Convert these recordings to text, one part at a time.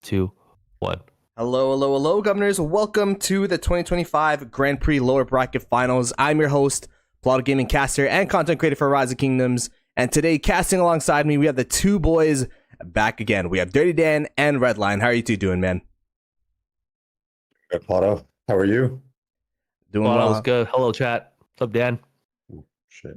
2, 1. Hello, hello, hello, governors. Welcome to the 2025 Grand Prix Lower Bracket Finals. I'm your host, Plotto Gaming caster and content creator for Rise of Kingdoms. And today, casting alongside me, we have the two boys back again. We have Dirty Dan and Redline. How are you two doing, man? Good, Plotto. How are you? Doing Well, well. was good. Hello, chat. What's up, Dan? Ooh, shit.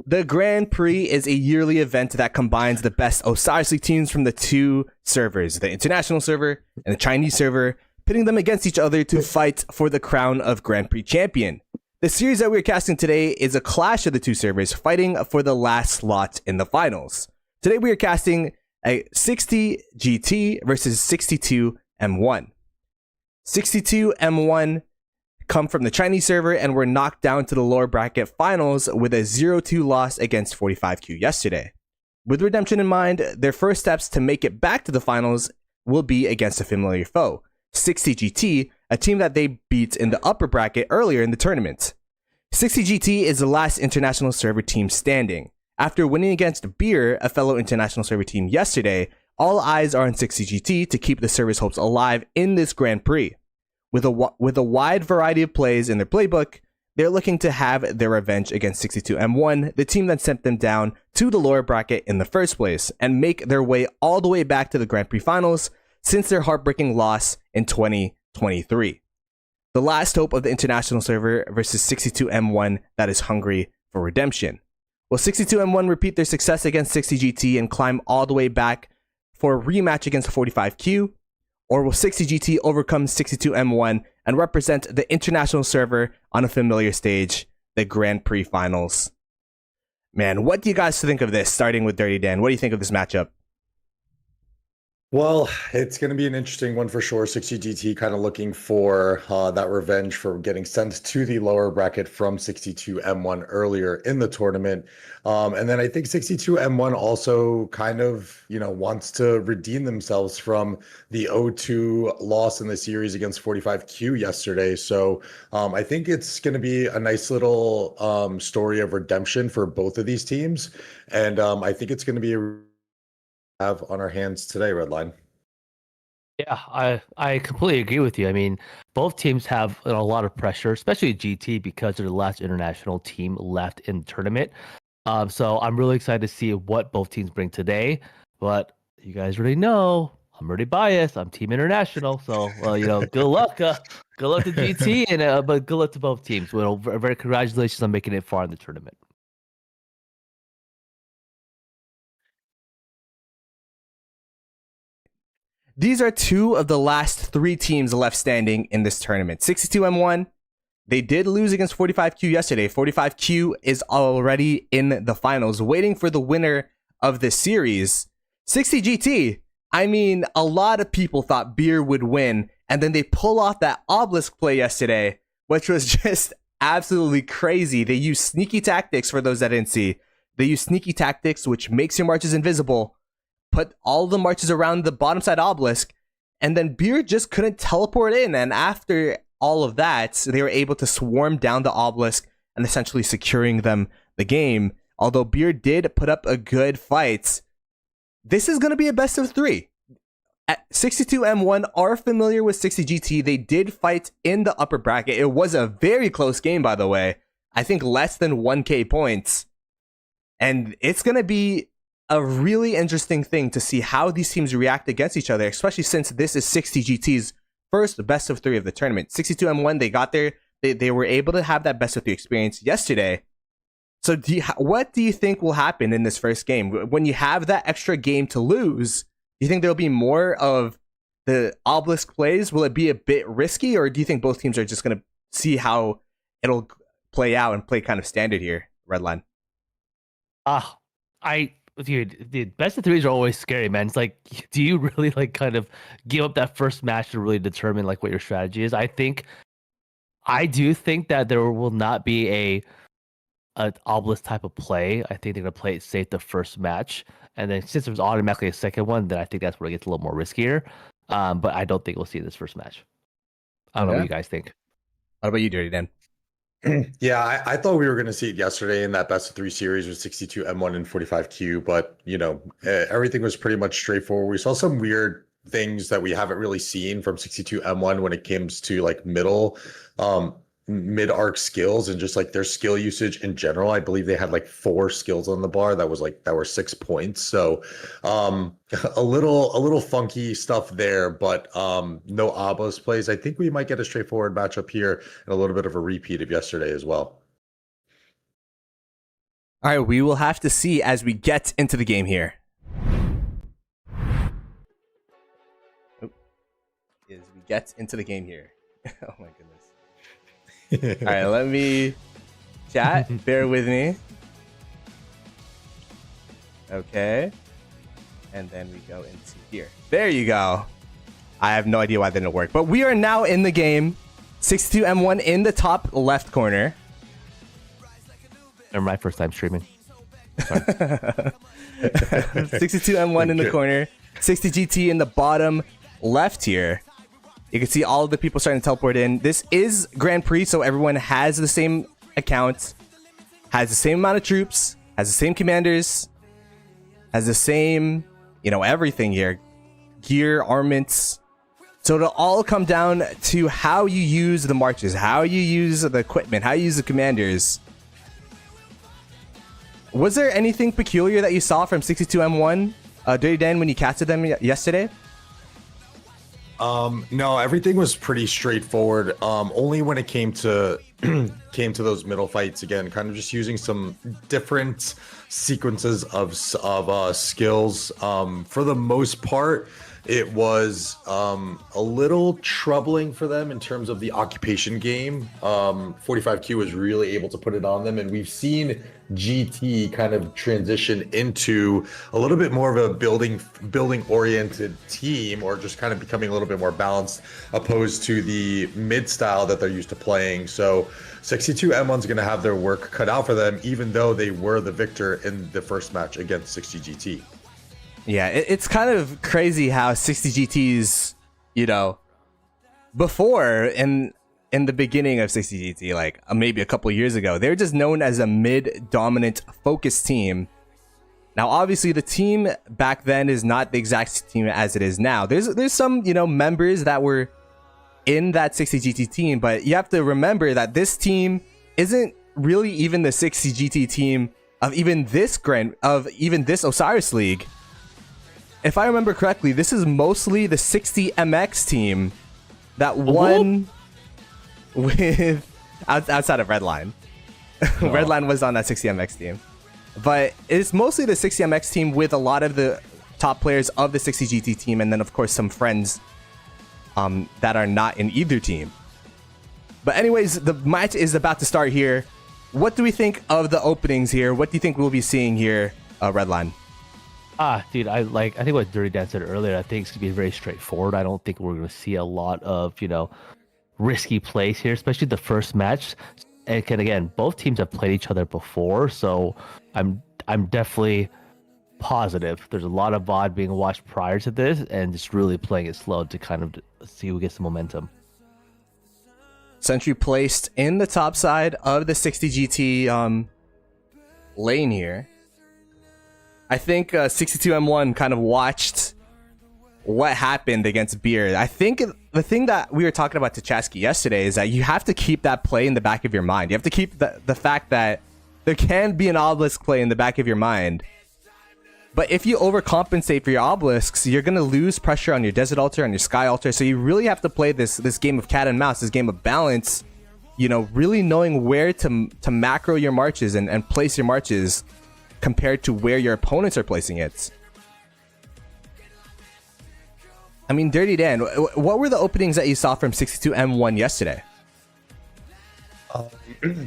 The Grand Prix is a yearly event that combines the best Osiris League teams from the two servers, the international server and the Chinese server, pitting them against each other to fight for the crown of Grand Prix champion. The series that we're casting today is a clash of the two servers fighting for the last slot in the finals. Today we are casting a 60 GT versus 62 M1. 62 M1 come from the Chinese server and were knocked down to the lower bracket finals with a 0-2 loss against 45Q yesterday. With redemption in mind, their first steps to make it back to the finals will be against a familiar foe, 60 GT, a team that they beat in the upper bracket earlier in the tournament. 60 GT is the last international server team standing. After winning against Beer, a fellow international server team yesterday, all eyes are on 60 GT to keep the server's hopes alive in this Grand Prix. With a wide variety of plays in their playbook, they're looking to have their revenge against 62 M1, the team that sent them down to the lower bracket in the first place, and make their way all the way back to the Grand Prix finals since their heartbreaking loss in 2023. The last hope of the international server versus 62 M1 that is hungry for redemption. Will 62 M1 repeat their success against 60 GT and climb all the way back for a rematch against 45Q? Or will 60 GT overcome 62 M1 and represent the international server on a familiar stage, the Grand Prix finals? Man, what do you guys think of this? Starting with Dirty Dan, what do you think of this matchup? Well, it's going to be an interesting one for sure. 60 GT kind of looking for that revenge for getting sent to the lower bracket from 62 M1 earlier in the tournament. And then I think 62 M1 also kind of, wants to redeem themselves from the 0-2 loss in the series against 45Q yesterday. So I think it's going to be a nice little story of redemption for both of these teams. And I think it's going to be have on our hands today, Redline. Yeah, I completely agree with you. I mean, both teams have a lot of pressure, especially GT because they're the last international team left in the tournament. So I'm really excited to see what both teams bring today. But you guys already know I'm already biased. I'm Team International, so good luck. Good luck to GT, and but good luck to both teams. Well, very congratulations on making it far in the tournament. These are two of the last three teams left standing in this tournament. 62 M1, they did lose against 45Q yesterday. 45Q is already in the finals, waiting for the winner of this series. 60 GT, I mean, a lot of people thought Beer would win, and then they pull off that obelisk play yesterday, which was just absolutely crazy. They used sneaky tactics, for those that didn't see. They used sneaky tactics, which makes your marches invisible, put all the marches around the bottom side obelisk, and then Beer just couldn't teleport in. And after all of that, they were able to swarm down the obelisk and essentially securing them the game. Although Beer did put up a good fight, this is going to be a best of three. At 62 M1 are familiar with 60 GT. They did fight in the upper bracket. It was a very close game, by the way. I think less than 1K points. And it's going to be a really interesting thing to see how these teams react against each other, especially since this is 60 GT's first best of three of the tournament. 62 M1, they got there. They were able to have that best of three experience yesterday. So what do you think will happen in this first game? When you have that extra game to lose, do you think there'll be more of the obelisk plays? Will it be a bit risky, or do you think both teams are just going to see how it'll play out and play kind of standard here, Redline? Dude, best of threes are always scary, man. It's like, do you really kind of give up that first match to really determine what your strategy is? I do think that there will not be an obelisk type of play. I think they're gonna play it safe the first match, and then since there's automatically a second one, then I think that's where it gets a little more riskier. But I don't think we'll see this first match. I don't know what you guys think. What about you, Dirty Dan? Yeah, I thought we were going to see it yesterday in that best of three series with 62 M1 and 45Q, but everything was pretty much straightforward. We saw some weird things that we haven't really seen from 62M1 when it comes to like mid arc skills and just like their skill usage in general. I believe they had like 4 skills on the bar that were 6 points. So a little funky stuff there, but no Abos plays. I think we might get a straightforward matchup here and a little bit of a repeat of yesterday as well. All right, we will have to see as we get into the game here. As we get into the game here. Oh my goodness. All right, let me chat. Bear with me. Okay. And then we go into here. There you go. I have no idea why that didn't work. But we are now in the game. 62M1 in the top left corner. My first time streaming. 62M1 in the corner. 60GT in the bottom left here. You can see all of the people starting to teleport in. This is Grand Prix, so everyone has the same account, has the same amount of troops, has the same commanders, has the same, everything here. Gear, armaments. So it'll all come down to how you use the marches, how you use the equipment, how you use the commanders. Was there anything peculiar that you saw from 62M1, Dirty Dan, when you casted them yesterday? No, everything was pretty straightforward. Only when it came to those middle fights, again, kind of just using some different sequences of skills. For the most part, it was a little troubling for them in terms of the occupation game. 45Q was really able to put it on them, and we've seen GT kind of transition into a little bit more of a building oriented team, or just kind of becoming a little bit more balanced opposed to the mid style that they're used to playing. So 62M1's going to have their work cut out for them, even though they were the victor in the first match against 60GT. Yeah, it's kind of crazy how 60GT's, before in the beginning of 60GT, like maybe a couple years ago, they were just known as a mid-dominant focus team. Now, obviously, the team back then is not the exact team as it is now. There's some, members that were in that 60GT team, but you have to remember that this team isn't really even the 60GT team of even this Osiris League. If I remember correctly, this is mostly the 60MX team that won with outside of Redline. Redline was on that 60MX team, but it's mostly the 60MX team with a lot of the top players of the 60GT team, and then of course some friends that are not in either team. But anyways, the match is about to start here. What do we think of the openings here? What do you think we'll be seeing here, Redline? Dude, I think what Dirty Dan said earlier. I think it's gonna be very straightforward. I don't think we're gonna see a lot of risky plays here, especially the first match. And again, both teams have played each other before, so I'm definitely positive there's a lot of VOD being watched prior to this, and just really playing it slow to kind of see who gets the momentum. Sentry placed in the top side of the 60GT lane here. I think 62M1 kind of watched what happened against Beer. I think the thing that we were talking about to Chasky yesterday is that you have to keep that play in the back of your mind. You have to keep the fact that there can be an obelisk play in the back of your mind. But if you overcompensate for your obelisks, you're going to lose pressure on your Desert Altar, on your Sky Altar. So you really have to play this game of cat and mouse, this game of balance, really knowing where to macro your marches and place your marches compared to where your opponents are placing it. I mean, Dirty Dan, what were the openings that you saw from 62M1 yesterday?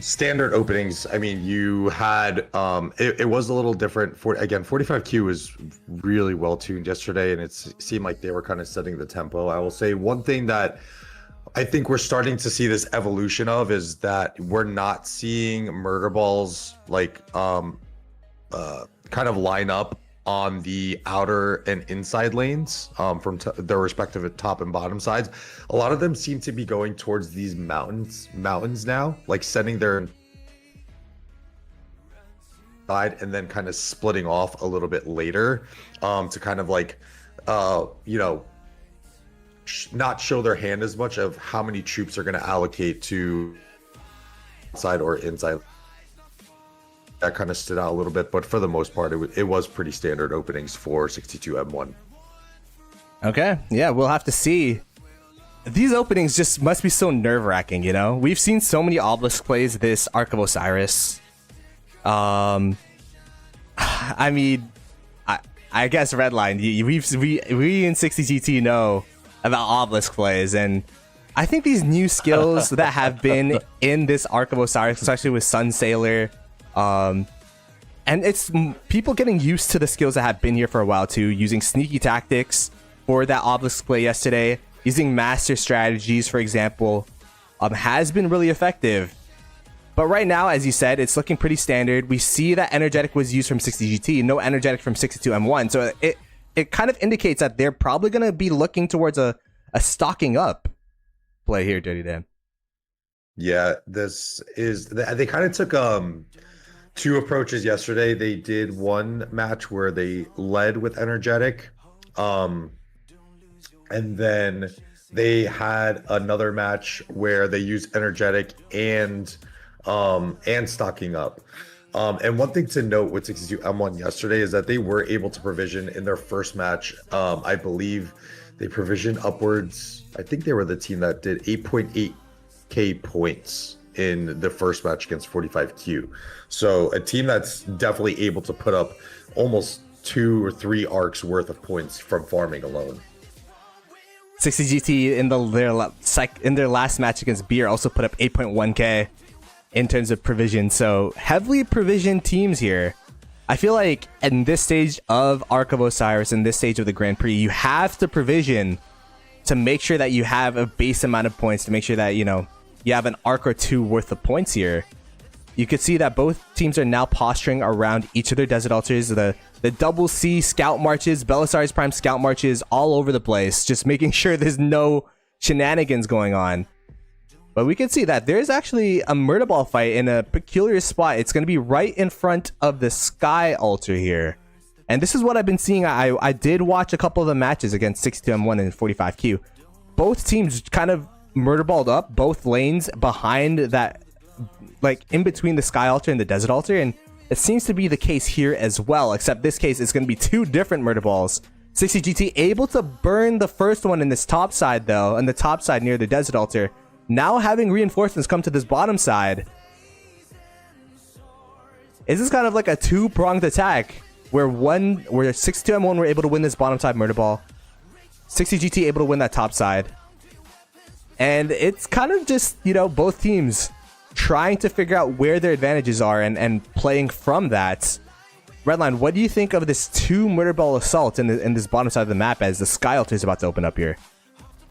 Standard openings. I mean, you had it was a little different. 45Q was really well tuned yesterday, and it seemed like they were kind of setting the tempo. I will say one thing that I think we're starting to see this evolution of is that we're not seeing murder balls kind of line up on the outer and inside lanes from their respective top and bottom sides. A lot of them seem to be going towards these mountains now, like setting their side and then kind of splitting off a little bit later to kind of not show their hand as much of how many troops are going to allocate to outside or inside. That kind of stood out a little bit, but for the most part, it was pretty standard openings for 62M1. Okay, yeah, we'll have to see. These openings just must be so nerve-wracking, you know? We've seen so many Obelisk plays this Ark of Osiris. I mean, I guess Redline, we in 60GT know about Obelisk plays, and I think these new skills that have been in this Ark of Osiris, especially with Sun Sailor, and it's people getting used to the skills that have been here for a while too, using sneaky tactics for that Obelisk play yesterday, using master strategies, for example, has been really effective. But right now, as you said, it's looking pretty standard. We see that energetic was used from 60GT, no energetic from 62M1. So it kind of indicates that they're probably going to be looking towards a stocking up play here, Dirty Dan. Yeah, they kind of took two approaches yesterday. They did one match where they led with energetic, and then they had another match where they used energetic and stocking up. And one thing to note with 62M1 yesterday is that they were able to provision in their first match. I believe they provisioned upwards. I think they were the team that did 8.8k points in the first match against 45Q. So a team that's definitely able to put up almost 2 or 3 arcs worth of points from farming alone. 60GT in their last match against Beer also put up 8.1k in terms of provision. So heavily provisioned teams here. I feel like in this stage of Ark of Osiris, in this stage of the Grand Prix, you have to provision to make sure that you have a base amount of points, to make sure that, you know, you have an arc or two worth of points here. You could see that both teams are now posturing around each of their desert altars. The double C scout marches, Belisarius Prime scout marches all over the place, just making sure there's no shenanigans going on. But we can see that there's actually a murder ball fight in a peculiar spot. It's going to be right in front of the sky altar here. And this is what I've been seeing. I did watch a couple of the matches against 62M1 and 45Q. Both teams kind of murder balled up both lanes behind that, like in between the sky altar and the desert altar. And it seems to be the case here as well, except this case it's going to be 2 different murder balls. 60GT able to burn the first one in this top side though, on the top side near the desert altar. Now having reinforcements come to this bottom side. Is this kind of like a 2-pronged attack where 62M1 were able to win this bottom side murder ball, 60GT able to win that top side, and it's kind of just, you know, both teams trying to figure out where their advantages are and playing from that. Redline, what do you think of this 2 murder ball assault in this bottom side of the map as the sky altar is about to open up here?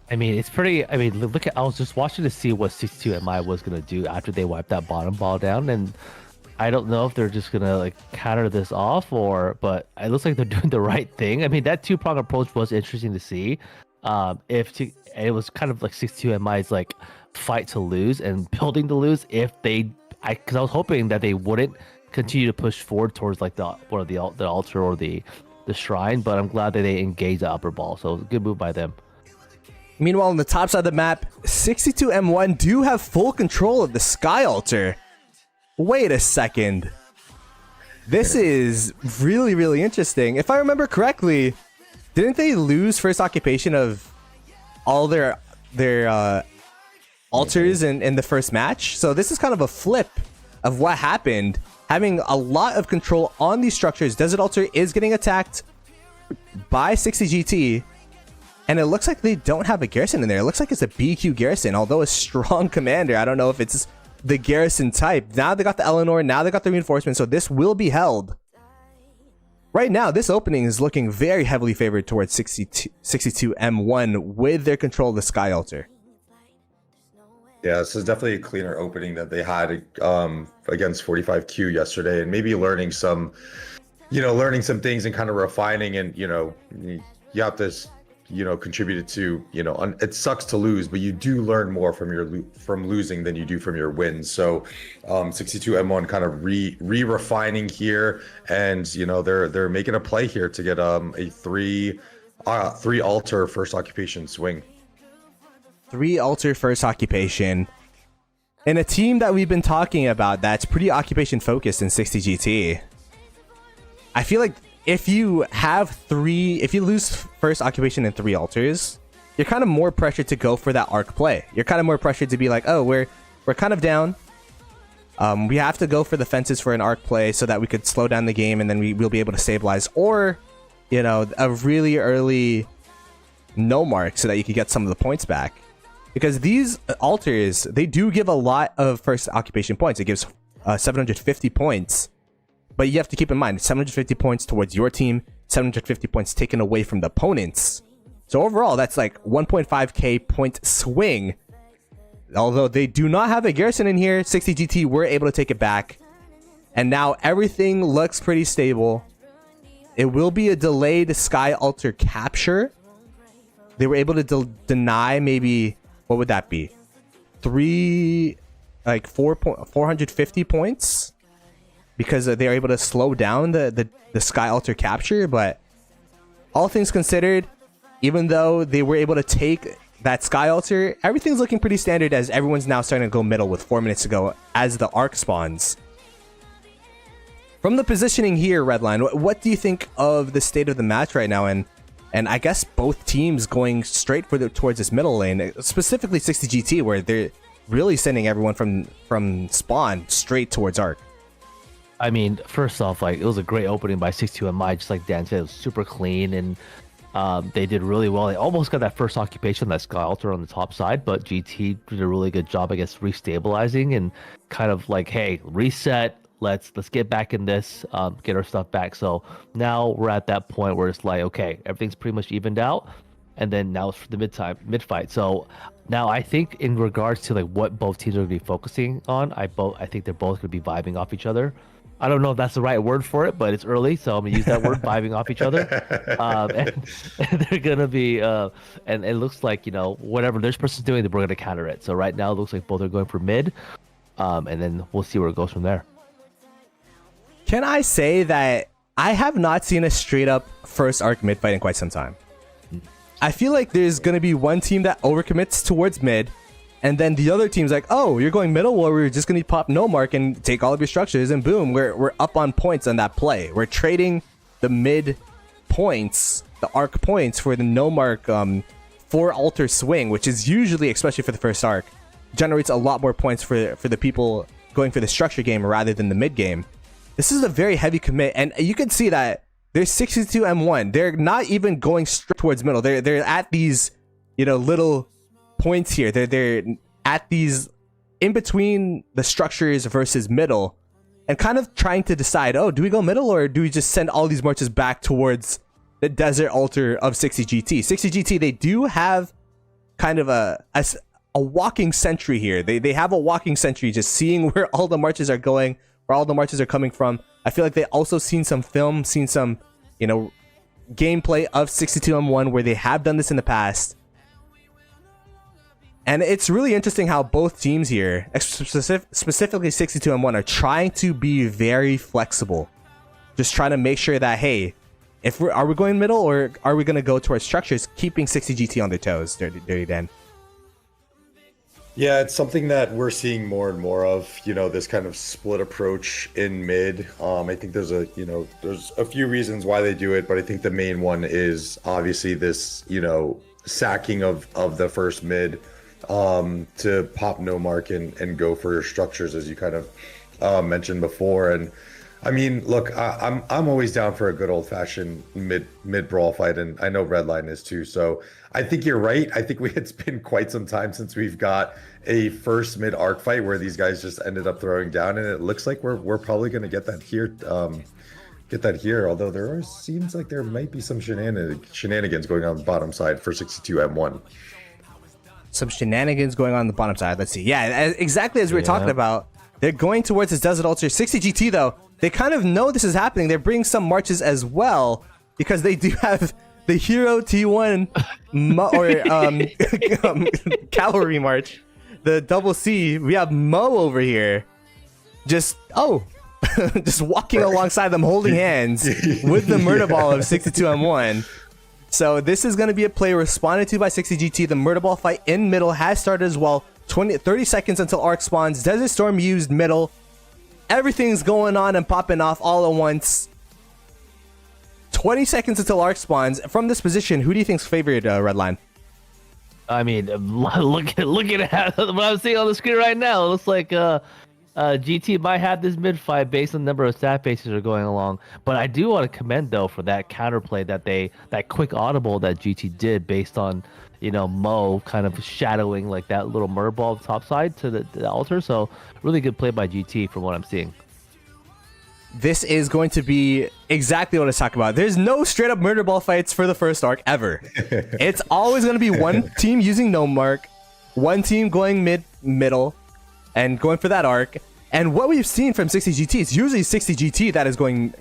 I mean, it's pretty. I mean, look at. I was just watching to see what 62MI was gonna do after they wiped that bottom ball down, and I don't know if they're just gonna like counter this off but it looks like they're doing the right thing. I mean, that 2-prong approach was interesting to see. It was kind of like 62MI's like fight to lose and building to lose because I was hoping that they wouldn't continue to push forward towards like the altar or the shrine, but I'm glad that they engaged the upper ball. So good move by them. Meanwhile, on the top side of the map, 62M1 do have full control of the sky altar. Wait a second. This is really, really interesting. If I remember correctly, didn't they lose first occupation of all their altars in the first match? So this is kind of a flip of what happened. Having a lot of control on these structures. Desert Altar is getting attacked by 60GT. And it looks like they don't have a garrison in there. It looks like it's a BQ garrison, although a strong commander. I don't know if it's the garrison type. Now they got the Eleanor. Now they got the reinforcement. So this will be held. Right now, this opening is looking very heavily favored towards 62M1 with their control of the sky altar. Yeah, this is definitely a cleaner opening that they had against 45Q yesterday, and maybe learning some things and kind of refining, and you have to contributed to, it sucks to lose, but you do learn more from losing than you do from your wins. So 62M1 kind of re-refining here, and they're making a play here to get a 3 altar first occupation swing. 3 altar first occupation in a team that we've been talking about that's pretty occupation focused in 60 GT. I feel like if you lose first occupation in 3 altars, you're kind of more pressured to go for that Ark play. You're kind of more pressured to be like, oh, we're kind of down. We have to go for the fences for an Ark play so that we could slow down the game and then we'll be able to stabilize. Or, you know, a really early no mark so that you can get some of the points back. Because these altars, they do give a lot of first occupation points. It gives 750 points. But you have to keep in mind, 750 points towards your team, 750 points taken away from the opponents. So overall, that's like 1.5k point swing. Although they do not have a garrison in here, 60 GT were able to take it back. And now everything looks pretty stable. It will be a delayed Sky Altar capture. They were able to deny maybe, what would that be? 450 points? Because they were able to slow down the Sky Altar capture. But all things considered, even though they were able to take that Sky Altar, everything's looking pretty standard as everyone's now starting to go middle with 4 minutes to go as the Ark spawns. From the positioning here, Redline, what do you think of the state of the match right now? And I guess both teams going straight towards this middle lane, specifically 60 GT, where they're really sending everyone from spawn straight towards Ark. I mean, first off, like, it was a great opening by 62MI, just like Dan said. It was super clean, and they did really well. They almost got that first occupation, that Sky Altar on the top side, but GT did a really good job, I guess, restabilizing and kind of like, hey, reset. Let's get back in this, get our stuff back. So now we're at that point where it's like, okay, everything's pretty much evened out, and then now it's for the mid fight. So now I think in regards to like what both teams are going to be focusing on, I think they're both going to be vibing off each other. I don't know if that's the right word for it, but it's early, so I'm gonna use that word, vibing off each other. And they're gonna be, and it looks like, you know, whatever this person's doing, we're gonna counter it. So right now it looks like both are going for mid, and then we'll see where it goes from there. Can I say that I have not seen a straight up first Ark mid fight in quite some time? I feel like there's gonna be one team that overcommits towards mid, and then the other team's like, oh, you're going middle? Well, we're just going to pop no mark and take all of your structures, and boom, we're up on points on that play. We're trading the mid points, the Ark points, for the no mark 4 altar swing, which is usually, especially for the first Ark, generates a lot more points for the people going for the structure game rather than the mid game. This is a very heavy commit, and you can see that there's 62 M1. They're not even going straight towards middle. They're at these, you know, little points here. They're at these in between the structures versus middle, and kind of trying to decide, oh, do we go middle or do we just send all these marches back towards the desert altar of 60 GT? 60 GT, they do have kind of a walking sentry here. They have a walking sentry, just seeing where all the marches are going, where all the marches are coming from. I feel like they also seen some film, seen some, you know, gameplay of 62M1 where they have done this in the past. And it's really interesting how both teams here, specifically 62M1, are trying to be very flexible. Just trying to make sure that, hey, are we going middle or are we going to go towards structures, keeping 60 GT on their toes, Dirty Dan? Yeah, it's something that we're seeing more and more of, you know, this kind of split approach in mid. I think there's a few reasons why they do it, but I think the main one is obviously this, you know, sacking of the first mid, to pop no mark and go for your structures, as you kind of mentioned before. And I mean, look, I'm always down for a good old fashioned mid brawl fight, and I know Redline is too. So I think you're right. I think it's been quite some time since we've got a first mid Ark fight where these guys just ended up throwing down, and it looks like we're probably going to get that here. Although there seems like there might be some shenanigans going on the bottom side for 62M1. Some shenanigans going on the bottom side. Let's see. Yeah, exactly as we were talking about. They're going towards this desert altar. 60 GT, though, they kind of know this is happening. They're bringing some marches as well, because they do have the Hero T1 cavalry march. The double C. We have Mo over here. Just walking alongside them, holding hands with the murder ball of 62M1. So this is going to be a play responded to by 60GT. The murder ball fight in middle has started as well. 30 seconds until Ark spawns. Desert Storm used middle. Everything's going on and popping off all at once. 20 seconds until Ark spawns. From this position, who do you think's favored, Redline? I mean, look at what I'm seeing on the screen right now. It looks like GT might have this mid fight based on the number of stat bases that are going along. But I do want to commend though for that counterplay that quick audible that GT did based on Mo kind of shadowing like that little murder ball top side to the altar. So really good play by GT from what I'm seeing. This is going to be exactly what I was talking about. There's no straight up murder ball fights for the first arc ever. It's always going to be one team using no mark, one team going middle, and going for that arc. And what we've seen from 60GT is usually 60GT that is going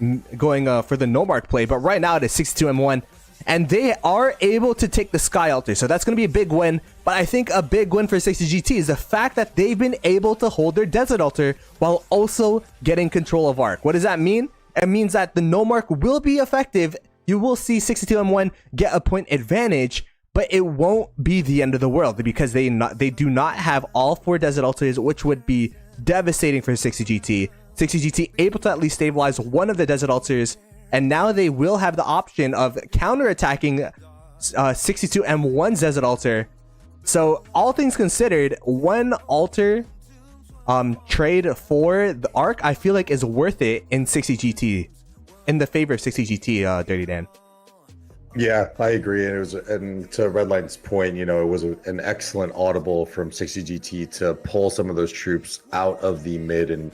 for the no mark play, but right now it is 62M1, and they are able to take the Sky Altar, so that's going to be a big win. But I think a big win for 60GT is the fact that they've been able to hold their Desert Altar while also getting control of Ark. What does that mean? It means that the no mark will be effective. You will see 62M1 get a point advantage, but it won't be the end of the world because they do not have all 4 Desert Altars, which would be devastating for 60GT. 60GT able to at least stabilize one of the Desert Altars, and now they will have the option of counterattacking 62M1's Desert Altar. So all things considered, one altar trade for the Ark I feel like is worth it in 60GT, in the favor of 60GT, Dirty Dan. Yeah, I agree. And to Redline's point, it was an excellent audible from 60GT to pull some of those troops out of the mid and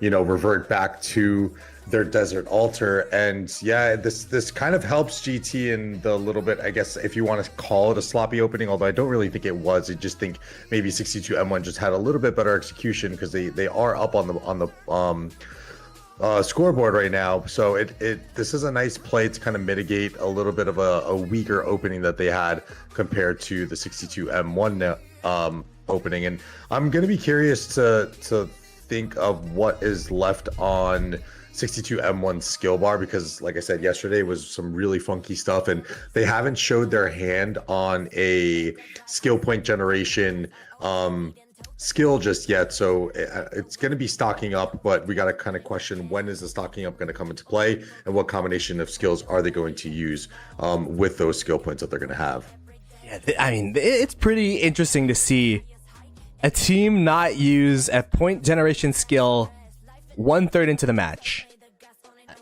revert back to their Desert Altar. And yeah, this kind of helps GT in the little bit, I guess, if you want to call it a sloppy opening, although I don't really think it was. I just think maybe 62M1 just had a little bit better execution because they are up on the scoreboard right now. So this is a nice play to kind of mitigate a little bit of a weaker opening that they had compared to the 62M1 opening. And I'm going to be curious to think of what is left on 62M1's skill bar, because like I said yesterday was some really funky stuff, and they haven't showed their hand on a skill point generation skill just yet. So it's going to be stocking up, but we got to kind of question, when is the stocking up going to come into play, and what combination of skills are they going to use with those skill points that they're going to have. Yeah, I mean, it's pretty interesting to see a team not use a point generation skill 1/3 into the match.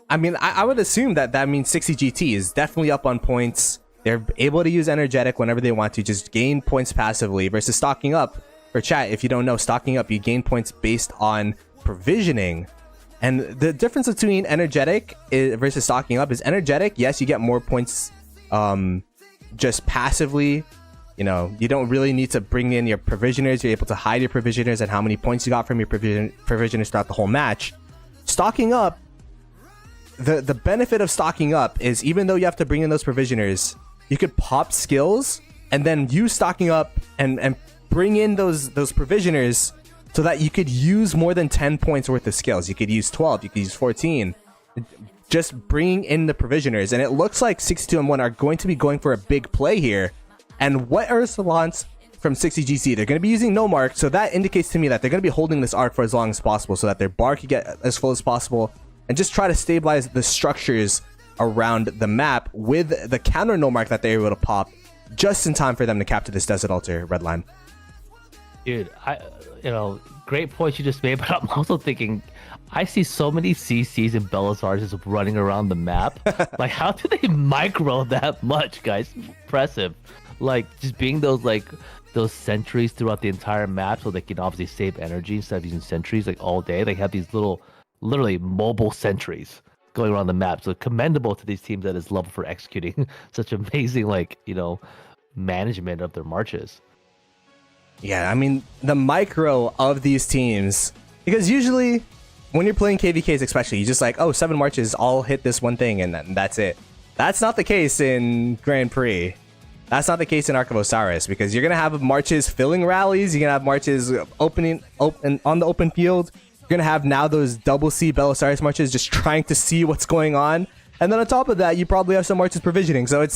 I mean, I would assume that means 60GT is definitely up on points. They're able to use energetic whenever they want to, just gain points passively, versus stocking up. For chat, if you don't know, stocking up, you gain points based on provisioning. And the difference between energetic versus stocking up is energetic, yes, you get more points just passively. You don't really need to bring in your provisioners. You're able to hide your provisioners and how many points you got from your provisioners throughout the whole match. Stocking up, the benefit of stocking up is, even though you have to bring in those provisioners, you could pop skills and then use stocking up and bring in those provisioners so that you could use more than 10 points worth of skills. You could use 12, you could use 14. Just bringing in the provisioners. And it looks like 62M1 are going to be going for a big play here. And what are the response from 60GT? They're going to be using no mark, so that indicates to me that they're going to be holding this arc for as long as possible so that their bar can get as full as possible, and just try to stabilize the structures around the map with the counter no mark that they're able to pop just in time for them to capture this Desert Altar. Redline. Dude, great points you just made, but I'm also thinking, I see so many CCs and Belisars just running around the map. Like, how do they micro that much, guys? Impressive. Like, just being those sentries throughout the entire map, so they can obviously save energy instead of using sentries like all day. They have these little, literally mobile sentries going around the map. So commendable to these teams that is level for executing such amazing, management of their marches. Yeah, I mean, the micro of these teams, because usually when you're playing KVKs especially, you just 7 marches, all hit this one thing and that's it. That's not the case in Grand Prix. That's not the case in Ark of Osiris, because you're going to have marches filling rallies, you're going to have marches open on the open field, you're going to have now those double C Belisarius marches just trying to see what's going on, And then on top of that, you probably have some arches provisioning. So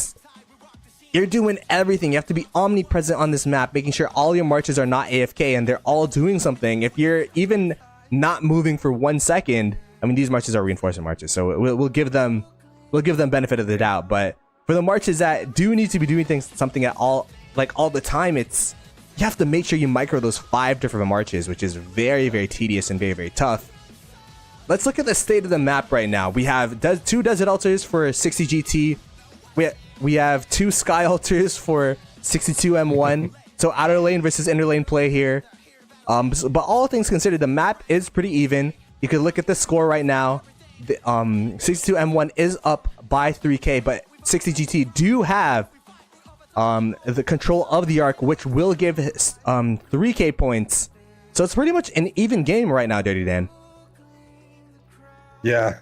you're doing everything. You have to be omnipresent on this map, making sure all your marches are not AFK and they're all doing something. If you're even not moving for 1 second, I mean, these marches are reinforcement marches, so we'll give them benefit of the doubt. But for the marches that do need to be doing something at all, like all the time, you have to make sure you micro those 5 different marches, which is very, very tedious and very, very tough. Let's look at the state of the map right now. We have 2 desert altars for 60 GT. We have 2 sky altars for 62 M1. So outer lane versus inner lane play here. But all things considered, the map is pretty even. You can look at the score right now. 62 M1 is up by 3k, but 60 GT do have the control of the Ark, which will give 3k points. So it's pretty much an even game right now, Dirty Dan. Yeah,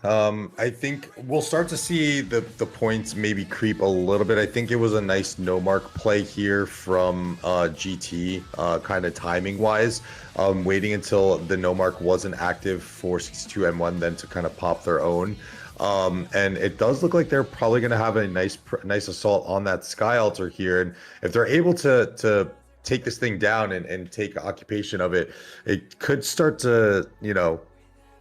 I think we'll start to see the points maybe creep a little bit. I think it was a nice no mark play here from GT, kind of timing wise, waiting until the no mark wasn't active for 62 M1, then to kind of pop their own. And it does look like they're probably going to have a nice assault on that sky altar here. And if they're able to take this thing down and take occupation of it, it could start to,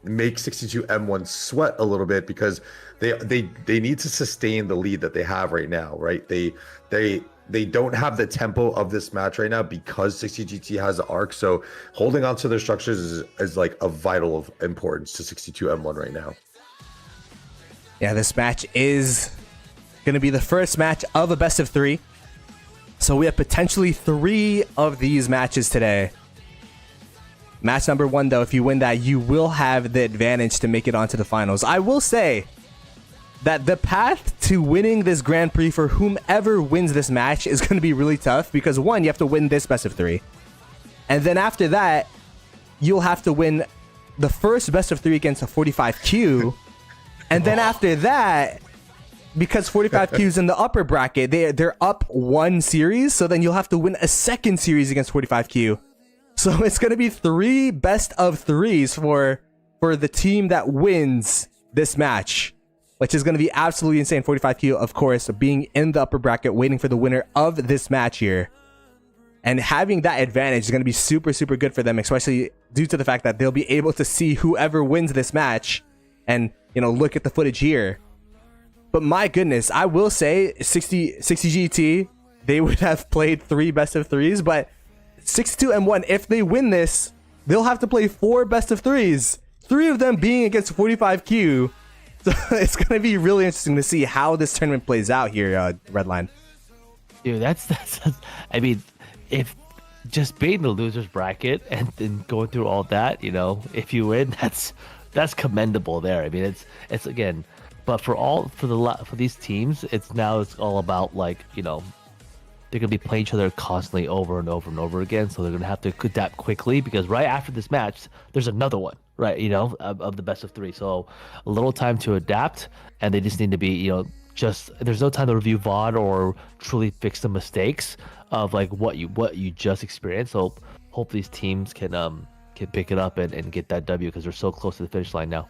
make 62 M1 sweat a little bit, because they need to sustain the lead that they have right now, right? They don't have the tempo of this match right now because 60 GT has the Ark. So holding on to their structures is like a vital of importance to 62 M1 right now. Yeah, this match is going to be the first match of a best of 3. So we have potentially 3 of these matches today. Match number 1, though, if you win that, you will have the advantage to make it onto the finals. I will say that the path to winning this Grand Prix for whomever wins this match is going to be really tough, because 1, you have to win this best of 3. And then after that, you'll have to win the first best of 3 against a 45Q. And then after that, because 45Q is in the upper bracket, they're up 1 series. So then you'll have to win a second series against 45Q. So it's going to be 3 best of 3s for the team that wins this match, which is going to be absolutely insane. 45Q, of course, being in the upper bracket, waiting for the winner of this match here. And having that advantage is going to be super, super good for them, especially due to the fact that they'll be able to see whoever wins this match and, look at the footage here. But my goodness, I will say 60 GT, they would have played 3 best of 3s, but 62 M1, if they win this, they'll have to play 4 best of 3s, 3 of them being against 45Q. So it's going to be really interesting to see how this tournament plays out here, Redline. Dude, that's I mean, if just being the losers bracket and then going through all that, if you win, that's commendable there. I mean, it's again, but for these teams, it's all about, like, they're going to be playing each other constantly over and over and over again. So they're going to have to adapt quickly, because right after this match, there's another one, right? Of the best of 3. So a little time to adapt, and they just need to be, there's no time to review VOD or truly fix the mistakes of like what you just experienced. So hope these teams can pick it up and get that W, because they're so close to the finish line now.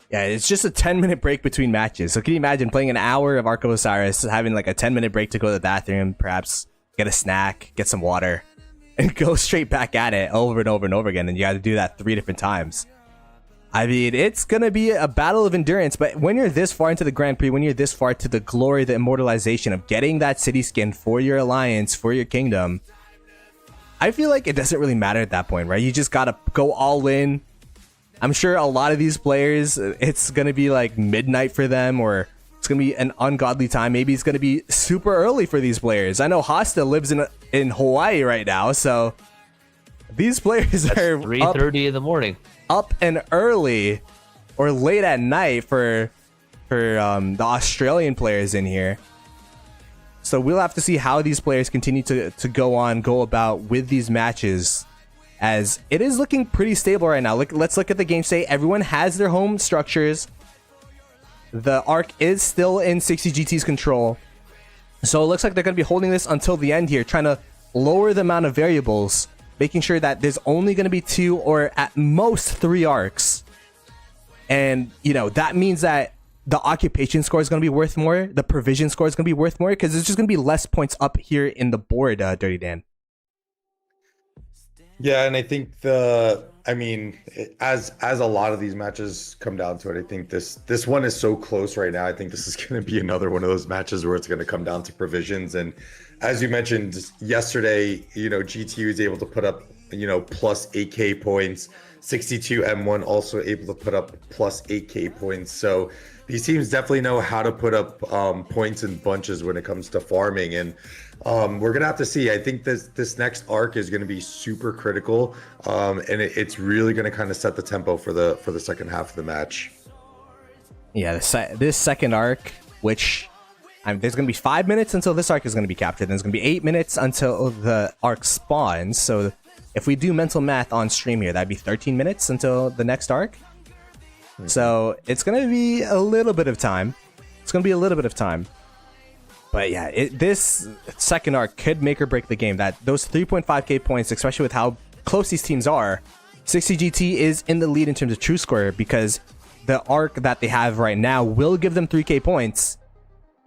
Yeah, it's just a 10-minute break between matches. So can you imagine playing an hour of Ark of Osiris, having like a 10-minute break to go to the bathroom, perhaps get a snack, get some water, and go straight back at it over and over and over again. And you got to do that 3 different times. I mean, it's going to be a battle of endurance. But when you're this far into the Grand Prix, when you're this far to the glory, the immortalization of getting that city skin for your alliance, for your kingdom, I feel like it doesn't really matter at that point, right? You just got to go all in. I'm sure a lot of these players, it's going to be like midnight for them, or it's going to be an ungodly time. Maybe it's going to be super early for these players. I know Hosta lives in Hawaii right now, so these players are 3:30 in the morning. Up and early or late at night for the Australian players in here. So we'll have to see how these players continue to go about with these matches, as it is looking pretty stable right now. Let's look at the game state. Everyone has their home structures. The Ark is still in 60 GT's control. So it looks like they're going to be holding this until the end here, trying to lower the amount of variables, making sure that there's only going to be 2 or at most 3 Arks. And, that means that the occupation score is going to be worth more. The provision score is going to be worth more because there's just going to be less points up here in the board, Dirty Dan. Yeah, and I think as a lot of these matches come down to it, I think this one is so close right now. I think this is going to be another one of those matches where it's going to come down to provisions. And as you mentioned yesterday, GT was able to put up, plus 8K points. 62 M1 also able to put up plus 8K points. So these teams definitely know how to put up points in bunches when it comes to farming. And we're gonna have to see. I think this next arc is gonna be super critical, and it's really gonna kind of set the tempo for the second half of the match. Yeah, this second arc, which there's gonna be 5 minutes until this arc is gonna be captured. There's gonna be 8 minutes until the arc spawns. So if we do mental math on stream here, that'd be 13 minutes until the next arc. Mm-hmm. So it's gonna be a little bit of time. But yeah, this second arc could make or break the game. Those 3.5k points, especially with how close these teams are, 60GT is in the lead in terms of true score because the arc that they have right now will give them 3k points.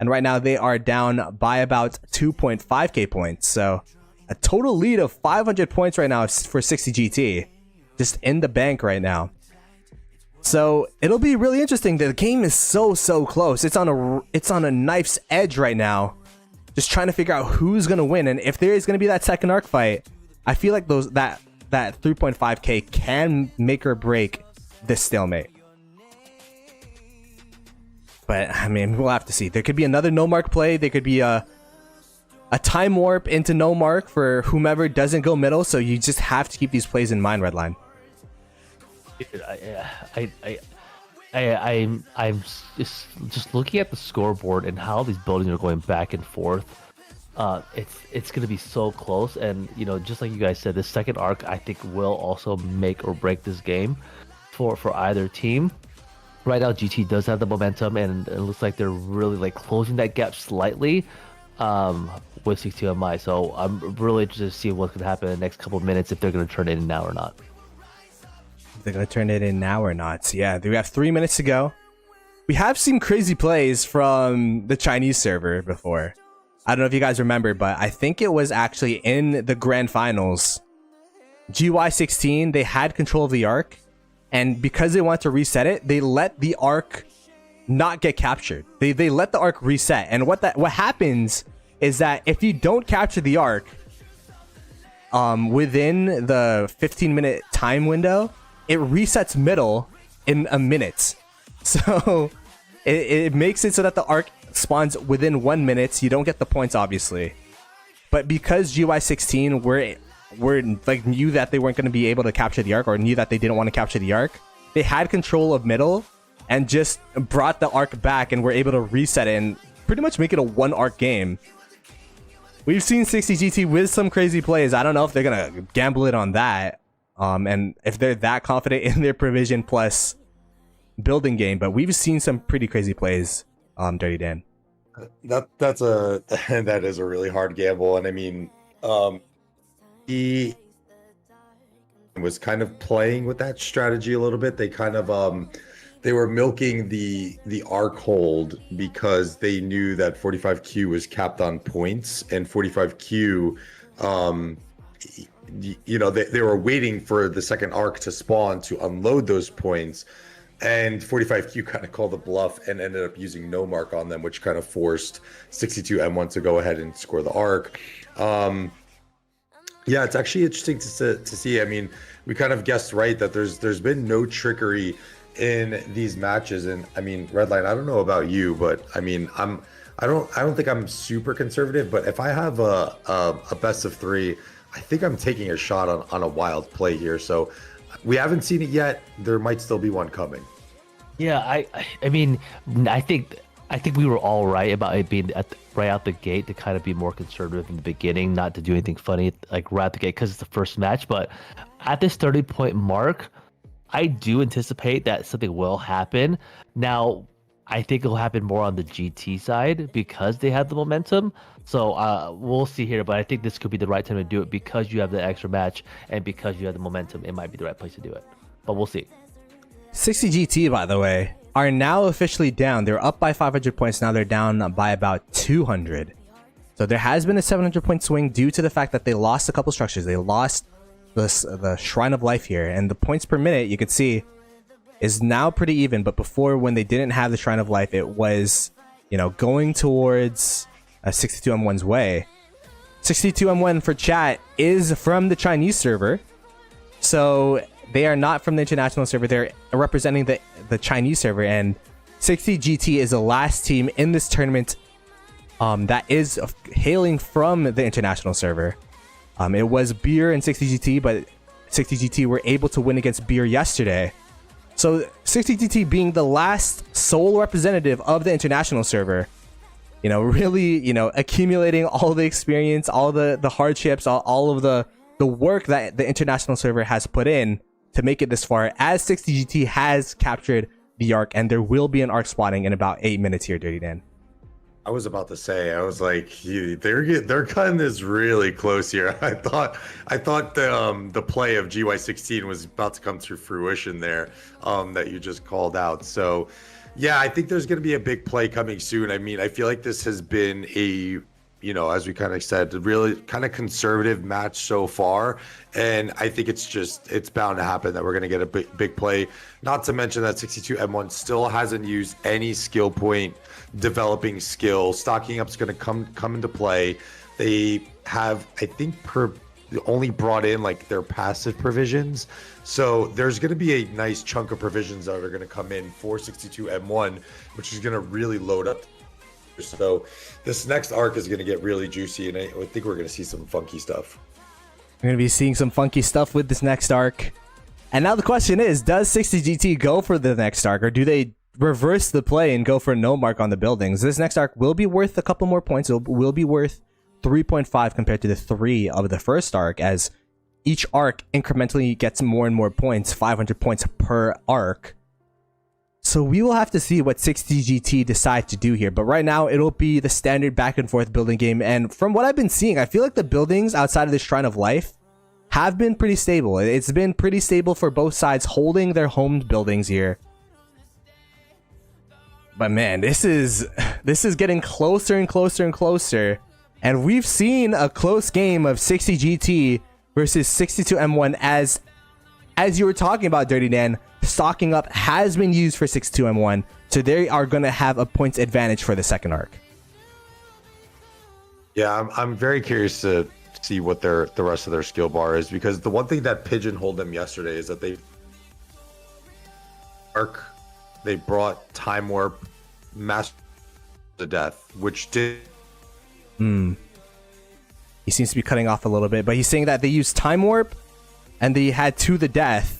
And right now they are down by about 2.5k points. So a total lead of 500 points right now for 60GT. Just in the bank right now. So it'll be really interesting. The game is so close. It's on a knife's edge right now. Just trying to figure out who's gonna win. And if there is gonna be that second arc fight, I feel like that 3.5k can make or break this stalemate. But I mean, we'll have to see. There could be another no mark play. There could be a time warp into no mark for whomever doesn't go middle. So you just have to keep these plays in mind, Redline. I'm just looking at the scoreboard and how these buildings are going back and forth. It's going to be so close, and just like you guys said, this second arc I think will also make or break this game for either team. Right now, GT does have the momentum, and it looks like they're really closing that gap slightly with 62MI. So I'm really interested to see what's going to happen in the next couple of minutes, if they're going to turn it in now or not. They're going to turn it in now or not. So yeah, we have 3 minutes to go. We have seen crazy plays from the Chinese server before. I don't know if you guys remember, but I think it was actually in the grand finals. GY16, they had control of the arc, and because they want to reset it, they let the arc not get captured. They let the arc reset, and what happens is that if you don't capture the arc within the 15-minute time window, it resets middle in a minute. So it makes it so that the arc spawns within 1 minute. You don't get the points, obviously. But because GY16 knew that they weren't going to be able to capture the arc, or knew that they didn't want to capture the arc, they had control of middle and just brought the arc back and were able to reset it and pretty much make it a one arc game. We've seen 60GT with some crazy plays. I don't know if they're going to gamble it on that. And if they're that confident in their provision plus building game, but we've seen some pretty crazy plays, Dirty Dan. That is a really hard gamble, and I mean, he was kind of playing with that strategy a little bit. They kind of they were milking the arc hold because they knew that 45Q was capped on points, and 45Q they were waiting for the second arc to spawn to unload those points, and 45Q kind of called the bluff and ended up using no mark on them, which kind of forced 62M1 to go ahead and score the arc. Yeah, it's actually interesting to see. I mean, we kind of guessed right that there's been no trickery in these matches, and I mean, Redline, I don't know about you, but I mean, I don't think I'm super conservative, but if I have a best of three, I think I'm taking a shot on a wild play here. So we haven't seen it yet. There might still be one coming. Yeah, I mean, I think we were all right about it being right out the gate to kind of be more conservative in the beginning, not to do anything funny right out the gate because it's the first match. But at this 30-point mark, I do anticipate that something will happen. Now, I think it'll happen more on the GT side because they have the momentum. So we'll see here, but I think this could be the right time to do it because you have the extra match and because you have the momentum. It might be the right place to do it, but we'll see. 60GT, by the way, are now officially down. They're up by 500 points. Now they're down by about 200. So there has been a 700 point swing due to the fact that they lost a couple structures. They lost the Shrine of Life here, and the points per minute you could see is now pretty even. But before, when they didn't have the Shrine of Life, it was, you know, going towards 62M1's way. 62M1 for chat is from the Chinese server, so they are not from the international server. They're representing the Chinese server, and 60GT is the last team in this tournament that is hailing from the international server. It was Beer and 60GT, but 60GT were able to win against Beer yesterday. So 60GT being the last sole representative of the international server, you know, really, you know, accumulating all the experience, all the hardships, all of the work that the international server has put in to make it this far, as 60GT has captured the Ark, and there will be an Ark spawning in about 8 minutes here, Dirty Dan. I was about to say, I was like, they're cutting this really close here. I thought the play of GY16 was about to come to fruition there, that you just called out. So, yeah, I think there's going to be a big play coming soon. I mean, I feel like this has been a, you know, as we kind of said, a really kind of conservative match so far. And I think it's bound to happen that we're going to get a big play. Not to mention that 62M1 still hasn't used any skill point developing skill. Stocking up's going to come into play. They have, I think, only brought in like their passive provisions. So there's going to be a nice chunk of provisions that are going to come in for 62M1, which is going to really load up. So this next arc is going to get really juicy, and I think we're going to see some funky stuff. We're going to be seeing some funky stuff with this next arc. And now the question is, does 60GT go for the next arc, or do they reverse the play and go for no mark on the buildings? This next arc will be worth a couple more points. It will be worth 3.5 compared to the 3 of the first arc, as each arc incrementally gets more and more points, 500 points per arc. So we will have to see what 60GT decide to do here. But right now, it'll be the standard back and forth building game. And from what I've been seeing, I feel like the buildings outside of the Shrine of Life have been pretty stable. It's been pretty stable for both sides, holding their home buildings here. But man, this is getting closer and closer and closer. And we've seen a close game of 60GT versus 62M1, as you were talking about, Dirty Dan. Stocking up has been used for 62M1, so they are going to have a points advantage for the second arc. Yeah, I'm very curious to see what the rest of their skill bar is, because the one thing that pigeonholed them yesterday is that they brought Time Warp, Master to Death, which did. He seems to be cutting off a little bit, but he's saying that they used Time Warp and they had To the Death.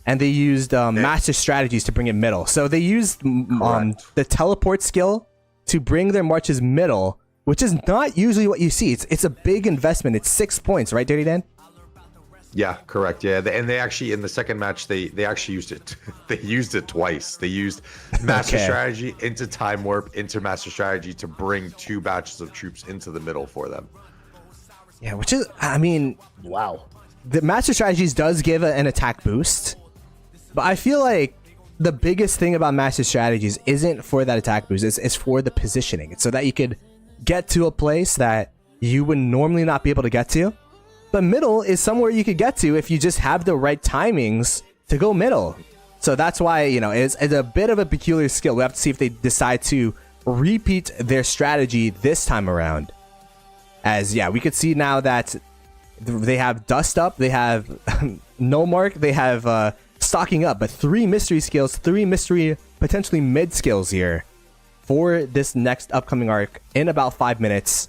And they used Master Strategies to bring it middle. So they used the teleport skill to bring their marches middle, which is not usually what you see. It's a big investment. It's 6 points, right, Dirty Dan? Yeah, correct. Yeah, and they actually, in the second match, they actually used it. They used it twice. They used Master Strategy into Time Warp into Master Strategy to bring 2 batches of troops into the middle for them. Yeah, which is, I mean, wow. The Master Strategies does give an attack boost. But I feel like the biggest thing about Master Strategies isn't for that attack boost. It's for the positioning. It's so that you could get to a place that you would normally not be able to get to. But middle is somewhere you could get to if you just have the right timings to go middle. So that's why, you know, it's a bit of a peculiar skill. We have to see if they decide to repeat their strategy this time around. As, yeah, we could see now that they have Dust Up, they have No Mark, they have Stocking Up, but 3 mystery skills, 3 mystery potentially mid skills here for this next upcoming arc in about 5 minutes.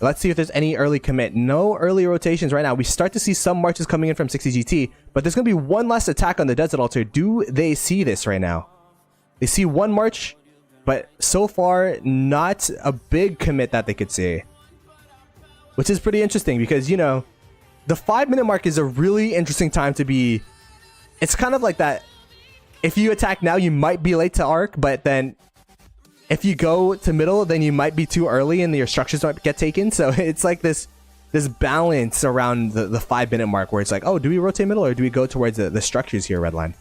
Let's see if there's any early commit. No early rotations right now. We start to see some marches coming in from 60GT, but there's going to be one last attack on the Desert Altar. Do they see this right now? They see one march, but so far not a big commit that they could see, which is pretty interesting because, you know, the 5-minute mark is a really interesting time to be. It's kind of like that. If you attack now, you might be late to arc, but then if you go to middle, then you might be too early and your structures might get taken. So it's like this balance around the 5-minute mark where it's like, oh, do we rotate middle or do we go towards the structures here, Redline?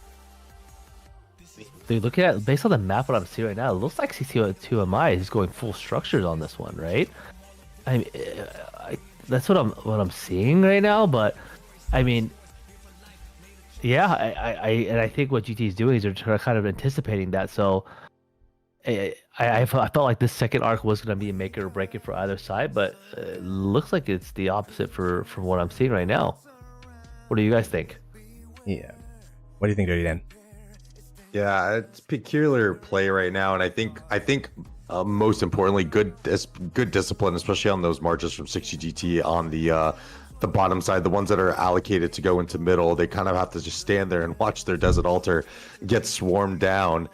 Dude, looking at based on the map, what I'm seeing right now, it looks like CC2MI is going full structures on this one, right? I mean, that's what I'm seeing right now. But I mean, yeah, I think what GT is doing is they're kind of anticipating that. So I felt like this second arc was going to be a make it or break it for either side, but it looks like it's the opposite from what I'm seeing right now. What do you guys think? Yeah. What do you think, Dirty Dan? Yeah, it's peculiar play right now, and I think most importantly, good discipline, especially on those marches from 60GT on the bottom side, the ones that are allocated to go into middle. They kind of have to just stand there and watch their Desert Altar get swarmed down.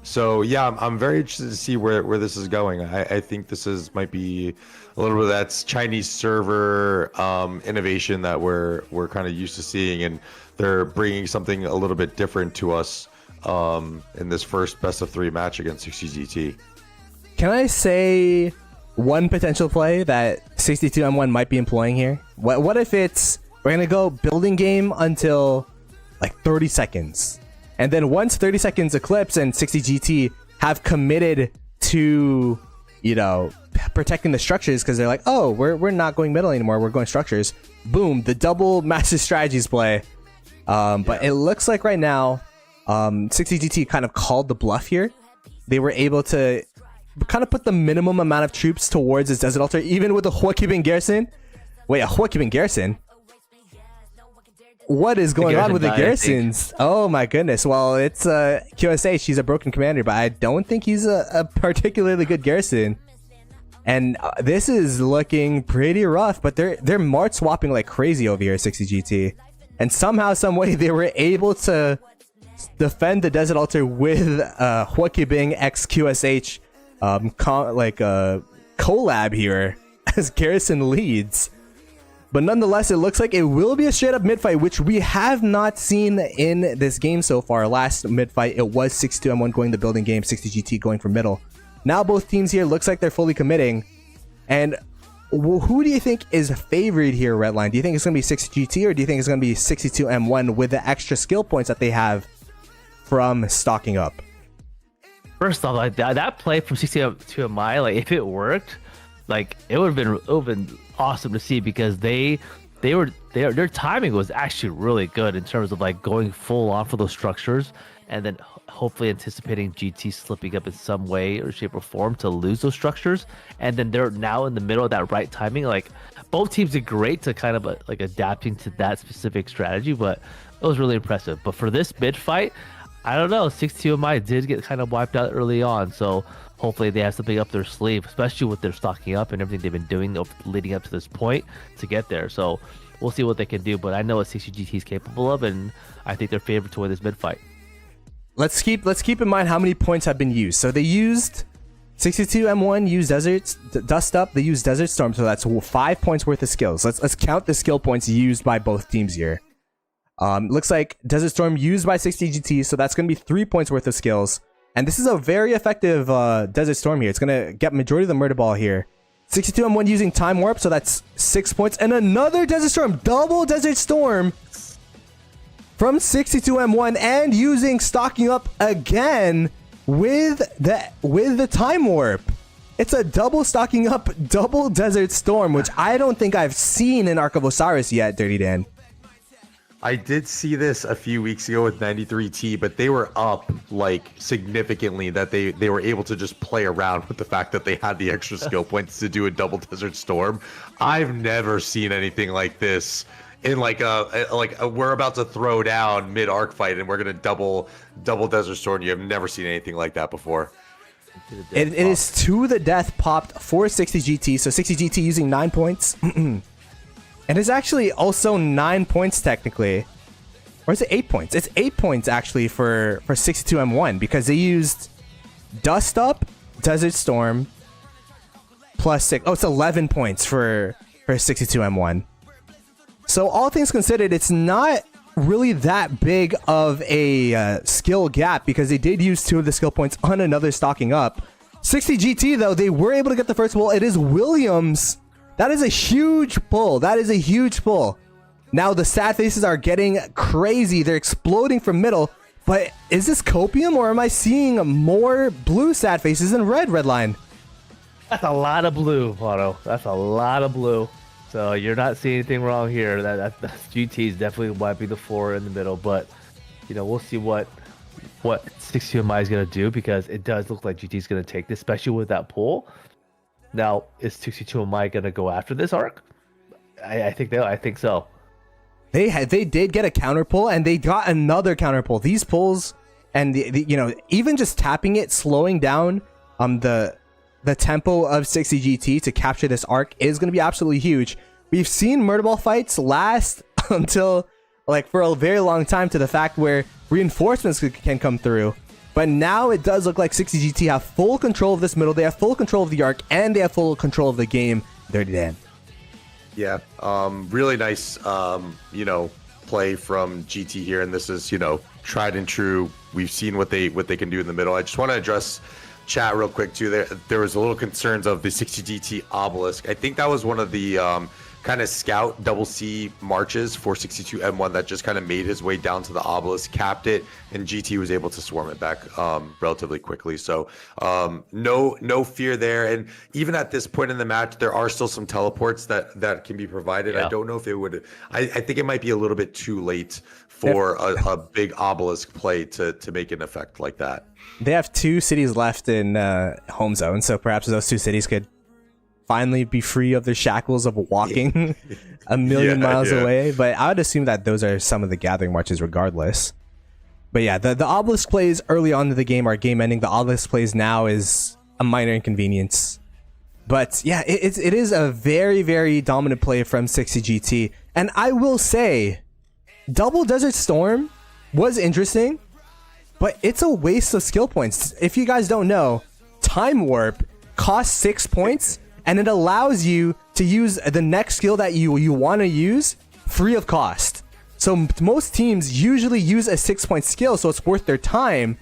So yeah, I'm very interested to see where this is going. I think might be a little bit of that Chinese server innovation that we're kind of used to seeing, and they're bringing something a little bit different to us in this first best of 3 match against 60GT. Can I say one potential play that 62M1 might be employing here? What if we're gonna go building game until like 30 seconds, and then once 30 seconds eclipse and 60GT have committed to, you know, protecting the structures because they're like, oh, we're not going middle anymore, we're going structures. Boom, the double master strategies play. But it looks like right now, 60GT kind of called the bluff here. They were able to kind of put the minimum amount of troops towards his Desert Altar, even with the Huokibin Garrison. Wait, a Huokibin Garrison? What is going on with the garrisons? Oh my goodness. Well, it's QSA. She's a broken commander, but I don't think he's a particularly good garrison. And this is looking pretty rough, but they're Mart swapping like crazy over here at 60GT. And somehow, some way, they were able to defend the Desert Altar with Huokibing x QSH collab here as garrison leads. But nonetheless, it looks like it will be a straight up mid fight, which we have not seen in this game so far. Last mid fight, it was 62M1 going the building game, 60GT going for middle. Now both teams here looks like they're fully committing. And who do you think is favored here, Redline? Do you think it's going to be 60GT, or do you think it's going to be 62M1 with the extra skill points that they have from stocking up? First off, like that play from 62MI, like if it worked, like it would have been awesome to see, because their timing was actually really good in terms of like going full on for those structures, and then hopefully anticipating GT slipping up in some way or shape or form to lose those structures. And then they're now in the middle of that right timing. Like both teams did great to kind of like adapting to that specific strategy, but it was really impressive. But for this mid fight, I don't know, 62MI did get kind of wiped out early on, so hopefully they have something up their sleeve, especially with their stocking up and everything they've been doing leading up to this point to get there. So we'll see what they can do, but I know what 60GT is capable of, and I think they're favored to win this mid fight. Let's keep in mind how many points have been used. So they used 62M1 used Dust Up, they used Desert Storm, so that's 5 points worth of skills. Let's count the skill points used by both teams here. Looks like Desert Storm used by 60GT, so that's going to be 3 points worth of skills. And this is a very effective Desert Storm here. It's going to get majority of the murder ball here. 62M1 using Time Warp, so that's 6 points. And another Desert Storm, double Desert Storm from 62M1, and using stocking up again with the Time Warp. It's a double stocking up, double Desert Storm, which I don't think I've seen in Ark of Osiris yet, Dirty Dan. I did see this a few weeks ago with 93T, but they were up like significantly, that they were able to just play around with the fact that they had the extra skill points to do a double Desert Storm. I've never seen anything like this in like we're about to throw down mid arc fight and we're gonna double Desert Storm. You have never seen anything like that before. It is to the death popped for 60GT, so 60GT using 9 points. And it's actually also 9 points technically. Or is it 8 points? It's 8 points actually for 62M1, because they used Dust Up, Desert Storm, plus 6. Oh, it's 11 points for 62M1. So all things considered, it's not really that big of a skill gap, because they did use 2 of the skill points on another stocking up. 60GT though, they were able to get the first pull. It is Williams. That is a huge pull. That is a huge pull. Now the sad faces are getting crazy. They're exploding from middle. But is this copium, or am I seeing more blue sad faces than red line? That's a lot of blue, Otto. That's a lot of blue. So you're not seeing anything wrong here. That's GT is definitely wiping the floor in the middle, but we'll see what 62MI is gonna do, because it does look like GT is gonna take this, especially with that pull. Now, is 62MI gonna go after this Ark? I think so. They did get a counter pull, and they got another counter pull. These pulls, and even just tapping it, slowing down the tempo of 60GT to capture this Ark is going to be absolutely huge. We've seen murder ball fights last until for a very long time, to the fact where reinforcements can come through. But now it does look like 60GT have full control of this middle. They have full control of the Ark, and they have full control of the game. Dirty Dan. Yeah, really nice, play from GT here, and this is, tried and true. We've seen what they can do in the middle. I just want to address chat real quick too. There was a little concerns of the 60GT obelisk. I think that was one of the kind of scout double C marches for 62M1 that just kind of made his way down to the obelisk, capped it, and GT was able to swarm it back relatively quickly. So no fear there. And even at this point in the match, there are still some teleports that can be provided. Yeah. I don't know if it would. I think it might be a little bit too late for a big obelisk play to make an effect like that. They have 2 cities left in home zone, so perhaps those 2 cities could finally be free of the shackles of walking a million miles away. But I would assume that those are some of the gathering marches regardless. But yeah, the obelisk plays early on in the game are game ending. The obelisk plays now is a minor inconvenience. But yeah, it is a very, very dominant play from 60GT. And I will say, double Desert Storm was interesting, but it's a waste of skill points. If you guys don't know, Time Warp costs 6 points, and it allows you to use the next skill that you want to use free of cost. So most teams usually use a 6-point skill, so it's worth their time.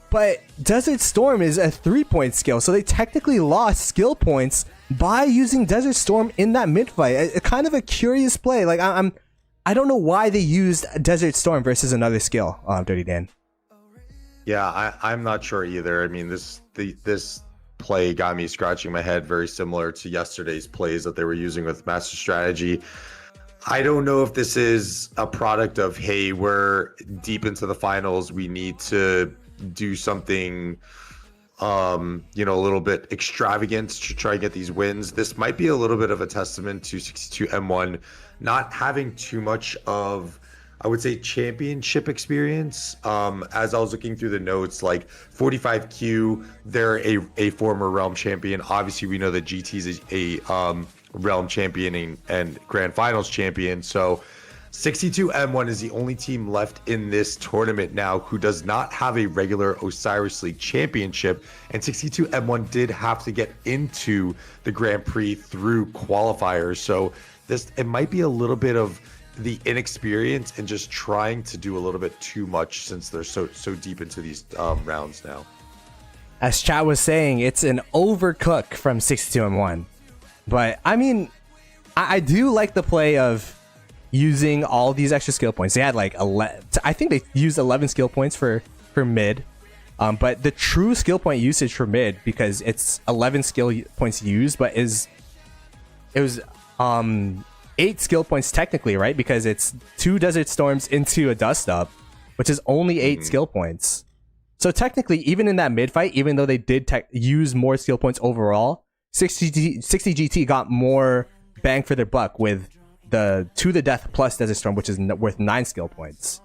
But Desert Storm is a 3-point skill, so they technically lost skill points by using Desert Storm in that mid fight. A kind of a curious play. I don't know why they used Desert Storm versus another skill. Dirty Dan. Yeah, I'm not sure either. I mean, this play got me scratching my head, very similar to yesterday's plays that they were using with Master Strategy. I don't know if this is a product of, hey, we're deep into the finals, we need to do something a little bit extravagant to try and get these wins. This might be a little bit of a testament to 62M1 not having too much of, I would say, championship experience. As I was looking through the notes, like 45Q, they're a former Realm champion. Obviously, we know that GT is a Realm champion and Grand Finals champion. So 62M1 is the only team left in this tournament now who does not have a regular Osiris League championship. And 62M1 did have to get into the Grand Prix through qualifiers. So it might be a little bit of the inexperience and just trying to do a little bit too much since they're so deep into these rounds now. As chat was saying, it's an overcook from 62M1. But I mean, I do like the play of using all these extra skill points. They had I think they used 11 skill points for mid. But the true skill point usage for mid, because it's 11 skill points used, but it was 8 skill points technically, right? Because it's 2 Desert Storms into a Dust Up, which is only 8 skill points. So technically, even in that mid fight, even though they did use more skill points overall, 60GT got more bang for their buck with the To the Death plus Desert Storm, which is worth 9 skill points.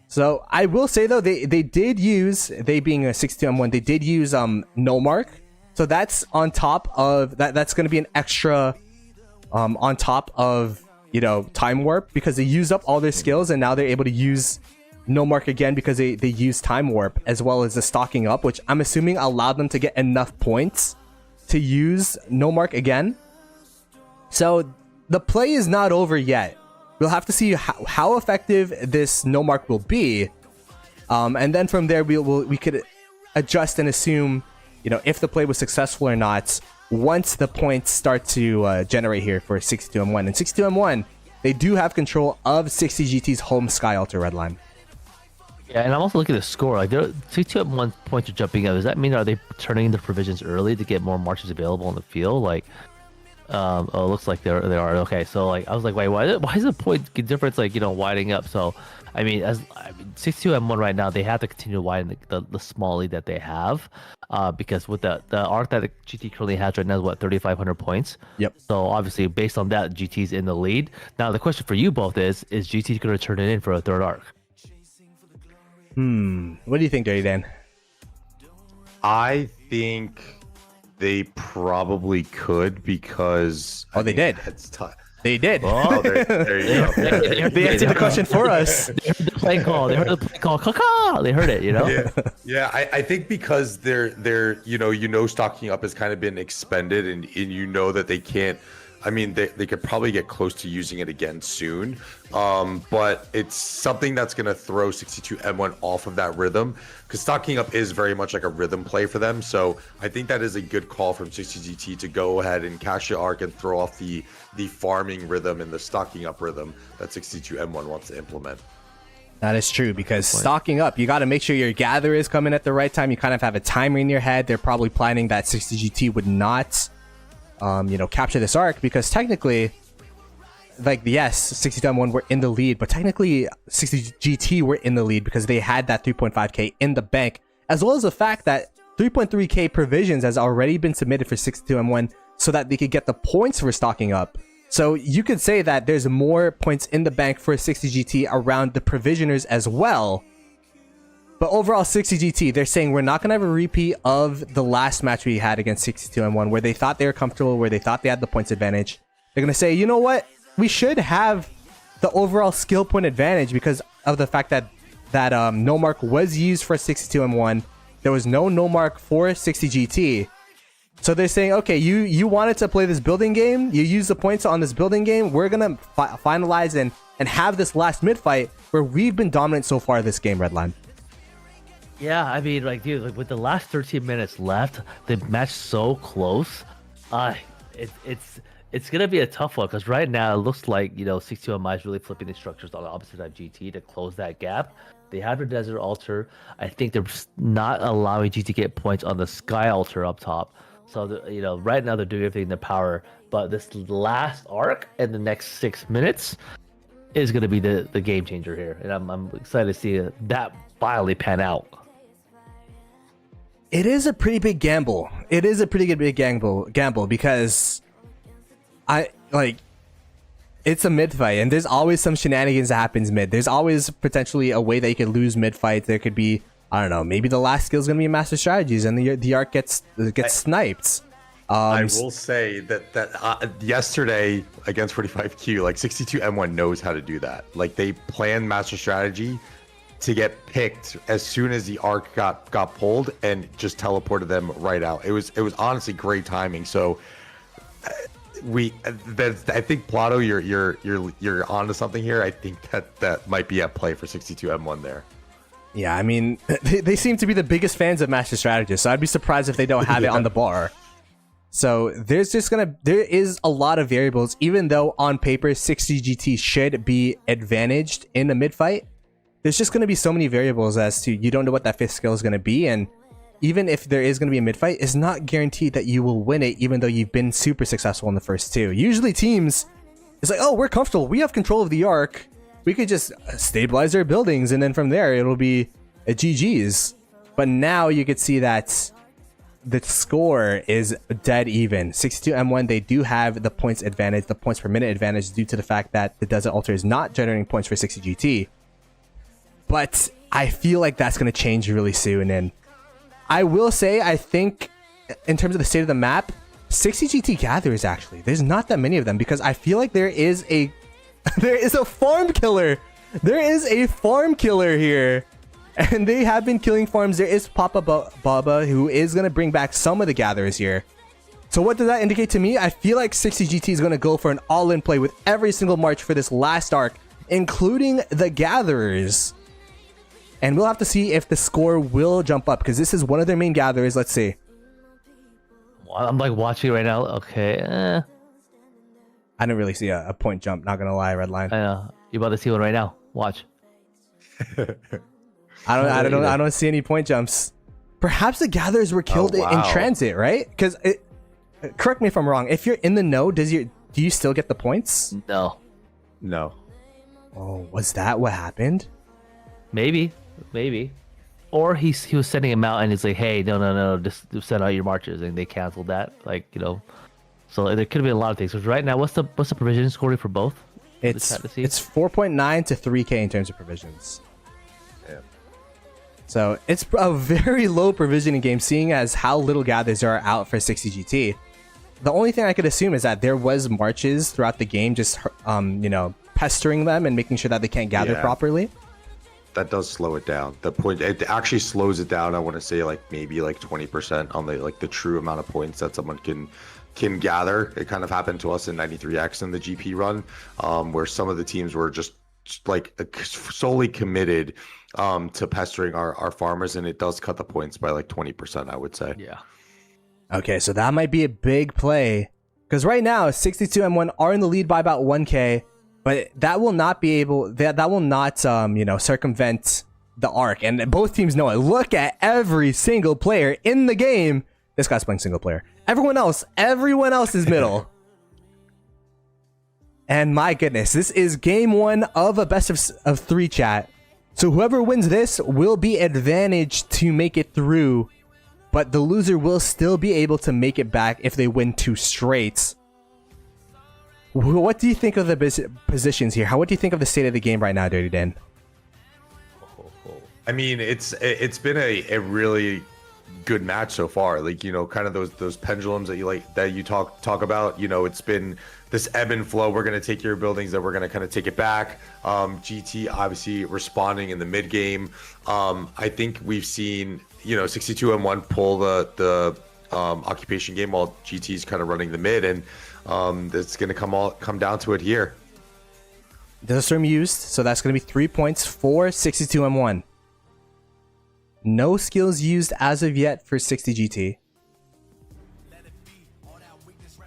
So I will say though, they did use, they being a 62M1, they did use No Mark. So that's on top of that. That's going to be an extra on top of Time Warp, because they used up all their skills and now they're able to use No Mark again because they use Time Warp as well as the stocking up, which I'm assuming allowed them to get enough points to use No Mark again. So the play is not over yet. We'll have to see how effective this No Mark will be, and then from there we could adjust and assume if the play was successful or not once the points start to generate here for 62M1. And 62M1, they do have control of 60GT's home Sky Altar red line. Yeah, and I'm also looking at the score. Like, they're 62-1 points are jumping up. Does that mean are they turning the provisions early to get more marches available on the field? Like, oh, it looks like they are. Okay, so like I was like, wait, why is the point difference like widening up? So, I mean, 62-1 right now, they have to continue to widen the small lead that they have, because with the arc that the GT currently has right now is what 3,500 points. Yep. So obviously, based on that, GT's in the lead. Now the question for you both is GT going to turn it in for a third arc? What do you think, Dirty Dan? I think they probably could because they did. It's tough. They did. Oh, there you go. They answered the question for us. They heard the play call. They heard the play call. Caw-caw! They heard it. Yeah. I think because they're stocking up has kind of been expended, and you know that they can't. I mean, they could probably get close to using it again soon, but it's something that's going to throw 62M1 off of that rhythm, because stocking up is very much like a rhythm play for them. So I think that is a good call from 60GT to go ahead and cash the arc and throw off the farming rhythm and the stocking up rhythm that 62M1 wants to implement. That is true, because stocking up, you got to make sure your gather is coming at the right time. You kind of have a timer in your head. They're probably planning that 60GT would not capture this arc, because technically, like, yes, 60-1 were in the lead, but technically 60GT were in the lead because they had that 3.5k in the bank, as well as the fact that 3.3k provisions has already been submitted for 62-1 so that they could get the points for stocking up. So you could say that there's more points in the bank for 60GT around the provisioners as well. But overall, 60GT, they're saying we're not going to have a repeat of the last match we had against 62-1, where they thought they were comfortable, where they thought they had the points advantage. They're going to say, you know what? We should have the overall skill point advantage because of the fact that no mark was used for 62-1. There was no mark for 60GT. So they're saying, okay, you wanted to play this building game. You used the points on this building game. We're going to finalize and have this last mid fight where we've been dominant so far this game, Redline. Yeah, I mean, like, dude, like with the last 13 minutes left, the match so close. It's gonna be a tough one because right now it looks like 62MI is really flipping the structures on the opposite side of GT to close that gap. They have their desert altar. I think they're not allowing GT to get points on the sky altar up top. So right now they're doing everything in their power. But this last arc in the next 6 minutes is gonna be the game changer here, and I'm excited to see that finally pan out. It is a pretty big gamble. It is a pretty big gamble because it's a mid fight, and there's always some shenanigans that happens mid. There's always potentially a way that you could lose mid fight. There could be, I don't know, maybe the last skill is going to be master strategies, and the arc gets sniped. I will say that yesterday against 45Q, like 62M1 knows how to do that. Like they planned master strategy to get picked as soon as the arc got pulled and just teleported them right out. It was honestly great timing. So I think Plato, you're onto something here. I think that might be at play for 62M1 there. Yeah, I mean, they seem to be the biggest fans of master strategists, so I'd be surprised if they don't have it on the bar. So there is a lot of variables, even though on paper 60GT should be advantaged in a mid fight. There's just going to be so many variables as to you don't know what that fifth skill is going to be, and even if there is going to be a mid fight, it's not guaranteed that you will win it, even though you've been super successful in the first two. Usually teams, it's like, oh, we're comfortable, we have control of the arc, we could just stabilize their buildings, and then from there it'll be a GG's. But now you could see that the score is dead even. 62M1, they do have the points advantage, the points per minute advantage, due to the fact that the Desert Altar is not generating points for 60GT. But I feel like that's going to change really soon. And I will say, I think in terms of the state of the map, 60GT gatherers, actually, there's not that many of them, because I feel like there is a farm killer. There is a farm killer here. And they have been killing farms. There is Papa Baba, who is going to bring back some of the gatherers here. So what does that indicate to me? I feel like 60GT is going to go for an all-in play with every single march for this last arc, including the gatherers. And we'll have to see if the score will jump up, because this is one of their main gatherers. Let's see. I'm like watching right now. Okay. I didn't really see a point jump, not going to lie, Redline. I know. You're about to see one right now. Watch. I don't see any point jumps. Perhaps the gatherers were killed in transit, right? Because correct me if I'm wrong. If you're in the know, do you still get the points? No. Oh, was that what happened? Maybe. Or he was sending him out and he's like, hey, no, just send out your marches, and they canceled that. Like, so there could have been a lot of things. So right now, what's the provision scoring for both? It's 4.9 to 3K in terms of provisions. Yeah. So it's a very low provisioning game, seeing as how little gathers are out for 60 GT. The only thing I could assume is that there was marches throughout the game, just pestering them and making sure that they can't gather properly. That does slow it down. It actually slows it down. I want to say maybe 20% on the true amount of points that someone can gather. It kind of happened to us in 93X in the GP run, where some of the teams were just solely committed to pestering our farmers, and it does cut the points by 20%, I would say. Yeah. Okay, so that might be a big play, because right now 62M1 are in the lead by about 1K, but that will not circumvent the Ark, and both teams know it. Look at every single player in the game. This guy's playing single player. Everyone else is middle. And my goodness, this is game 1 of a best of 3 chat. So whoever wins this will be advantaged to make it through, but the loser will still be able to make it back if they win 2 straights. What do you think of the positions here? What do you think of the state of the game right now, Dirty Dan? I mean, it's been a really good match so far. Kind of those pendulums that you talk about. It's been this ebb and flow. We're going to take your buildings, then we're going to kind of take it back. GT obviously responding in the mid game. I think we've seen 62M1 pull the occupation game while GT's kind of running the mid, and it's going to come down to it here. Desert Storm used, so that's going to be 3 points for 62M1. No skills used as of yet for 60 GT.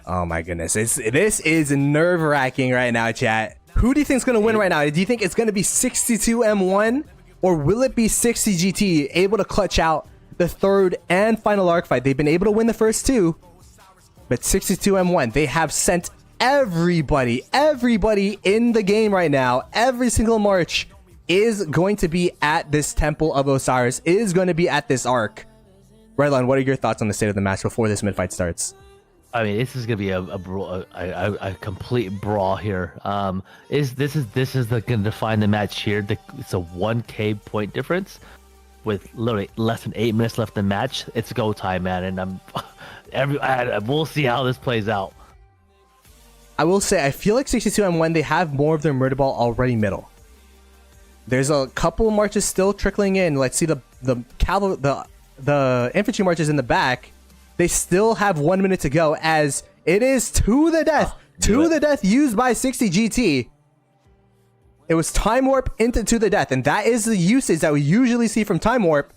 Oh my goodness, this is nerve-wracking right now, chat. Who do you think is going to win right now? Do you think it's going to be 62M1, or will it be 60 GT able to clutch out the third and final Ark fight? They've been able to win the first 2, but 62M1, they have sent everybody in the game right now. Every single march is going to be at this Temple of Osiris, is going to be at this Ark. Redline, what are your thoughts on the state of the match before this mid-fight starts? I mean, this is gonna be a complete brawl here. This is gonna define the match here. It's a 1K point difference with literally less than 8 minutes left in the match. It's go time, man, and we'll see how this plays out. I will say, I feel like 62M1, they have more of their murder ball already middle. There's a couple marches still trickling in. Let's see the infantry marches in the back. They still have 1 minute to go, as it is to the death. To the death used by 60 GT. It was Time Warp into to the death, and that is the usage that we usually see from Time Warp.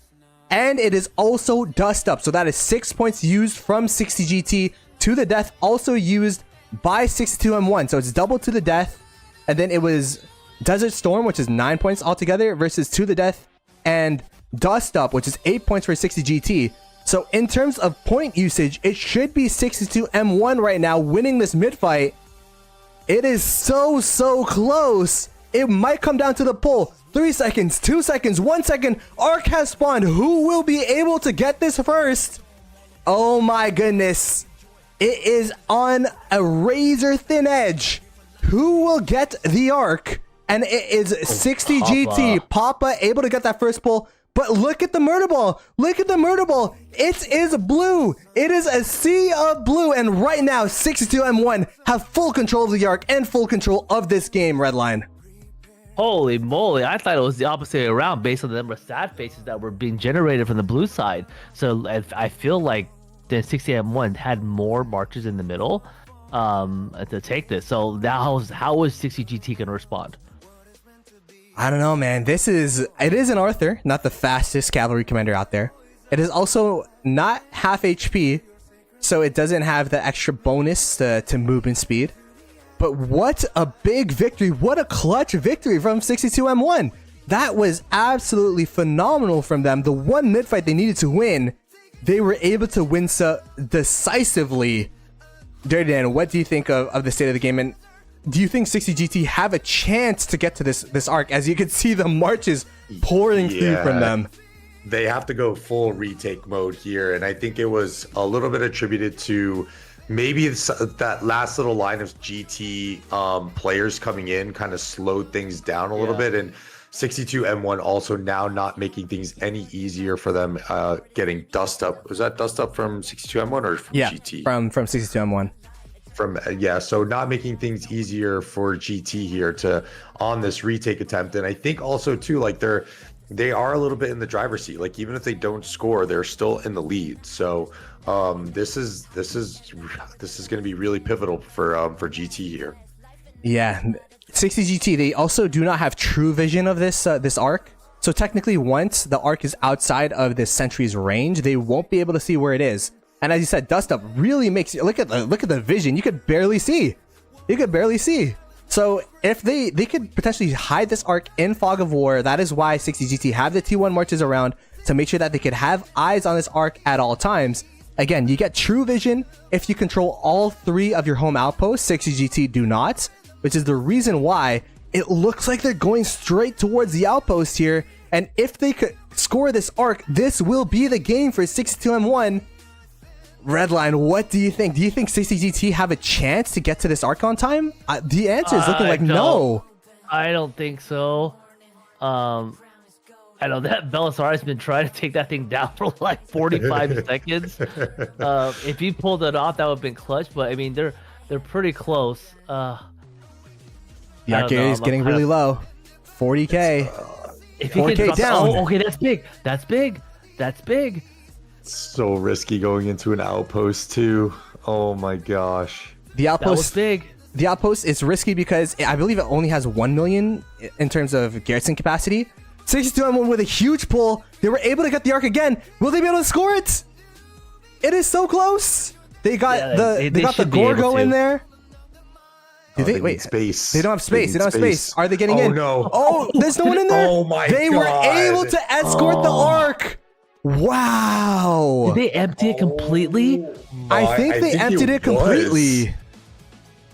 And it is also Dust Up, so that is 6 points used from 60 GT to the death, also used by 62M1. So it's double to the death, and then it was Desert Storm, which is 9 points altogether, versus to the death and Dust Up, which is 8 points for 60 GT. So in terms of point usage, it should be 62M1 right now winning this mid fight. It is so close. It might come down to the pull. 3 seconds, 2 seconds, 1 second. Ark has spawned. Who will be able to get this first? Oh my goodness. It is on a razor thin edge. Who will get the Ark? And it is 60 GT. Papa able to get that first pull. But look at the murder ball. Look at the murder ball. It is blue. It is a sea of blue. And right now, 62M1 have full control of the Ark and full control of this game, Redline. Holy moly, I thought it was the opposite way around based on the number of sad faces that were being generated from the blue side. So I feel like the 60M1 had more marches in the middle to take this. So now how is 60 GT going to respond? I don't know, man. It is an Arthur, not the fastest cavalry commander out there. It is also not half HP, so it doesn't have the extra bonus to movement speed. But what a big victory. What a clutch victory from 62M1. That was absolutely phenomenal from them. The one mid-fight they needed to win, they were able to win so decisively. Dirty Dan, what do you think of the state of the game? And do you think 60GT have a chance to get to this arc? As you can see, the marches pouring through from them. They have to go full retake mode here. And I think it was a little bit attributed to maybe that last little line of GT players coming in kind of slowed things down a little bit. And 62M1 also now not making things any easier for them getting dust up. Was that dust up from 62M1 or from GT? From 62M1. So not making things easier for GT here on this retake attempt. And I think also too, like they are a little bit in the driver's seat. Like even if they don't score, they're still in the lead. So this is going to be really pivotal for GT here. Yeah, 60GT, they also do not have true vision of this arc. So technically, once the arc is outside of this sentry's range, they won't be able to see where it is. And as you said, dust up really makes you look at the vision. You could barely see. So if they could potentially hide this arc in Fog of War, that is why 60GT have the T1 marches around to make sure that they could have eyes on this arc at all times. Again, you get true vision if you control all 3 of your home outposts. 60GT do not, which is the reason why it looks like they're going straight towards the outpost here. And if they could score this arc, this will be the game for 62M1. Redline, what do you think? Do you think 60GT have a chance to get to this arc on time? The answer is looking like no. I don't think so. I know that Belisarius has been trying to take that thing down for like 45 seconds. If he pulled it off, that would have been clutch. But I mean, they're pretty close. The arcade is getting really low. 40k. If he 4K down. Oh, okay, that's big. So risky going into an outpost too. Oh my gosh. The outpost that was big. The outpost is risky because I believe it only has 1 million in terms of garrison capacity. 62M1 with a huge pull. They were able to get the arc again. Will they be able to score it? It is so close. They got they got the Gorgo in there. Wait, space. They don't have space. They don't have space. Are they getting in? No. Oh, there's no one in there. Oh my They were able to escort the arc. Wow. Did they empty it completely? I think they emptied it completely.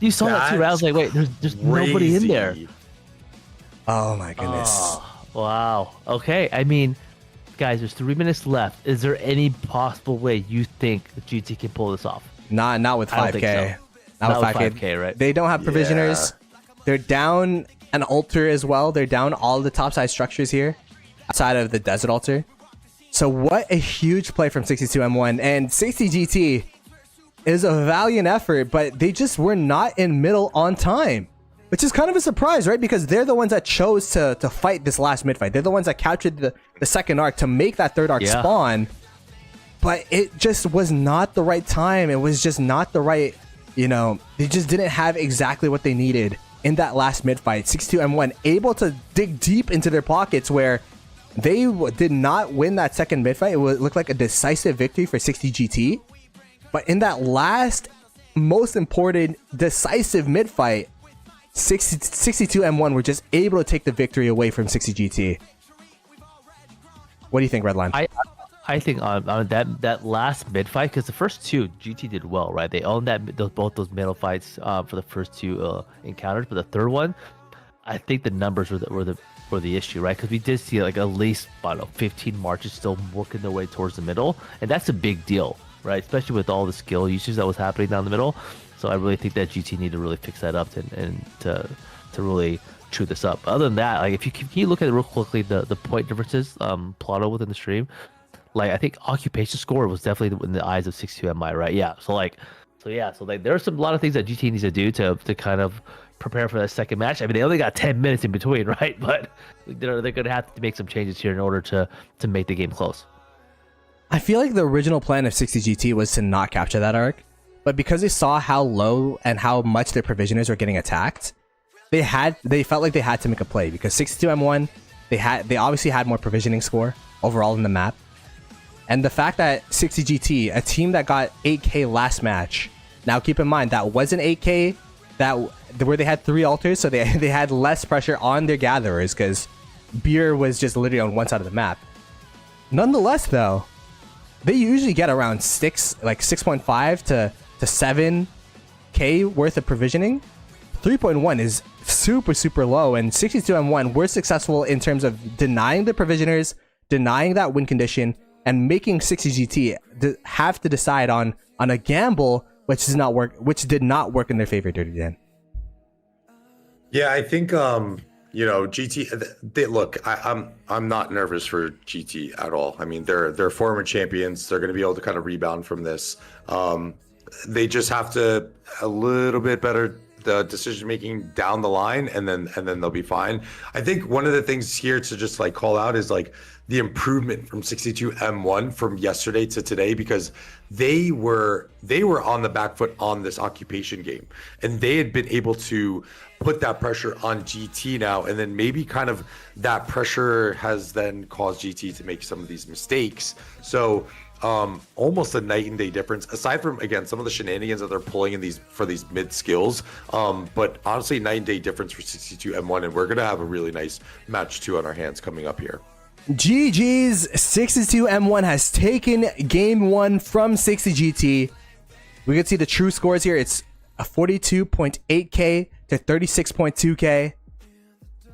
You saw that too, right? I was like, wait, there's nobody in there. Oh my goodness. Wow. Okay. I mean, guys, there's 3 minutes left. Is there any possible way you think the GT can pull this off? Not with 5K. Not with 5K, right? They don't have provisioners. They're down an altar as well. They're down all the topside structures here outside of the desert altar. So what a huge play from 62M1. And 60GT is a valiant effort, but they just were not in middle on time. Which is kind of a surprise, right? Because they're the ones that chose to fight this last mid fight. They're the ones that captured the second arc to make that third arc spawn. But it just was not the right time. It was just not the right, they just didn't have exactly what they needed in that last mid fight. 62M1 able to dig deep into their pockets where they did not win that second mid fight. It looked like a decisive victory for 60GT. But in that last, most important, decisive mid fight, 62M1 were just able to take the victory away from 60GT. What do you think, Redline? I think on that last mid fight, because the first 2 GT did well, right? They owned both those middle fights for the first 2 encounters, but the third one, I think the numbers were the issue, right? Because we did see like at least 15 marches still working their way towards the middle, and that's a big deal, right? Especially with all the skill usage that was happening down the middle. So I really think that GT need to really fix that up and to really chew this up. Other than that, like if you look at it real quickly, the point differences plotted within the stream, like I think occupation score was definitely in the eyes of 62MI, right? Yeah. So there's a lot of things that GT needs to do to kind of prepare for that second match. I mean, they only got 10 minutes in between, right? But they're going to have to make some changes here in order to make the game close. I feel like the original plan of 60GT was to not capture that arc. But because they saw how low and how much their provisioners were getting attacked, they felt like they had to make a play because 62M1, they obviously had more provisioning score overall in the map. And the fact that 60GT, a team that got 8K last match, now keep in mind that wasn't 8K where they had 3 altars, so they had less pressure on their gatherers because Beer was just literally on one side of the map. Nonetheless, though, they usually get around 6.5 to 7k worth of provisioning. 3.1 is super low, and 62M1 were successful in terms of denying the provisioners, denying that win condition, and making 60GT have to decide on a gamble which did not work in their favor. Dirty Dan. Yeah, I think GT. Look, I'm not nervous for GT at all. I mean, they're former champions. They're going to be able to kind of rebound from this. They just have to a little bit better the decision making down the line, and then they'll be fine. I think one of the things here to just like call out is like the improvement from 62M1 from yesterday to today, because they were on the back foot on this occupation game, and they had been able to put that pressure on GT now, and then maybe kind of that pressure has then caused GT to make some of these mistakes. So almost a night and day difference, aside from, again, some of the shenanigans that they're pulling in these mid skills, but honestly night and day difference for 62M1, and we're gonna have a really nice match 2 on our hands coming up here. GG's. 62M1 has taken game 1 from 60GT. We can see the true scores here. It's a 42.8k to 36.2k.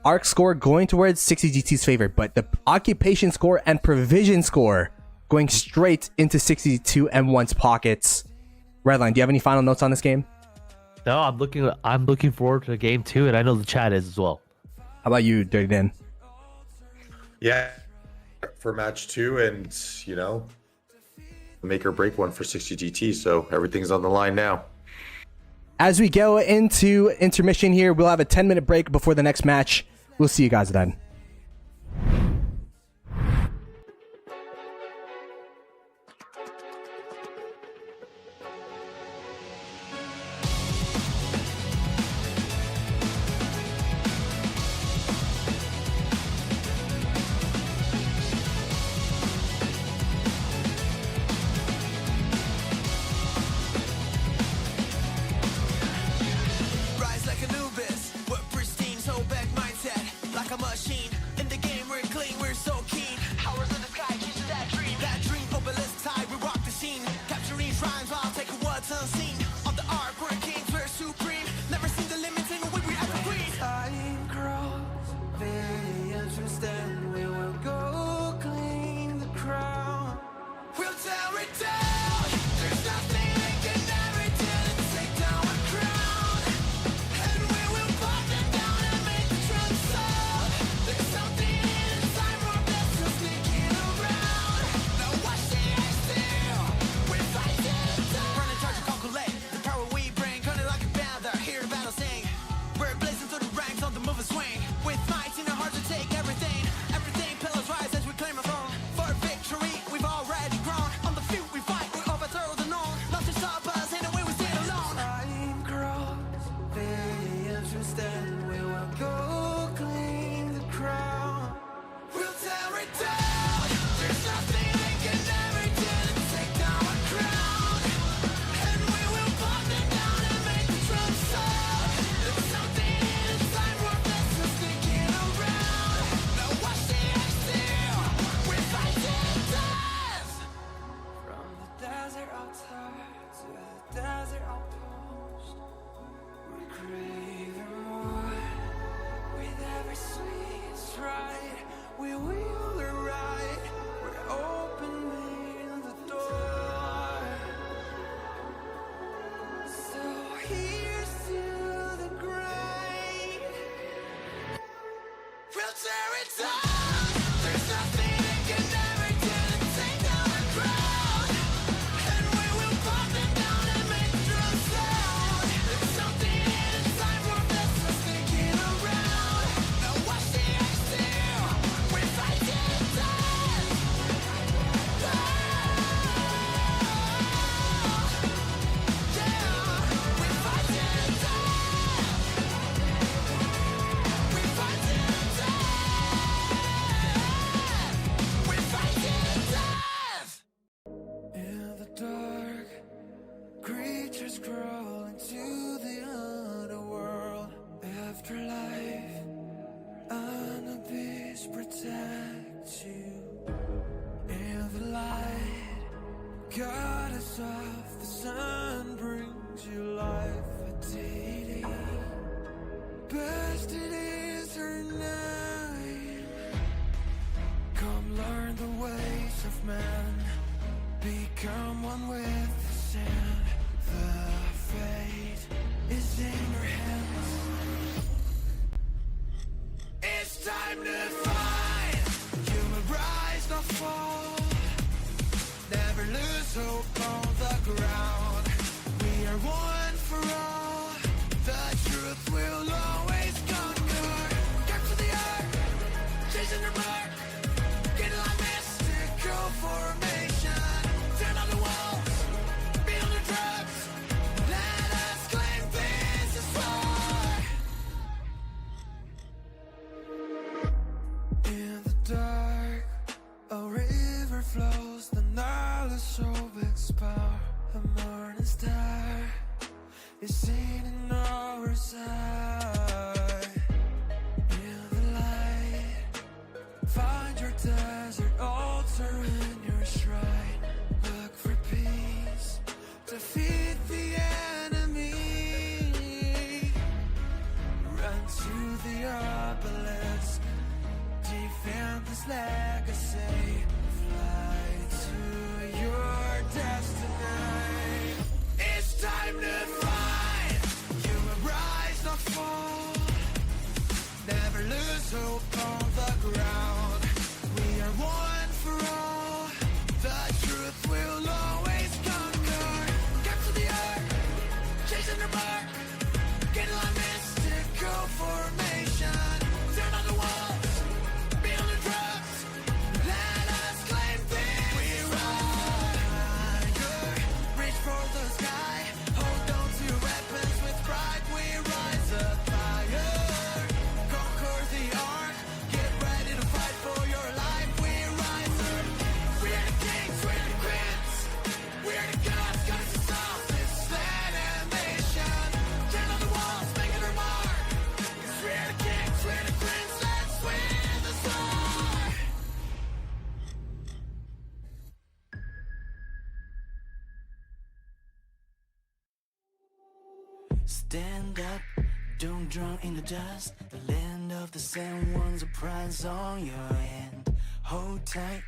Arc score going towards 60GT's favor, but the occupation score and provision score going straight into 62M1's pockets. Redline, do you have any final notes on this game? No, I'm looking forward to game 2, and I know the chat is as well. How about you, Dirty Dan? Yeah, for match 2, and make or break one for 60GT. So everything's on the line now. As we go into intermission here, we'll have a 10-minute break before the next match. We'll see you guys then. protect you in the light. Goddess of the sun brings you life, a deity. Best it is her name. Come learn the ways of man, become one with the sand. The fate is in your hands. It's time to fight. You will rise, not fall. Never lose hope on the ground. We are one for all. The truth will always conquer. Capture the earth, chasing the mark. Get like mystical formation. Turn on the walls, beat on the drums. Let us claim this is war. In the dark, a river flows. The Nile is so expound. A morning star is seen in our side. In the light, find your desert altar and your shrine. Look for peace, defeat the enemy. Run to the obelisk, defend this legacy. Fly to your destiny. It's time to fight. You will rise, not fall. Never lose hope on the ground. We are one for all. The truth will always conquer. Capture the earth, chasing the mark. Get like mystical formation. Turn on the walls, beat on the drums. Let us claim this. We rise, reach for the sky. Hold on to your weapons with pride. We rise up higher. Conquer the ark. Get ready to fight for your life. We rise up. We are the kings, we are the queens. We are the gods, goddesses of this land and nation. Turn on the walls, make it our mark. 'Cause we are the kings, we are the queens. Let's win the war. Stand up, don't drown in the dust. The land of the sand one's a prize on your hand. Hold tight,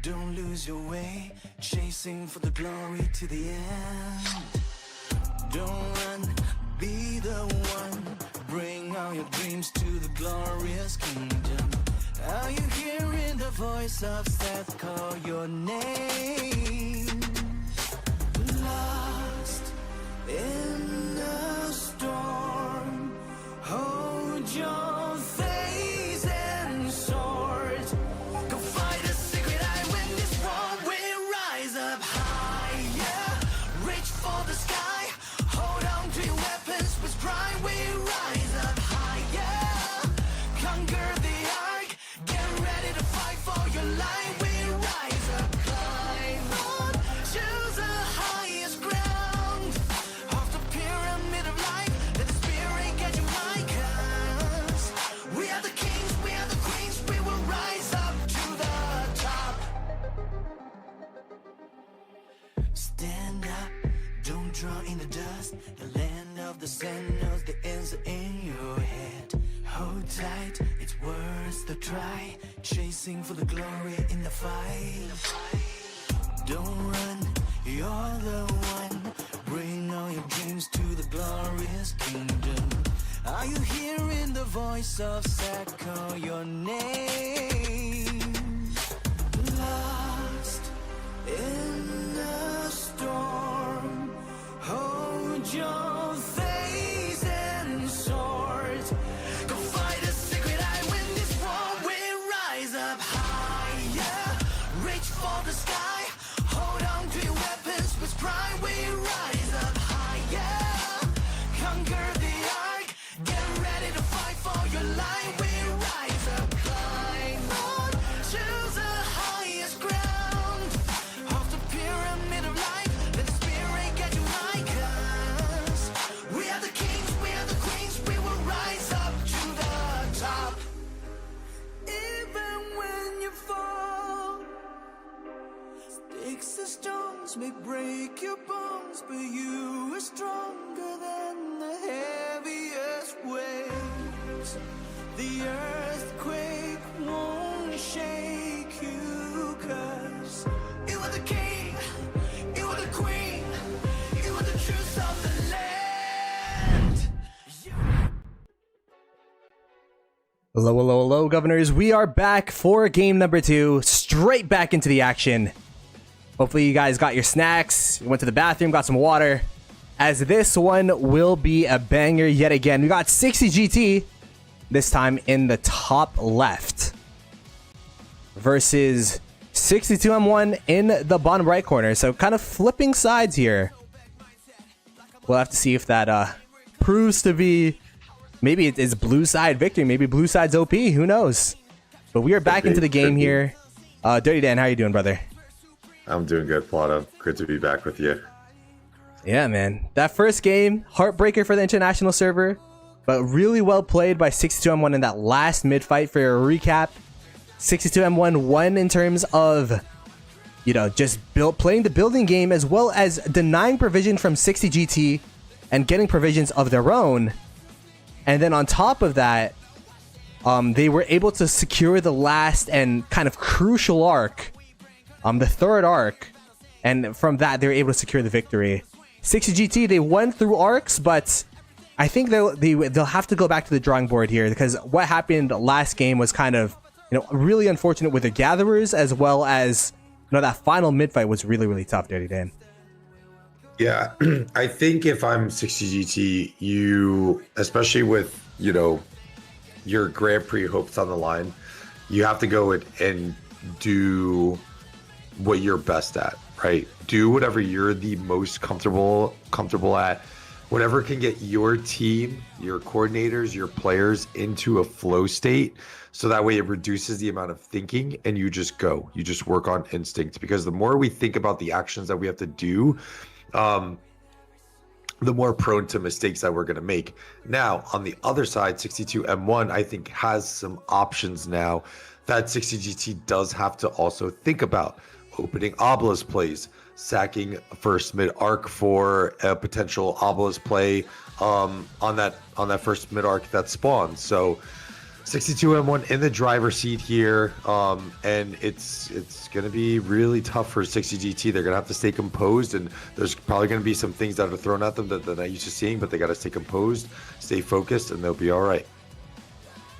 don't lose your way. Chasing for the glory to the end. Don't run, be the one. Bring all your dreams to the glorious kingdom. Are you hearing the voice of Seth call your name? Lost in the storm, hold your face and sword. Go fight a secret eye, win this war. We rise up higher, reach for the sky. Hold on to your weapons with pride. We rise up higher, conquer the ark. Get ready to fight for your life. We rise up, climb on, choose the highest ground. Off the pyramid of life, let the spirit get you like us. We are the kings, we are the queens. We will rise up to the top. Stand up, don't draw in the dust. The land of the sand knows the answer in your head. Hold tight, it's worth the try. Chasing for the glory in the fight. Don't run, you're the one. Bring all your dreams to the glorious kingdom. Are you hearing the voice of Seth call your name? Lost in the storm, hold your face and sword. Go fight a secret eye, win this war. We rise up higher, reach for the sky. Hold on to your weapons with pride. We rise up higher, conquer the ark. Get ready to fight for your life. We rise up, climb on, choose the highest ground. Off the pyramid of life, let the spirit get you like us. We are the kings, we are the queens. We will rise up to the top. Even when stones may break your bones, but you are stronger than the heaviest waves. The earthquake won't shake you, 'cause you are the king, you are the queen, you are the truth of the land. Hello, hello, hello, governors. We are back for game number 2, straight back into the action. Hopefully you guys got your snacks, you went to the bathroom, got some water, as this one will be a banger yet again. We got 60 GT, this time in the top left, versus 62 M1 in the bottom right corner. So kind of flipping sides here. We'll have to see if that proves to be, maybe it's blue side victory, maybe blue side's OP, who knows. But we are back into the game here. Dirty Dan, how you doing, brother? I'm doing good, Plata. Good to be back with you. Yeah, man. That first game, heartbreaker for the international server, but really well played by 62M1 in that last mid-fight. For a recap, 62M1 won in terms of, you know, just playing the building game, as well as denying provision from 60 GT and getting provisions of their own. And then on top of that, they were able to secure the last and kind of crucial arc, the third arc, and from that they were able to secure the victory. 60 GT, they went through arcs, but I think they'll have to go back to the drawing board here, because what happened last game was kind of, you know, really unfortunate with the gatherers, as well as, you know, that final mid fight was really, really tough. Dirty Dan. Yeah, I think if I'm 60 GT, you, especially with, you know, your Grand Prix hopes on the line, you have to go and do what you're best at, right? Do whatever you're the most comfortable at, whatever can get your team, your coordinators, your players into a flow state, so that way it reduces the amount of thinking and you just go. You just work on instinct, because the more we think about the actions that we have to do, the more prone to mistakes that we're going to make. Now, on the other side, 62 M1, I think, has some options now that 60 GT does have to also think about. Opening obelisk plays, sacking first mid arc for a potential obelisk play on that first mid arc that spawns. So 62 M1 in the driver's seat here, and it's going to be really tough for 60 GT. They're going to have to stay composed, and there's probably going to be some things that are thrown at them that they're not used to seeing, but they got to stay composed, stay focused, and they'll be all right.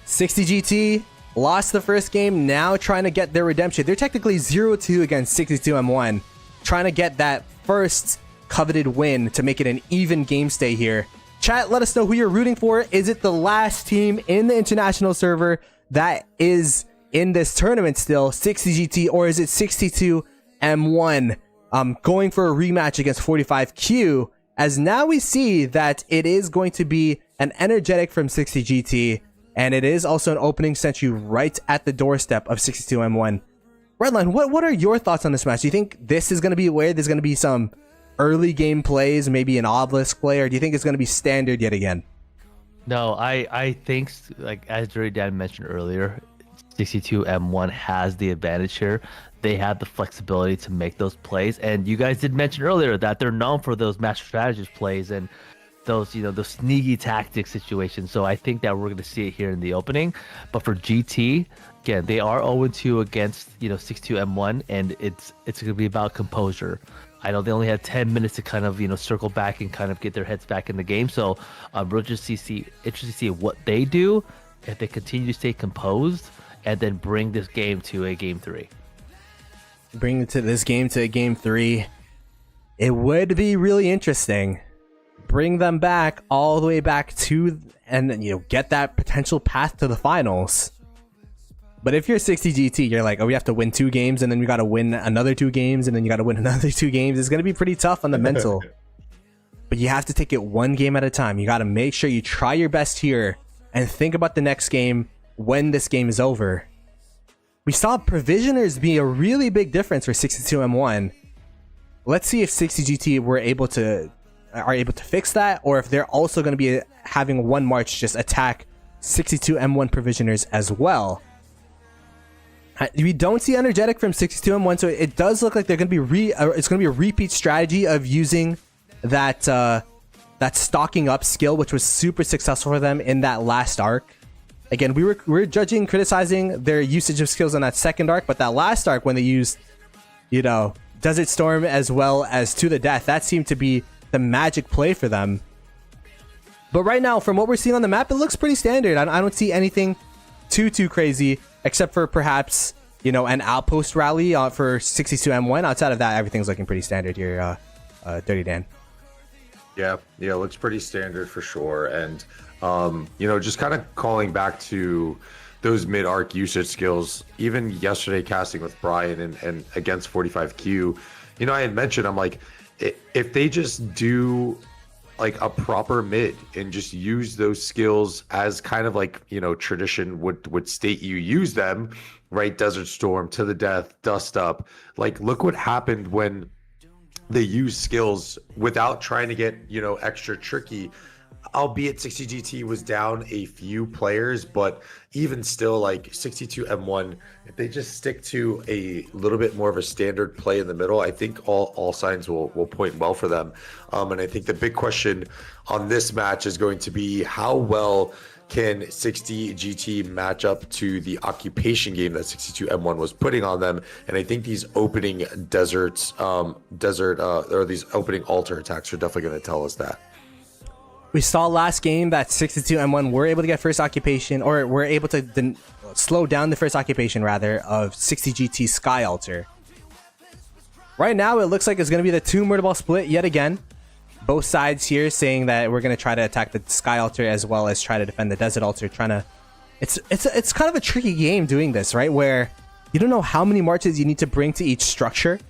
60 GT lost the first game, now trying to get their redemption. They're technically 0-2 against 62 M1, trying to get that first coveted win to make it an even game stay here. Chat, let us know who you're rooting for. Is it the last team in the international server that is in this tournament still, 60 GT, or is it 62 M1 going for a rematch against 45Q? As now we see that it is going to be an energetic from 60 GT, and it is also an opening sentry right at the doorstep of 62 M1. Redline, what are your thoughts on this match? Do you think this is going to be where there's going to be some early game plays, maybe an obelisk play, or do you think it's going to be standard yet again? No, I think, like as Dirty Dan mentioned earlier, 62 M1 has the advantage here. They have the flexibility to make those plays, and you guys did mention earlier that they're known for those master strategist plays and those, you know, those sneaky tactic situations. So I think that we're going to see it here in the opening. But for GT, again, they are 0-2 against, you know, 62 M1, and it's going to be about composure. I know they only had 10 minutes to kind of, you know, circle back and kind of get their heads back in the game. So we're just interested to see what they do, if they continue to stay composed, and then bring this game to a game 3. Bring this game to a game 3. It would be really interesting. Bring them back all the way back to, and then, you know, get that potential path to the finals. But if you're 60 GT, you're like, oh, we have to win 2 games, and then we got to win another 2 games, and then you got to win another 2 games. It's going to be pretty tough on the mental. But you have to take it one game at a time. You got to make sure you try your best here and think about the next game when this game is over. We saw provisioners be a really big difference for 62 M1. Let's see if 60 GT are able to fix that, or if they're also going to be having one march just attack 62 M1 provisioners as well. We don't see energetic from 62M1, so it does look like they're going to be it's going to be a repeat strategy of using that that stocking up skill, which was super successful for them in that last arc. Again, we were judging, criticizing their usage of skills in that second arc, but that last arc when they used, you know, Desert Storm as well as To the Death, that seemed to be the magic play for them. But right now, from what we're seeing on the map, it looks pretty standard. I don't see anything too crazy, except for perhaps, you know, an outpost rally for 62M1. Outside of that, everything's looking pretty standard here, Dirty Dan. Yeah, it looks pretty standard for sure. And, you know, just kind of calling back to those mid-arc usage skills, even yesterday casting with Brian and against 45Q, you know, I had mentioned, I'm like, if they just do like a proper mid and just use those skills as kind of like, you know, tradition would state you use them, right? Desert Storm, To the Death, Dust Up. Like, look what happened when they use skills without trying to get, you know, extra tricky. Albeit 60GT was down a few players, but even still, like 62M1, if they just stick to a little bit more of a standard play in the middle, I think all signs will point well for them. And I think the big question on this match is going to be how well can 60GT match up to the occupation game that 62M1 was putting on them. And I think these opening or these opening altar attacks are definitely going to tell us that. We saw last game that 62M1 were able to get first occupation, or were able to slow down the first occupation, rather, of 60GT Sky Altar. Right now, it looks like it's going to be the 2 Murder Ball split yet again. Both sides here saying that we're going to try to attack the Sky Altar as well as try to defend the Desert Altar. It's kind of a tricky game doing this, right? Where you don't know how many marches you need to bring to each structure.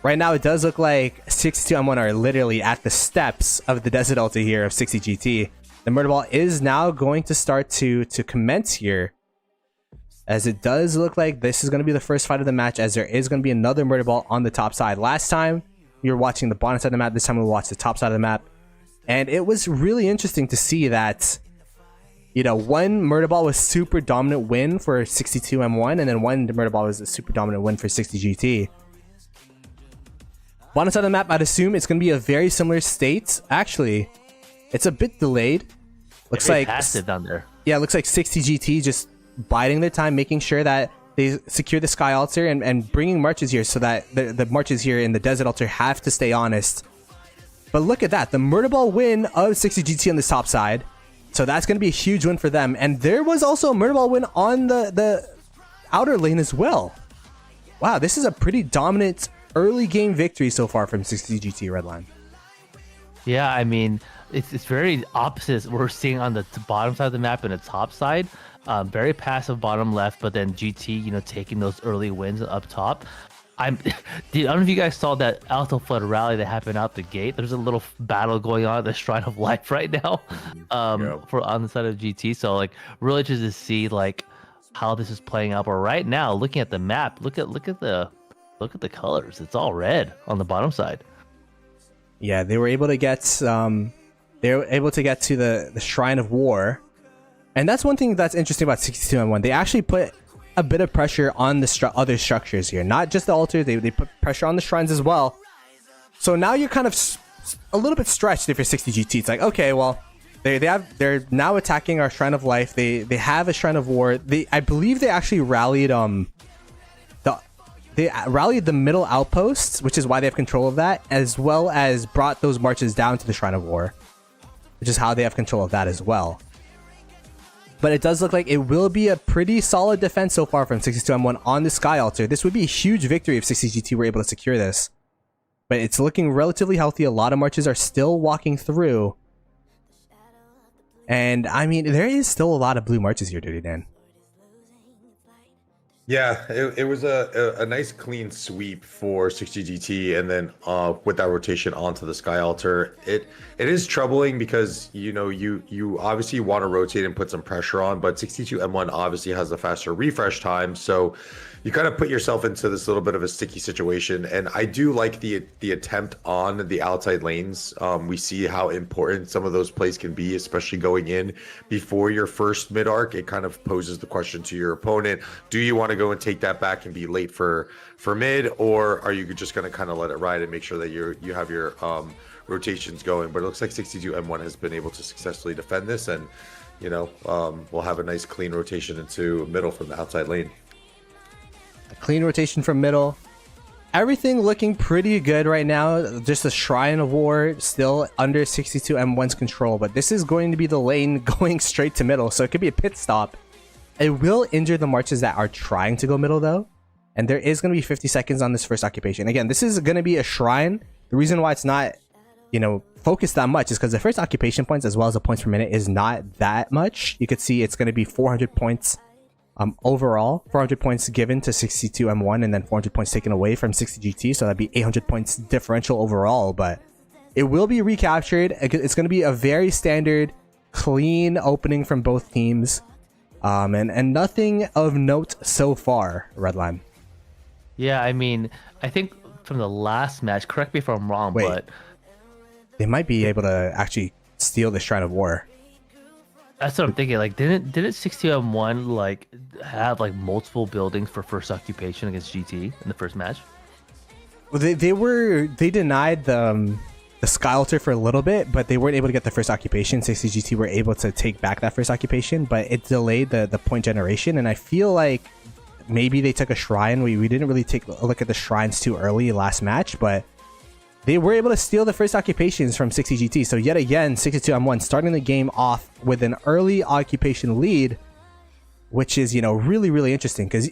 Right now, it does look like 62M1 are literally at the steps of the Desert Altar here of 60GT. The Murder Ball is now going to start to commence here, as it does look like this is going to be the first fight of the match, as there is going to be another Murder Ball on the top side. Last time, we were watching the bottom side of the map. This time, we watched the top side of the map. And it was really interesting to see that, you know, one Murder Ball was super dominant win for 62M1, and then one Murder Ball was a super dominant win for 60GT. Bottom side of the map, I'd assume it's going to be a very similar state. Actually, it's a bit delayed. Looks like passed it down there. Yeah, it looks like 60GT just biding their time, making sure that they secure the Sky Altar and bringing marches here so that the marches here in the Desert Altar have to stay honest. But look at that. The Murder Ball win of 60GT on this top side. So that's going to be a huge win for them. And there was also a Murder Ball win on the outer lane as well. Wow, this is a pretty dominant early game victory so far from 60GT Redline. Yeah, I mean, it's very opposite we're seeing on the bottom side of the map and the top side. Very passive bottom left, but then GT, you know, taking those early wins up top. I don't know if you guys saw that Alto Flood rally that happened out the gate. There's a little battle going on at the Shrine of Life right now, for on the side of GT. So like, really interested to see like how this is playing out. But right now, looking at the map, look at the colors. It's all red on the bottom side. Yeah, they were able to get to the Shrine of War. And that's one thing that's interesting about 62M1. They actually put a bit of pressure on the other structures here. Not just the altar, they put pressure on the shrines as well. So now you're kind of a little bit stretched if you're 60GT. It's like, okay, well, they're now attacking our Shrine of Life. They have a Shrine of War. I believe they actually rallied the middle outposts, which is why they have control of that, as well as brought those marches down to the Shrine of War, which is how they have control of that as well. But it does look like it will be a pretty solid defense so far from 62M1 on the Sky Altar. This would be a huge victory if 60GT were able to secure this. But it's looking relatively healthy. A lot of marches are still walking through. And, I mean, there is still a lot of blue marches here, Dirty Dan. Yeah, it was a nice clean sweep for 60GT, and then with that rotation onto the Sky Altar, it is troubling because you know you obviously want to rotate and put some pressure on, but 62M1 obviously has a faster refresh time, so you kind of put yourself into this little bit of a sticky situation. And I do like the attempt on the outside lanes. We see how important some of those plays can be, especially going in before your first mid arc. It kind of poses the question to your opponent: do you want to go and take that back and be late for mid, or are you just going to kind of let it ride and make sure that you have your rotations going? But it looks like 62M1 has been able to successfully defend this, and we'll have a nice clean rotation into middle from the outside lane. A clean rotation from middle. Everything looking pretty good right now. Just the Shrine of War still under 62M1's control, but this is going to be the lane going straight to middle, so it could be a pit stop. It will injure the marches that are trying to go middle though, and there is going to be 50 seconds on this first occupation. Again, this is going to be a Shrine. The reason why it's not, focused that much is because the first occupation points as well as the points per minute is not that much. You could see it's going to be 400 points overall, 400 points given to 62M1 and then 400 points taken away from 60GT, so that'd be 800 points differential overall, but it will be recaptured. It's going to be a very standard clean opening from both teams, and nothing of note so far, Redline. Yeah, I mean, I think from the last match, correct me if I'm wrong, but they might be able to actually steal the Shrine of War. That's what I'm thinking. Like, didn't 62M1 like have like multiple buildings for first occupation against GT in the first match? Well, they denied the Sky Altar for a little bit, but they weren't able to get the first occupation. 60GT were able to take back that first occupation, but it delayed the point generation. And I feel like maybe they took a Shrine. We didn't really take a look at the Shrines too early last match, but they were able to steal the first occupations from 60GT. So yet again, 62M1 starting the game off with an early occupation lead, which is, really, really interesting. Because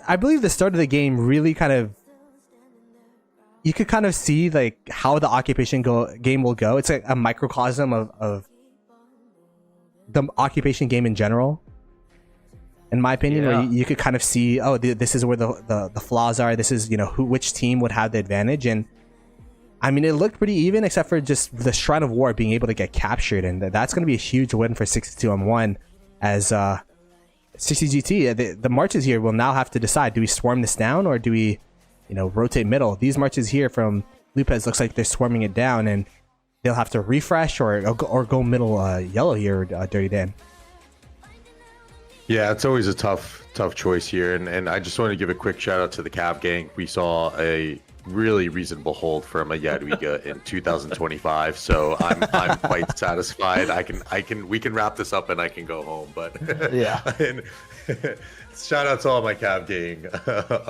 I believe the start of the game really kind of, you could kind of see like how the occupation game will go. It's like a microcosm of the occupation game in general, in my opinion, where you could kind of see, this is where the flaws are. This is, which team would have the advantage. And I mean, it looked pretty even, except for just the Shrine of War being able to get captured, and that's going to be a huge win for 62M1, as 60GT, the marches here will now have to decide, do we swarm this down, or do we, rotate middle? These marches here from Lupez looks like they're swarming it down, and they'll have to refresh or go middle yellow here, Dirty Dan. Yeah, it's always a tough choice here, and I just want to give a quick shout out to the Cav gang. We saw a really reasonable hold from a Jadwiga in 2025, so I'm quite satisfied. We can wrap this up and I can go home, but yeah. And shout out to all my Cav gang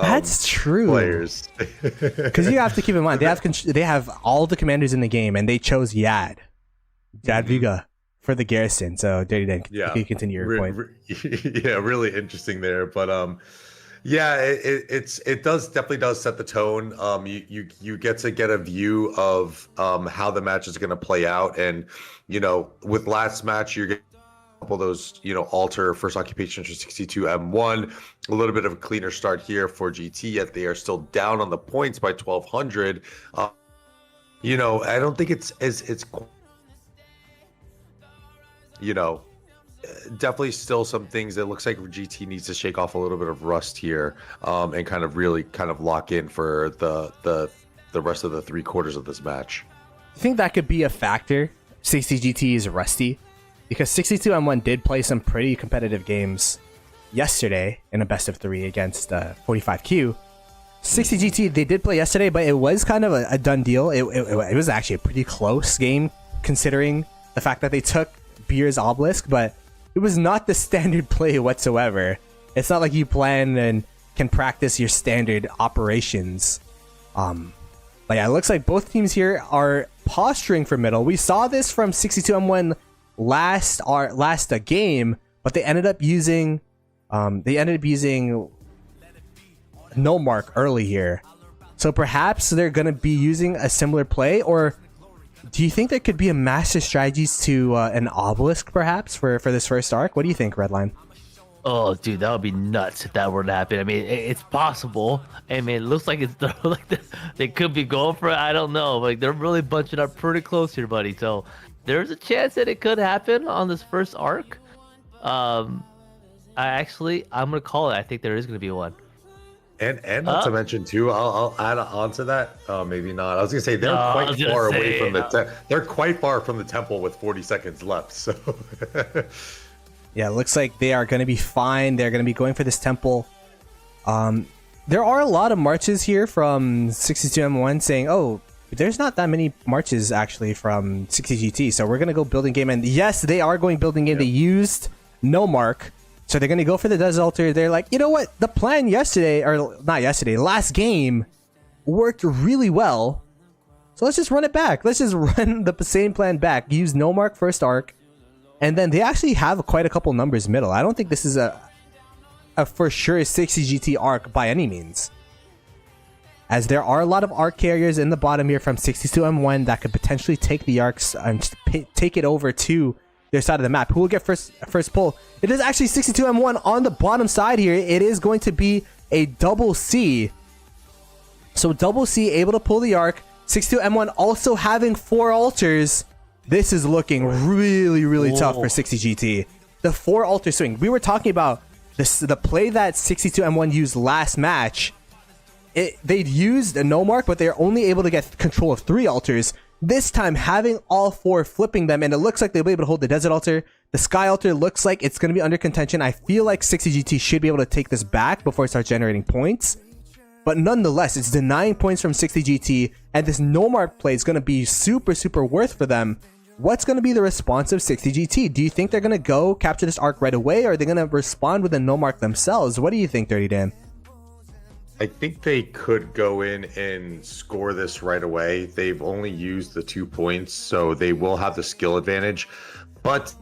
That's true, players, because you have to keep in mind they have all the commanders in the game, and they chose Jadwiga for the garrison. So Dirty Dan, you continue your point. Yeah, really interesting there, but yeah, it definitely does set the tone. You get to get a view of how the match is going to play out, and with last match you're getting a couple of those alter first occupation for 62M1, a little bit of a cleaner start here for GT, yet they are still down on the points by 1200. I don't think it's definitely still some things that looks like GT needs to shake off a little bit of rust here, and kind of really lock in for the rest of the 3 quarters of this match. I think that could be a factor. 60GT is rusty, because 62M1 did play some pretty competitive games yesterday in a best of 3 against 45Q. 60GT, they did play yesterday, but it was kind of a done deal. It was actually a pretty close game, considering the fact that they took Beer's Obelisk, but it was not the standard play whatsoever. It's not like you plan and can practice your standard operations. But yeah, it looks like both teams here are posturing for middle. We saw this from 62M1 last game, but they ended up using no mark early here. So perhaps they're gonna be using a similar play, or do you think there could be a master strategies to an obelisk perhaps for this first arc? What do you think, Redline? Oh, dude, that would be nuts if that were to happen. I mean, it's possible. I mean, it looks like they could be going for it. I don't know. Like, they're really bunching up pretty close here, buddy. So there's a chance that it could happen on this first arc. I'm gonna call it. I think there is gonna be one. And not to mention too, I'll add on to that. Maybe not. I was gonna say they're quite far away from they're quite far from the temple with 40 seconds left. So yeah, it looks like they are going to be fine. They're going to be going for this temple. There are a lot of marches here from 62M1 saying, oh, there's not that many marches actually from 60GT, so we're going to go building game. And yes, they are going building game. They used no mark, so they're going to go for the Desert Altar. They're like, you know what? The plan yesterday, or not yesterday, last game worked really well. So let's just run it back. Let's just run the same plan back. Use no mark first arc. And then they actually have quite a couple numbers middle. I don't think this is a for sure 60GT arc by any means, as there are a lot of arc carriers in the bottom here from 62M1 that could potentially take the arcs and take it over to their side of the map. Who will get first pull? It is actually 62M1 on the bottom side here. It is going to be a double C. So double C able to pull the arc. 62M1 also having 4 altars. This is looking really tough for 60GT. The 4 altar swing. We were talking about this, the play that 62M1 used last match. They'd used a no mark, but they're only able to get control of 3 altars. This time, having all 4, flipping them, and it looks like they'll be able to hold the Desert Altar. The Sky Altar looks like it's going to be under contention. I feel like 60GT should be able to take this back before it starts generating points. But nonetheless, it's denying points from 60GT, and this no mark play is going to be super worth for them. What's going to be the response of 60GT? Do you think they're going to go capture this arc right away, or are they going to respond with a no mark themselves? What do you think, Dirty Dan? I think they could go in and score this right away. They've only used the 2 points, so they will have the skill advantage. But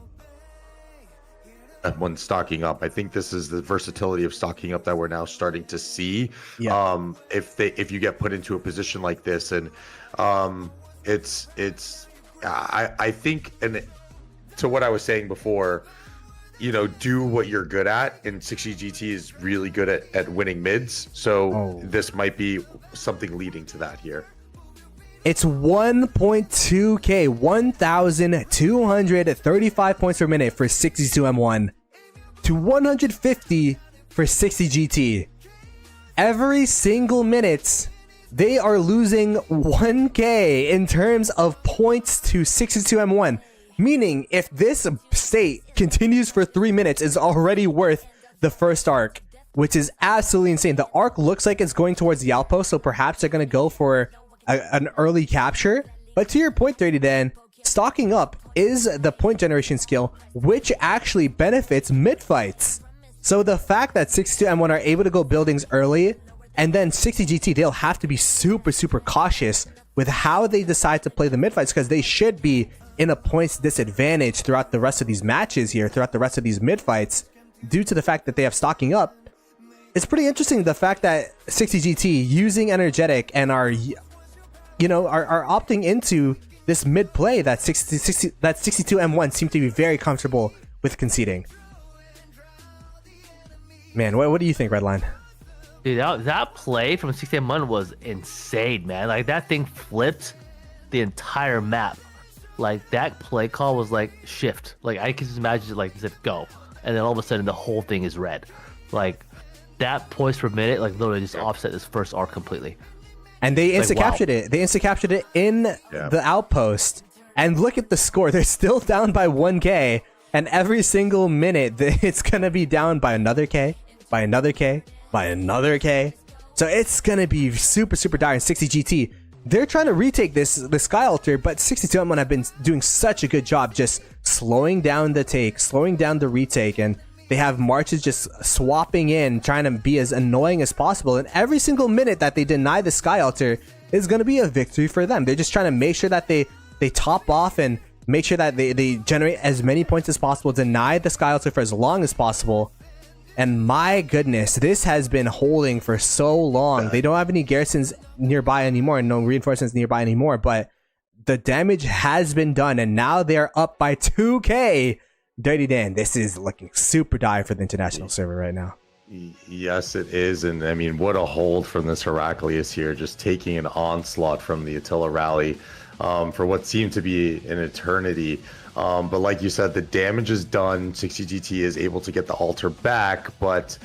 when stocking up, I think this is the versatility of stocking up that we're now starting to see. Yeah. If you get put into a position like this, and I think, and to what I was saying before, you know, do what you're good at, and 60GT is really good at winning mids, so this might be something leading to that here. It's 1.2k, 1,235 points per minute for 62M1 to 150 for 60GT. Every single minute, they are losing 1k in terms of points to 62M1. Meaning, if this state continues for 3 minutes, it's already worth the first arc, which is absolutely insane. The arc looks like it's going towards the outpost, so perhaps they're going to go for an early capture. But to your point, 30 Dan, stocking up is the point generation skill, which actually benefits mid fights. So the fact that 62M1 are able to go buildings early, and then 60GT, they'll have to be super cautious with how they decide to play the mid fights, because they should be in a points disadvantage throughout the rest of these matches here, throughout the rest of these mid fights, due to the fact that they have stocking up. It's pretty interesting, the fact that 60GT using energetic and are opting into this mid play that 62M1 seem to be very comfortable with conceding. Man, what do you think, Redline? Dude, that play from 60M1 was insane, man. Like, that thing flipped the entire map. Like, that play call was like shift. Like, I can just imagine it, like, it said go, and then all of a sudden the whole thing is red. Like, that points per minute, like, literally just offset this first arc completely. And they insta-captured it. They insta-captured it in the outpost. And look at the score. They're still down by 1k. And every single minute, it's going to be down by another k, by another k, by another k. So it's going to be super dire in 60GT. They're trying to retake the Sky Altar, but 62M1 have been doing such a good job just slowing down the take, slowing down the retake, and they have marches just swapping in, trying to be as annoying as possible. And every single minute that they deny the Sky Altar is going to be a victory for them. They're just trying to make sure that they top off and make sure that they generate as many points as possible, deny the Sky Altar for as long as possible. And my goodness, this has been holding for so long. They don't have any garrisons nearby anymore, no reinforcements nearby anymore, but the damage has been done, and now they're up by 2k. Dirty Dan, this is looking super dire for the international server right now. Yes, it is. And I mean, what a hold from this Heraclius here, just taking an onslaught from the Attila rally for what seemed to be an eternity. But like you said, the damage is done. 60GT is able to get the altar back, but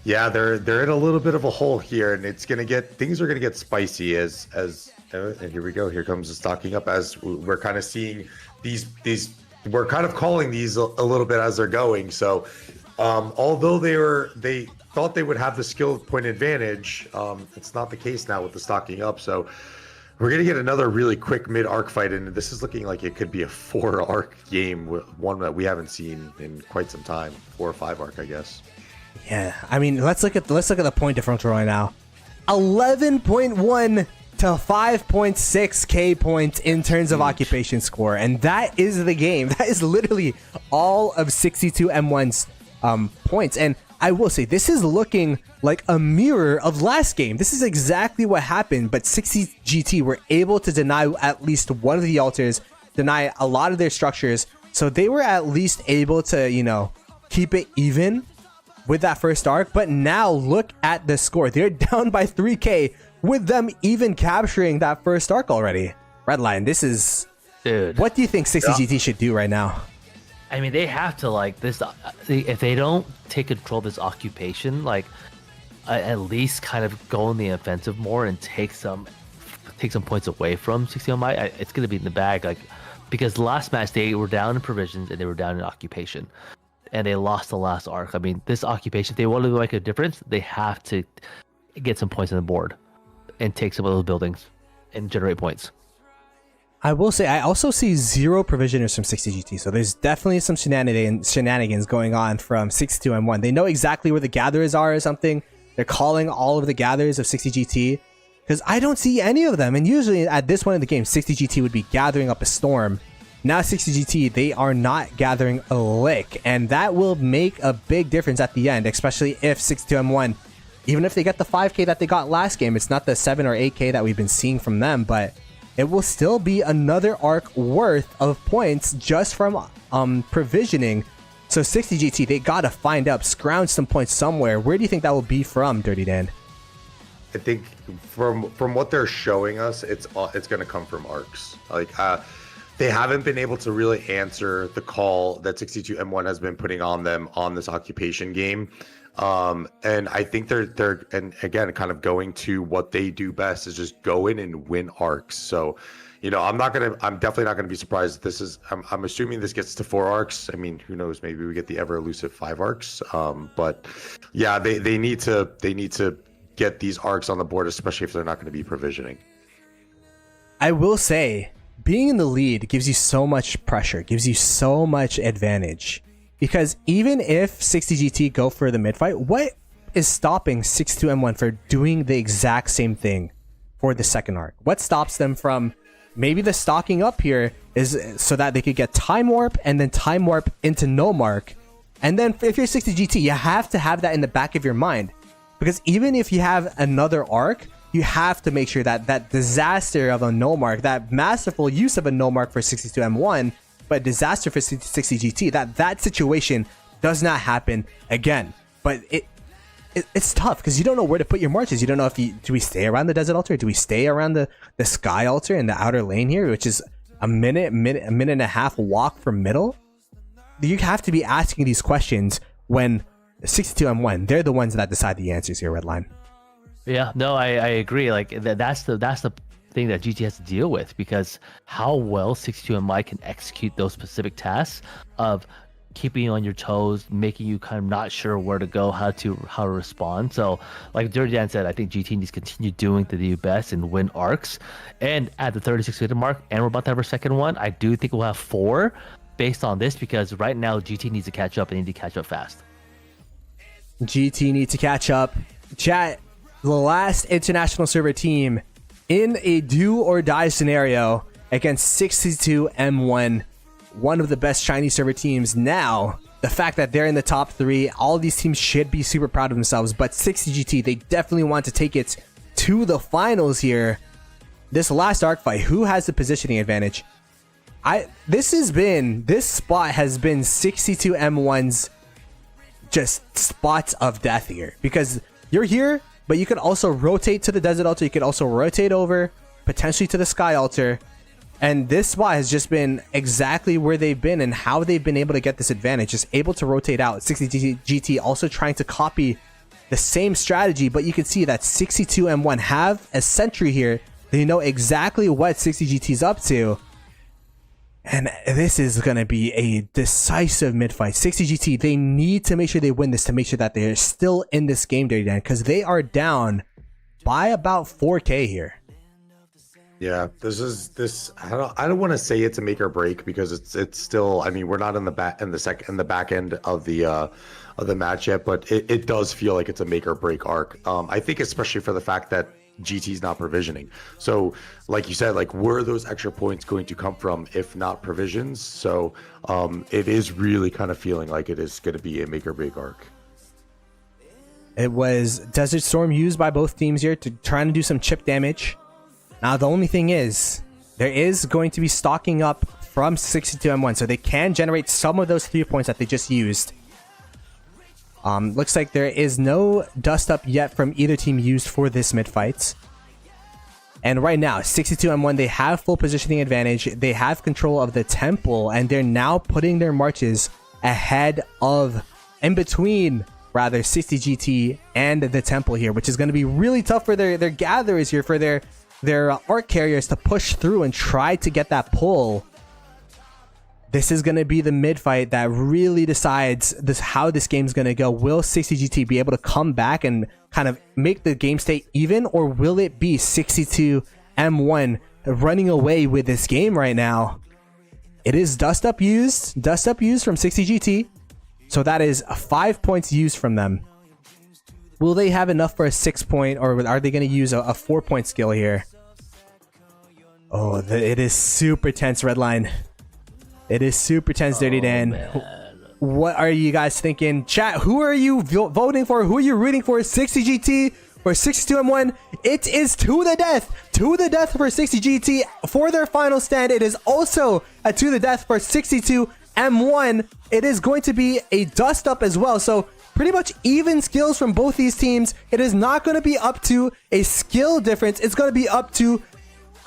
yeah, they're in a little bit of a hole here, and things are gonna get spicy as and here we go. Here comes the stocking up, as we're kind of seeing these we're kind of calling these a little bit as they're going. So Although they thought they would have the skill point advantage, it's not the case now with the stocking up. So we're gonna get another really quick mid arc fight, and this is looking like it could be a 4 arc game, one that we haven't seen in quite some time. 4 or 5 arc, I guess. Yeah, I mean, let's look at the point differential right now. 11.1 to 5.6k points in terms of occupation score, and that is the game. That is literally all of 62M1's points. And I will say, this is looking like a mirror of last game. This is exactly what happened, but 60GT were able to deny at least one of the altars, deny a lot of their structures, so they were at least able to, you know, keep it even with that first arc. But now look at the score. They're down by 3k with them even capturing that first arc already. Redline, this is... Dude. What do you think 60GT should do right now? I mean, they have to, like, this, if they don't take control of this occupation, like, at least kind of go in the offensive more and take some points away from 60MI, it's going to be in the bag, like, because last match they were down in provisions and they were down in occupation, and they lost the last arc. I mean, this occupation, if they want to make a difference, they have to get some points on the board and take some of those buildings and generate points. I will say, I also see 0 provisioners from 60GT, so there's definitely some shenanigans going on from 62M1. They know exactly where the gatherers are or something. They're calling all of the gatherers of 60GT, because I don't see any of them. And usually at this point in the game, 60GT would be gathering up a storm. Now 60GT, they are not gathering a lick, and that will make a big difference at the end, especially if 62M1, even if they get the 5k that they got last game, it's not the 7 or 8k that we've been seeing from them, but it will still be another arc worth of points just from provisioning. So 60GT, they gotta find out, scrounge some points somewhere. Where do you think that will be from, Dirty Dan? I think from what they're showing us, it's going to come from arcs. Like they haven't been able to really answer the call that 62M1 has been putting on them on this occupation game. And I think they're and again kind of going to what they do best is just go in and win arcs. So, you know, I'm definitely not gonna be surprised if this is, I'm assuming this gets to 4 arcs. I mean, who knows, maybe we get the ever elusive 5 arcs. But yeah, they need to get these arcs on the board, especially if they're not going to be provisioning. I will say, being in the lead gives you so much pressure, gives you so much advantage. Because even if 60GT go for the mid fight, what is stopping 62M1 for doing the exact same thing for the second arc? What stops them from maybe the stocking up here is so that they could get time warp and then time warp into no mark. And then if you're 60GT, you have to have that in the back of your mind. Because even if you have another arc, you have to make sure that that disaster of a no mark, that masterful use of a no mark for 62M1, but disaster for 60GT, that situation does not happen again. But it's tough because you don't know where to put your marches. You don't know if do we stay around the desert altar? Do we stay around the sky altar in the outer lane here, which is a minute and a half walk from middle? You have to be asking these questions when 62M1, they're the ones that decide the answers here, Redline. Yeah, no, I agree. Like that's the thing that GT has to deal with, because how well 62MI can execute those specific tasks of keeping you on your toes, making you kind of not sure where to go, how to respond. So like Dirty Dan said, I think GT needs to continue doing the do best and win arcs. And at the 36-minute mark, and we're about to have our second one, I do think we'll have 4 based on this, because right now GT needs to catch up and need to catch up fast. GT need to catch up. Chat, the last international server team in a do or die scenario against 62M1, one of the best Chinese server teams. Now, the fact that they're in the top 3, all these teams should be super proud of themselves, but 60GT, they definitely want to take it to the finals here. This last arc fight, who has the positioning advantage? This spot has been 62M1's just spots of death here, because you're here, but you could also rotate to the desert altar, you could also rotate over potentially to the sky altar, and this spot has just been exactly where they've been and how they've been able to get this advantage, just able to rotate out. 60GT also trying to copy the same strategy, but you can see that 62M1 have a sentry here. They know exactly what 60GT is up to, And this is going to be a decisive mid-fight. 60GT, they need to make sure they win this to make sure that they're still in this game, Dirty Dan, because they are down by about 4K here. Yeah, this. I don't want to say it's a make or break because it's still. I mean, we're not in the back end of the match yet, but it does feel like it's a make or break arc. I think especially for the fact that GT's not provisioning. So, like you said, like where are those extra points going to come from if not provisions? So, it is really kind of feeling like it is going to be a make or break arc. It was Desert Storm used by both teams here to trying to do some chip damage. Now, the only thing is, there is going to be stocking up from 62M1, so they can generate some of those 3 points that they just used. Looks like there is no dust up yet from either team used for this mid-fight. And right now, 62M1, they have full positioning advantage. They have control of the temple, and they're now putting their marches ahead of, in between, rather, 60GT and the temple here, which is going to be really tough for their gatherers here, for their arc carriers to push through and try to get that pull. This is going to be the mid fight that really decides how this game's going to go. Will 60GT be able to come back and kind of make the game stay even, or will it be 62M1 running away with this game right now? It is dust up used from 60GT, so that is 5 points used from them. Will they have enough for a 6 point, or are they going to use a 4 point skill here? Oh, it is super tense, Redline. It is super tense, Dirty Dan. Man. What are you guys thinking? Chat, who are you voting for? Who are you rooting for? 60GT or 62M1? It is to the death for 60GT for their final stand. It is also a to the death for 62M1. It is going to be a dust up as well. So pretty much even skills from both these teams. It is not going to be up to a skill difference. It's going to be up to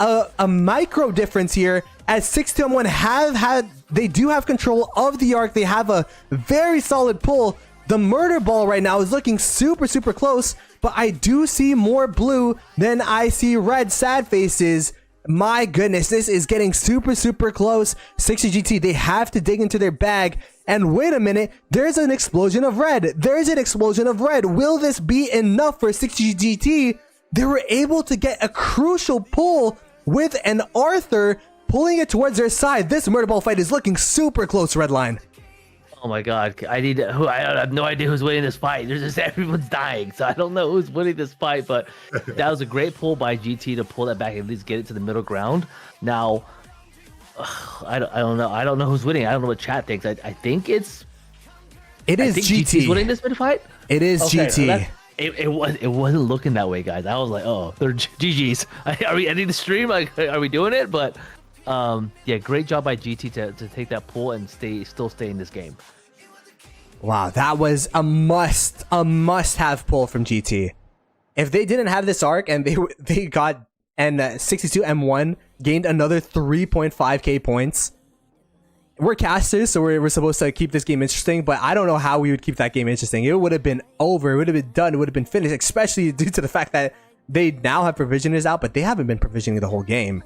a micro difference here, as 62M1 they do have control of the arc. They have a very solid pull. The murder ball right now is looking super close, but I do see more blue than I see red sad faces. My goodness, this is getting super close. 60GT, they have to dig into their bag. And wait a minute, there's an explosion of red. Will this be enough for 60GT? They were able to get a crucial pull with an Arthur pulling it towards their side. This murder ball fight is looking super close, Redline. Oh my god, I have no idea who's winning this fight. There's just everyone's dying, so I don't know who's winning this fight, but that was a great pull by GT to pull that back and at least get it to the middle ground. Now, I don't know. I don't know who's winning. I don't know what chat thinks. I think GT. GT's winning this mid fight. It is okay, GT. Well, it wasn't looking that way, guys. I was like, oh, they're GG's. Are we ending the stream? Like, are we doing it? But yeah, great job by GT to take that pull and still stay in this game. Wow, that was a must-have pull from GT. If they didn't have this arc and they got 62M1 gained another 3.5k points. We're casters, so we're supposed to keep this game interesting, but I don't know how we would keep that game interesting. It would have been over. It would have been done. It would have been finished, especially due to the fact that they now have provisioners out, but they haven't been provisioning the whole game.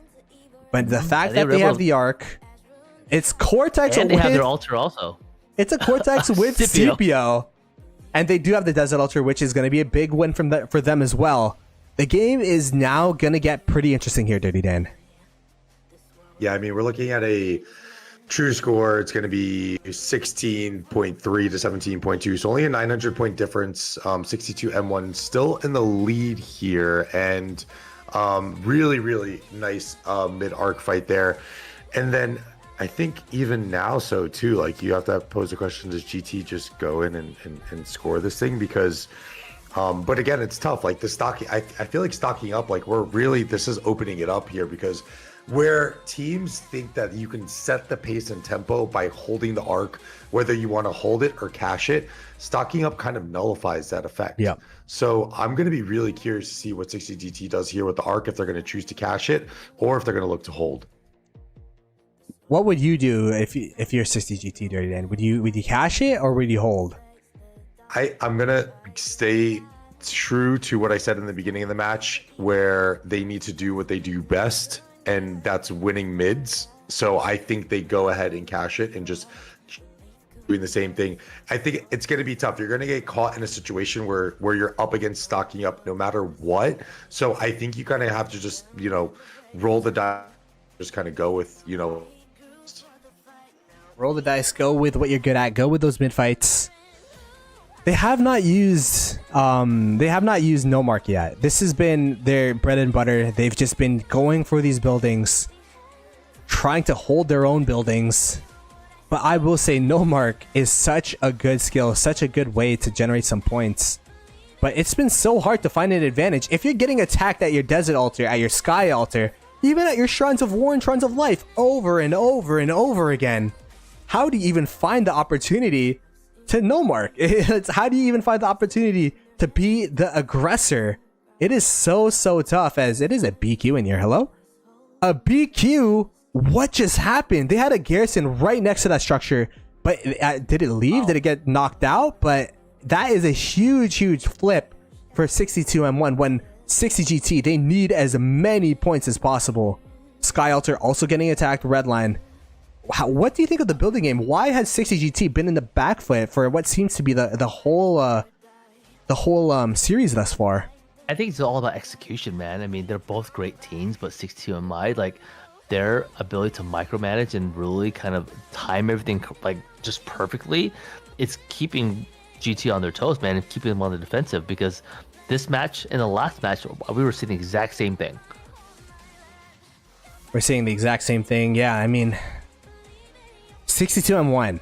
But the fact that they have the arc, it's Cortex and they have their altar also. It's a Cortex with Scipio. And they do have the Desert Altar, which is going to be a big win for them as well. The game is now going to get pretty interesting here, Dirty Dan. Yeah, I mean, we're looking at a true score. It's going to be 16.3 to 17.2. So only a 900 point difference. 62M1 still in the lead here. And really nice mid-arc fight there. And then I think even now, so too, like you have to pose the question, does GT just go in and score this thing? Because, but again, it's tough. Like the stocking, I feel like stocking up, like this is opening it up here, because where teams think that you can set the pace and tempo by holding the arc, whether you want to hold it or cash it, stocking up kind of nullifies that effect. Yeah. So I'm going to be really curious to see what 60GT does here with the arc, if they're going to choose to cash it or if they're going to look to hold. What would you do if you're 60GT, Dirty Dan? Would you cash it or would you hold? I'm gonna stay true to what I said in the beginning of the match, where they need to do what they do best, and that's winning mids. So I think they go ahead and cash it and just doing the same thing. I think it's going to be tough. You're going to get caught in a situation where you're up against stocking up no matter what. So I think you kind of have to just, roll the dice, just kind of go with, Roll the dice, go with what you're good at, go with those mid fights. They have not used no mark yet. This has been their bread and butter. They've just been going for these buildings, trying to hold their own buildings. But I will say no mark is such a good skill, such a good way to generate some points. But it's been so hard to find an advantage. If you're getting attacked at your desert altar, at your sky altar, even at your shrines of war and shrines of life over and over and over again, how do you even find the opportunity to no mark? How do you even find the opportunity to be the aggressor? It is so tough, as it is a BQ in here. Hello? A BQ? What just happened? They had a garrison right next to that structure, but did it leave? Wow. Did it get knocked out? But that is a huge flip for 62M1. When 60GT, they need as many points as possible. Sky Altar also getting attacked, Redline. What do you think of the building game? Why has 60GT been in the back foot for what seems to be the whole series thus far? I think it's all about execution, man. I mean, they're both great teams, but 62MI, like, their ability to micromanage and really kind of time everything like just perfectly, it's keeping GT on their toes, man, and keeping them on the defensive. Because this match and the last match, we were seeing the exact same thing. We're seeing the exact same thing. Yeah, I mean, 62M1.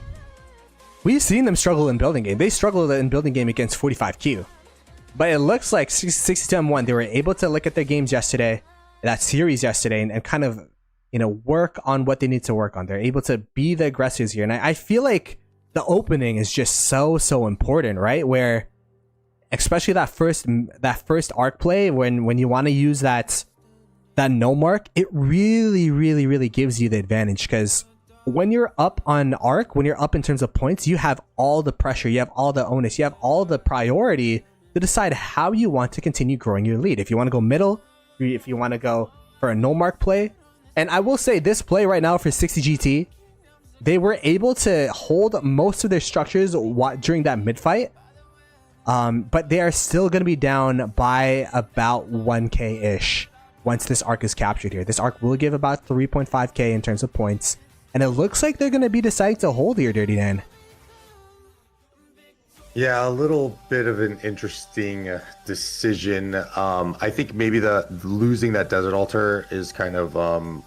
We've seen them struggle in building game. They struggled in building game against 45Q. But it looks like 62M1, they were able to look at their games yesterday, that series yesterday, and kind of, work on what they need to work on. They're able to be the aggressors here. And I feel like the opening is just so important, right? Where, especially that first arc play, when you want to use that no mark, it really gives you the advantage. Because when you're up on arc, when you're up in terms of points, you have all the pressure, you have all the onus, you have all the priority to decide how you want to continue growing your lead. If you want to go middle, if you want to go for a no mark play. And I will say this play right now for 60GT, they were able to hold most of their structures during that mid fight. But they are still going to be down by about 1k ish once this arc is captured here. This arc will give about 3.5k in terms of points. And it looks like they're going to be deciding to hold here, Dirty Dan. Yeah, a little bit of an interesting decision. I think maybe the losing that desert altar is kind of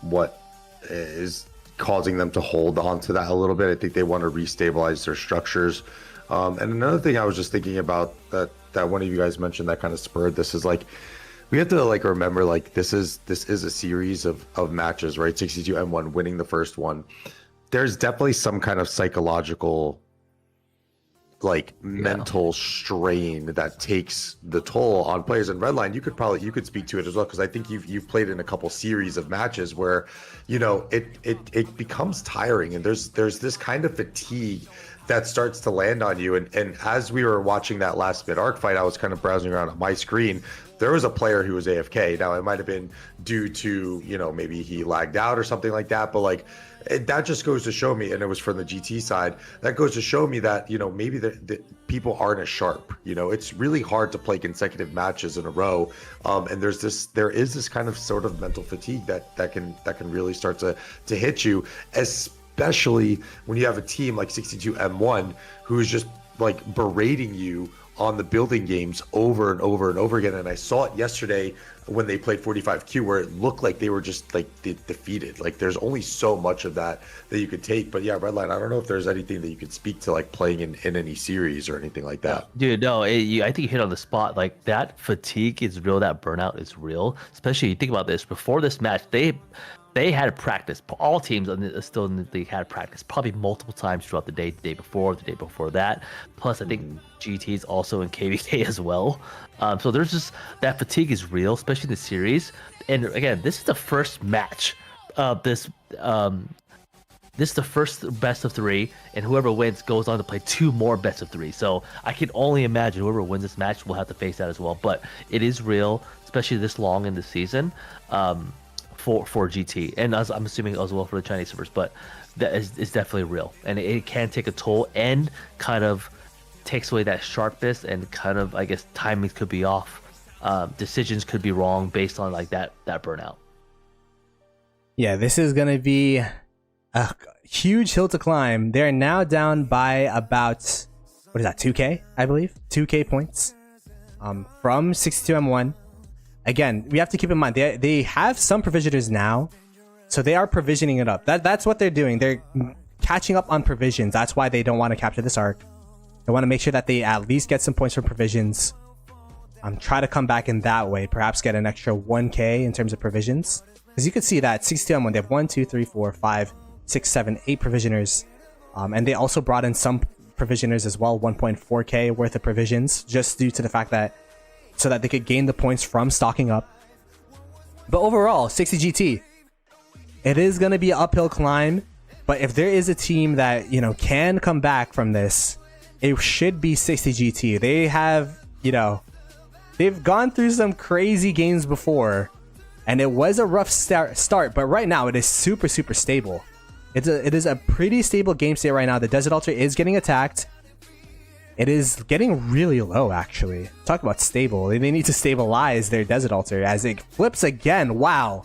what is causing them to hold on to that a little bit. I think they want to restabilize their structures. And another thing I was just thinking about that one of you guys mentioned that kind of spurred this is like, we have to like remember like this is a series of matches, right? 62M1 winning the first one. There's definitely some kind of psychological mental strain that takes the toll on players. And Redline, you could speak to it as well, because I think you've played in a couple series of matches where it becomes tiring, and there's this kind of fatigue that starts to land on you. And as we were watching that last mid arc fight, I was kind of browsing around on my screen. There was a player who was AFK. Now it might have been due to maybe he lagged out or something like that, but that just goes to show me, and it was from the GT side, that goes to show me that maybe the people aren't as sharp. It's really hard to play consecutive matches in a row, and there is this kind of sort of mental fatigue that can really start to hit you, especially when you have a team like 62M1 who is just berating you on the building games over and over and over again. And I saw it yesterday when they played 45Q, where it looked like they were just defeated. There's only so much of that you could take. But yeah, Redline, I don't know if there's anything that you could speak to playing in any series or anything like that. Dude, no, I think you hit on the spot. That fatigue is real, that burnout is real. Especially you think about this, before this match, they had practice. All teams still in the league had practice probably multiple times throughout the day before, the day before that. Plus, I think GT is also in KVK as well. So there's just that fatigue is real, especially in the series. And again, this is the first match of this. This is the first best of 3, and whoever wins goes on to play 2 more best of 3. So I can only imagine whoever wins this match will have to face that as well. But it is real, especially this long in the season. for GT, and as I'm assuming as well for the Chinese servers, but that is definitely real, and it can take a toll and kind of takes away that sharpness, and kind of, I guess, timings could be off, decisions could be wrong based on like that burnout. Yeah, this is gonna be a huge hill to climb. They're now down by about, what is that, 2k, I believe, 2k points, from 62M1. Again, we have to keep in mind they have some provisioners now, so they are provisioning it up. That's what they're doing. They're catching up on provisions. That's why they don't want to capture this arc. They want to make sure that they at least get some points from provisions. Try to come back in that way. Perhaps get an extra 1k in terms of provisions. Because you can see that 62M1, they have 1, 2, 3, 4, 5, 6, 7, 8 provisioners. And they also brought in some provisioners as well, 1.4k worth of provisions, just due to the fact that so that they could gain the points from stocking up. But overall, 60GT, it is going to be an uphill climb. But if there is a team that, you know, can come back from this, it should be 60GT. They have, you know, they've gone through some crazy games before, and it was a rough start, but right now it is super stable. It is a pretty stable game state right now. The Desert Altar is getting attacked. It is getting really low, actually. Talk about stable. They need to stabilize their Desert Altar as it flips again. Wow.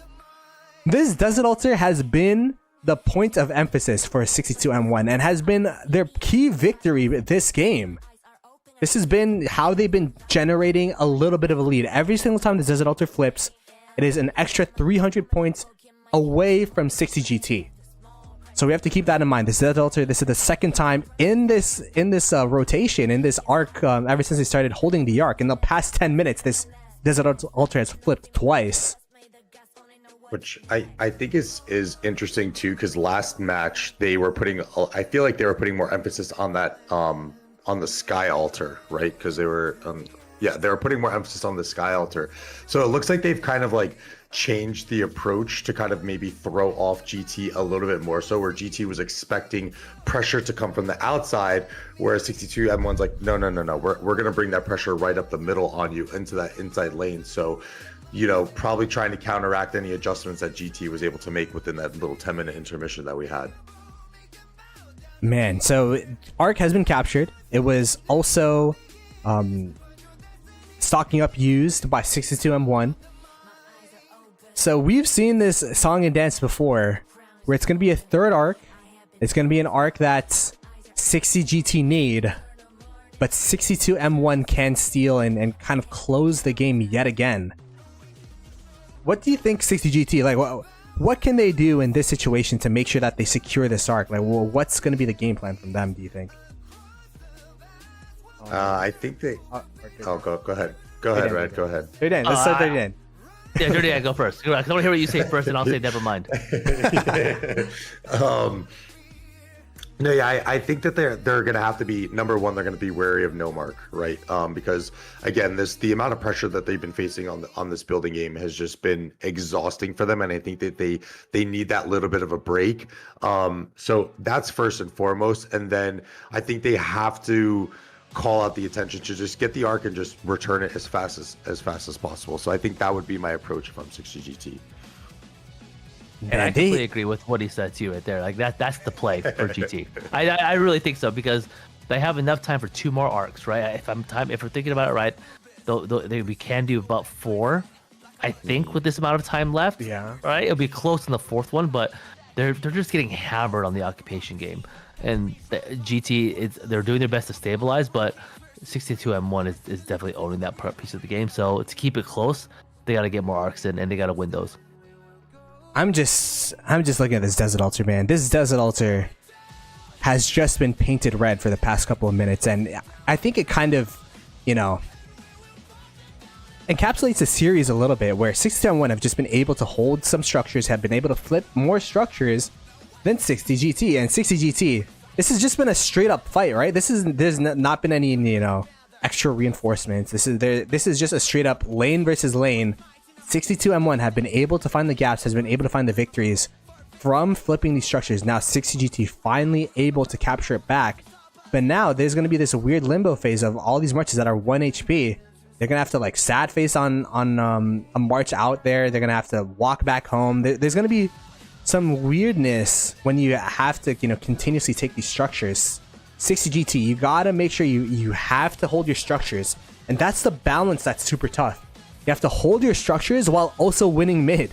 This Desert Altar has been the point of emphasis for 62M1 and has been their key victory this game. This has been how they've been generating a little bit of a lead. Every single time the Desert Altar flips, it is an extra 300 points away from 60GT. So we have to keep that in mind. This Desert Altar, this is the second time in this rotation, in this arc, ever since they started holding the arc. In the past 10 minutes, this Desert Altar has flipped twice. Which I think is interesting too, because last match they were putting, I feel like they were putting more emphasis on that on the Sky Altar, right? Because they were they were putting more emphasis on the Sky Altar. So it looks like they've kind of like changed the approach to kind of maybe throw off GT a little bit more, so where GT was expecting pressure to come from the outside, whereas 62M1's like, no, we're gonna bring that pressure right up the middle on you into that inside lane. So, you know, probably trying to counteract any adjustments that GT was able to make within that little 10-minute intermission that we had. Man, so Ark has been captured. It was also stocking up used by 62M1. So we've seen this song and dance before, where it's going to be a third arc. It's going to be an arc that 60GT need, but 62M1 can steal and kind of close the game yet again. What do you think 60GT, like, what can they do in this situation to make sure that they secure this arc? Like, well, what's going to be the game plan from them, do you think? I think they... go ahead. Go ahead, Red. Go ahead. Third in. Let's start third in. Yeah, Dirty, I go first. I want to hear what you say first, and I'll say never mind. No, yeah, I think that they're going to have to be, number one, they're going to be wary of no mark, right? Because again, the amount of pressure that they've been facing on this building game has just been exhausting for them, and I think that they need that little bit of a break. So that's first and foremost, and then I think they have to call out the attention to just get the arc and just return it as fast as possible. So I think that would be my approach if I'm 60GT. And I completely agree with what he said to you right there. Like that's the play for GT. I really think so, because they have enough time for 2 more arcs, right? If we're thinking about it right, we can do about 4, I think, with this amount of time left. Yeah. Right? It'll be close in the 4th one, but they're just getting hammered on the occupation game. And GT, they're doing their best to stabilize, but 62M1 is definitely owning that piece of the game. So to keep it close, they got to get more arcs in, and they got to win those. I'm just looking at this Desert Altar, man. This Desert Altar has just been painted red for the past couple of minutes, and I think it kind of, you know, encapsulates the series a little bit, where 62M1 have just been able to hold some structures, have been able to flip more structures than 60GT. And 60GT, this has just been a straight up fight, right? There's not been any, you know, extra reinforcements. This is just a straight up lane versus lane. 62M1 have been able to find the gaps, has been able to find the victories from flipping these structures. Now 60GT finally able to capture it back, but now there's going to be this weird limbo phase of all these marches that are 1 HP They're gonna have to like sad face on a march out there. They're gonna have to walk back home. There's gonna be some weirdness when you have to, continuously take these structures. 60 GT, you gotta make sure you have to hold your structures, and that's the balance that's super tough. You have to hold your structures while also winning mid.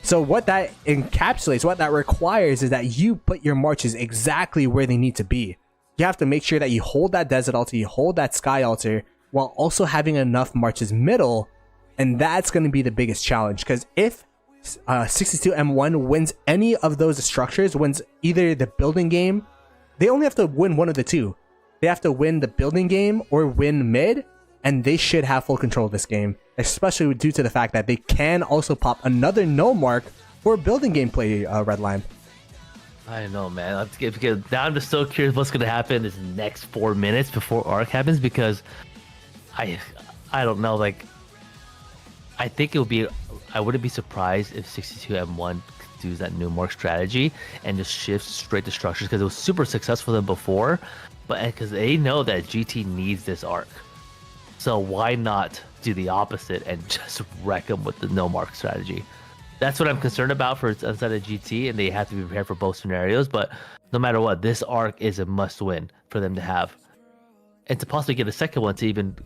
So what that encapsulates, what that requires, is that you put your marches exactly where they need to be. You have to make sure that you hold that desert altar, you hold that sky altar, while also having enough marches middle, and that's going to be the biggest challenge. Because if 62M1 wins any of those structures, wins either the building game, they only have to win one of the two. They have to win the building game or win mid, and they should have full control of this game, especially due to the fact that they can also pop another no mark for building gameplay, Redline. I know, man. Now I'm just so curious what's going to happen in this next 4 minutes before Ark happens, because I don't know. Like, I think it would be. I wouldn't be surprised if 62M1 do that new mark strategy and just shifts straight to structures, because it was super successful for them before, but because they know that GT needs this Ark. So why not do the opposite and just wreck them with the no mark strategy? That's what I'm concerned about for outside of GT, and they have to be prepared for both scenarios. But no matter what, this Ark is a must win for them to have, and to possibly get a second one to even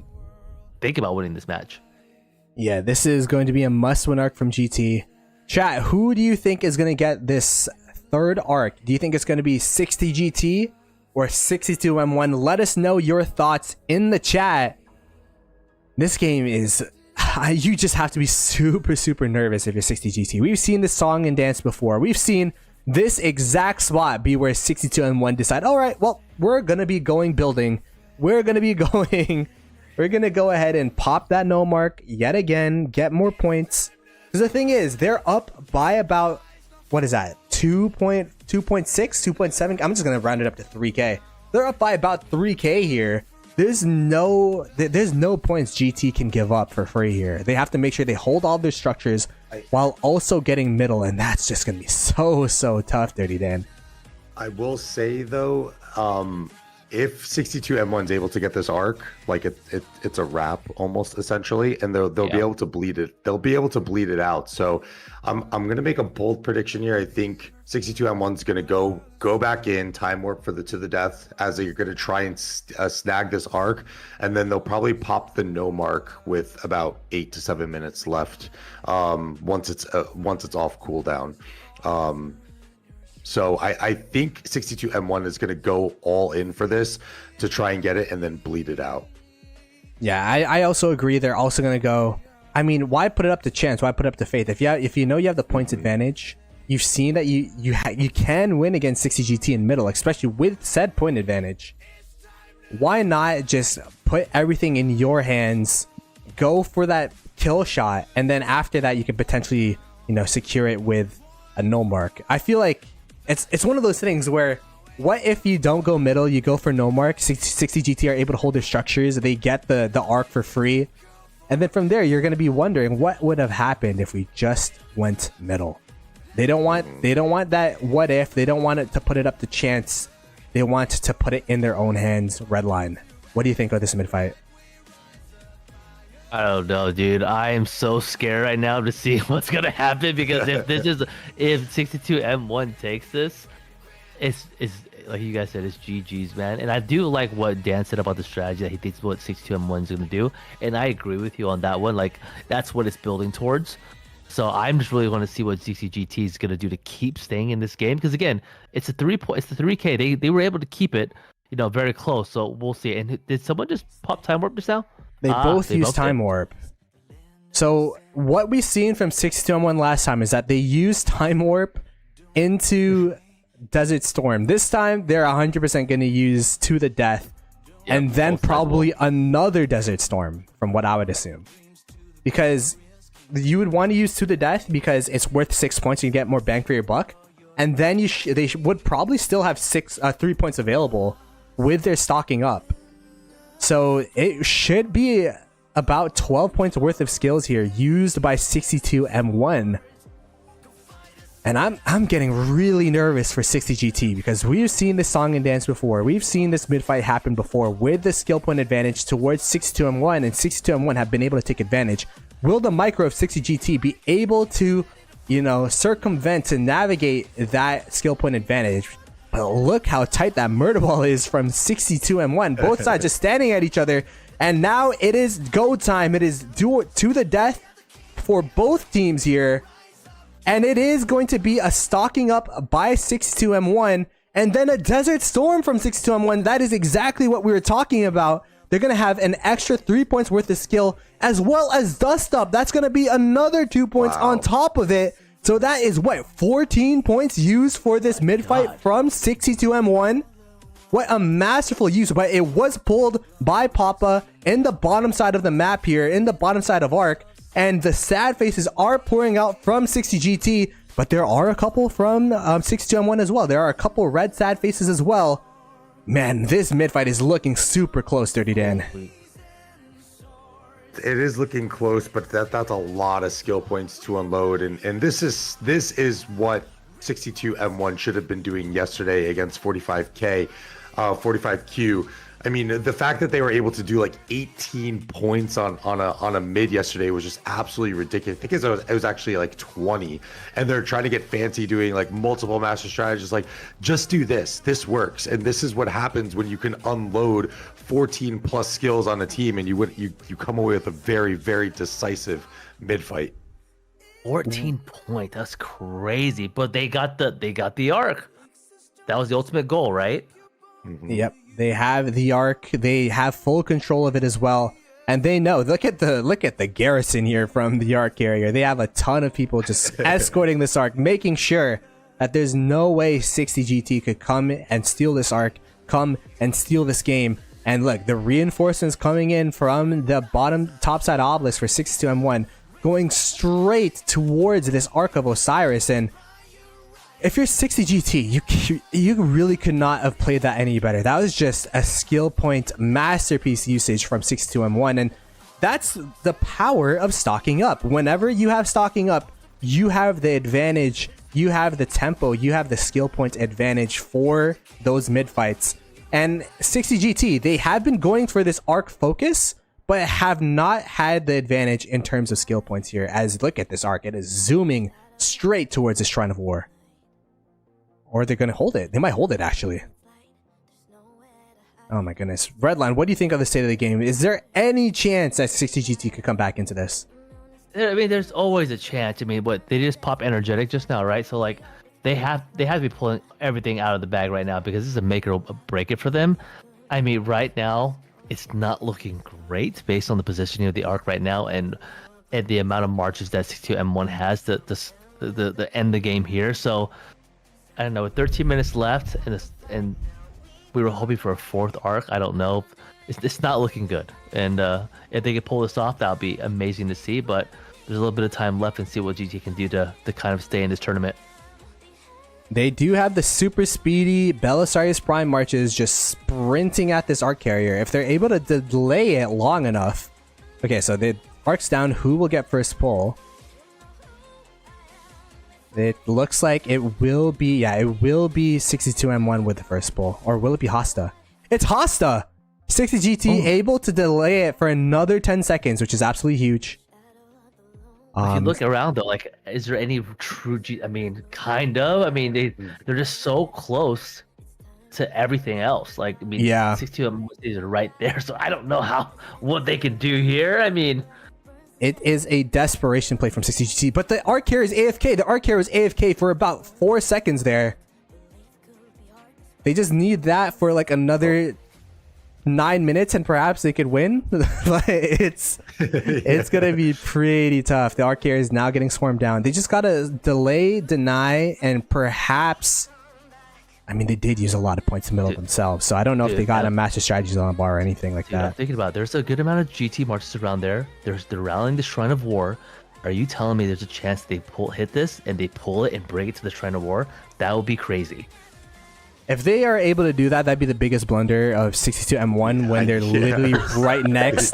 think about winning this match. Yeah, this is going to be a must win Ark from GT. Chat, who do you think is going to get this third Ark? Do you think it's going to be 60 GT or 62M1? Let us know your thoughts in the chat. This game is, you just have to be super, super nervous if you're 60 GT. We've seen this song and dance before. We've seen this exact spot be where 62M1 decide, all right, well, we're going to be going building. We're going to go ahead and pop that no mark yet again, get more points. Because the thing is, they're up by about, what is that, 2.6, 2.7? I'm just going to round it up to 3K. They're up by about 3K here. There's no points GT can give up for free here. They have to make sure they hold all their structures while also getting middle, and that's just going to be so tough, Dirty Dan. I will say, though, if 62M1 is able to get this Ark, like it's a wrap almost, essentially, and they'll be able to bleed it. They'll be able to bleed it out. So I'm gonna make a bold prediction here. I think 62M1 is gonna go back in, time warp to the death, as they're gonna try and snag this Ark, and then they'll probably pop the no mark with about 8 to 7 minutes left. Once it's off cooldown. So I think 62M1 is going to go all in for this to try and get it and then bleed it out. Yeah, I also agree. They're also going to go. I mean, why put it up to chance? Why put it up to faith? If you know you have the points advantage, you've seen that you can win against 60 GT in middle, especially with said point advantage. Why not just put everything in your hands, go for that kill shot, and then after that you could potentially secure it with a no mark. I feel like it's one of those things where, what if you don't go middle, you go for no mark, 60 GT are able to hold their structures, they get the Ark for free, and then from there you're going to be wondering what would have happened if we just went middle. They don't want that what if, they don't want it to put it up to chance, they want to put it in their own hands. Redline, what do you think of this mid fight? I don't know, dude. I am so scared right now to see what's gonna happen, because if 62M1 takes this, it's like you guys said, it's GG's, man. And I do like what Dan said about the strategy, that he thinks what 62M1 is gonna do, and I agree with you on that one. Like, that's what it's building towards. So I'm just really want to see what CCGT is gonna do to keep staying in this game, because again, it's the 3K. They were able to keep it, very close. So we'll see. And did someone just pop time warp just now? They both use time warp. So what we've seen from 62M1 last time is that they used time warp into Desert Storm. This time they're 100% going to use To the Death, and then probably another Desert Storm, from what I would assume. Because you would want to use To the Death because it's worth 6 points and you get more bang for your buck. And then they would probably still have 3 points available with their stocking up. So it should be about 12 points worth of skills here used by 62M1. And I'm getting really nervous for 60 GT because we've seen this song and dance before. We've seen this mid-fight happen before with the skill point advantage towards 62M1, and 62M1 have been able to take advantage. Will the micro of 60 GT be able to, circumvent to navigate that skill point advantage? But look how tight that murder ball is from 62M1. Both sides just standing at each other. And now it is go time. It is to the death for both teams here. And it is going to be a stocking up by 62M1 and then a Desert Storm from 62M1. That is exactly what we were talking about. They're going to have an extra 3 points worth of skill as well as Dust Up. That's going to be another 2 points on top of it. So that is 14 points used for this mid fight from 62M1. What a masterful use, but it was pulled by Papa in the bottom side of the map here, in the bottom side of Ark. And the sad faces are pouring out from 60 GT, but there are a couple from 62M1 as well. There are a couple red sad faces as well. Man, this mid fight is looking super close, Dirty Dan. It is looking close, but that's a lot of skill points to unload, and this is what 62M1 should have been doing yesterday against 45Q. I mean, the fact that they were able to do like 18 points on a mid yesterday was just absolutely ridiculous. I think it was actually like 20, and they're trying to get fancy doing like multiple master strategies. Like, just do this. This works, and this is what happens when you can unload 14 plus skills on a team, and you come away with a very, very decisive mid fight. 14 point. That's crazy. But they got the Ark. That was the ultimate goal, right? Mm-hmm. Yep. They have the Ark. They have full control of it as well. And they know. Look at the garrison here from the Ark carrier. They have a ton of people just escorting this Ark, making sure that there's no way 60 GT could come and steal this Ark, come and steal this game. And look, the reinforcements coming in from the top side obelisk for 62M1, going straight towards this Ark of Osiris. And if you're 60 GT, you really could not have played that any better. That was just a skill point masterpiece usage from 62M1, and that's the power of stocking up. Whenever you have stocking up, you have the advantage, you have the tempo, you have the skill point advantage for those mid fights. And 60 GT, they have been going for this Ark focus, but have not had the advantage in terms of skill points here. As look at this Ark, it is zooming straight towards the Shrine of War. Or they're going to hold it. They might hold it, actually. Oh my goodness. Redline, what do you think of the state of the game? Is there any chance that 60 GT could come back into this? I mean, there's always a chance. I mean, what they just pop energetic just now, right? So like, they have to be pulling everything out of the bag right now because this is a make or break it for them. I mean, right now it's not looking great based on the positioning of the Ark right now and the amount of marches that 62M1 has the end the game here. So I don't know. With 13 minutes left and we were hoping for a fourth Ark. I don't know. It's not looking good. And if they could pull this off, that would be amazing to see. But there's a little bit of time left and see what GT can do to kind of stay in this tournament. They do have the super speedy Belisarius Prime marches just sprinting at this Ark carrier. If they're able to delay it long enough. Okay, so the Ark's down. Who will get first pull? It looks like it will be, it will be 62M1 with the first pull. Or will it be Hasta? It's Hasta! 60 GT able to delay it for another 10 seconds, which is absolutely huge. If you look around though, like, is there any true I mean, kind of. I mean, they're just so close to everything else. Like, I mean, yeah, 62 is right there. So I don't know what they can do here. I mean, it is a desperation play from 60 GT, but the Ark carrier is AFK. The Ark carrier was AFK for about 4 seconds there. They just need that for like another 9 minutes and perhaps they could win. But it's gonna be pretty tough. The Ark carrier is now getting swarmed down. They just gotta delay, deny, and perhaps, I mean, they did use a lot of points in the middle of themselves, so I don't know if they got a master strategies on the bar or anything like that. I'm thinking about it. There's a good amount of GT marches around there. They're rallying the Shrine of War. Are you telling me there's a chance they hit this and they pull it and bring it to the Shrine of War? That would be crazy. If they are able to do that, that'd be the biggest blunder of 62M1 when they're literally right next.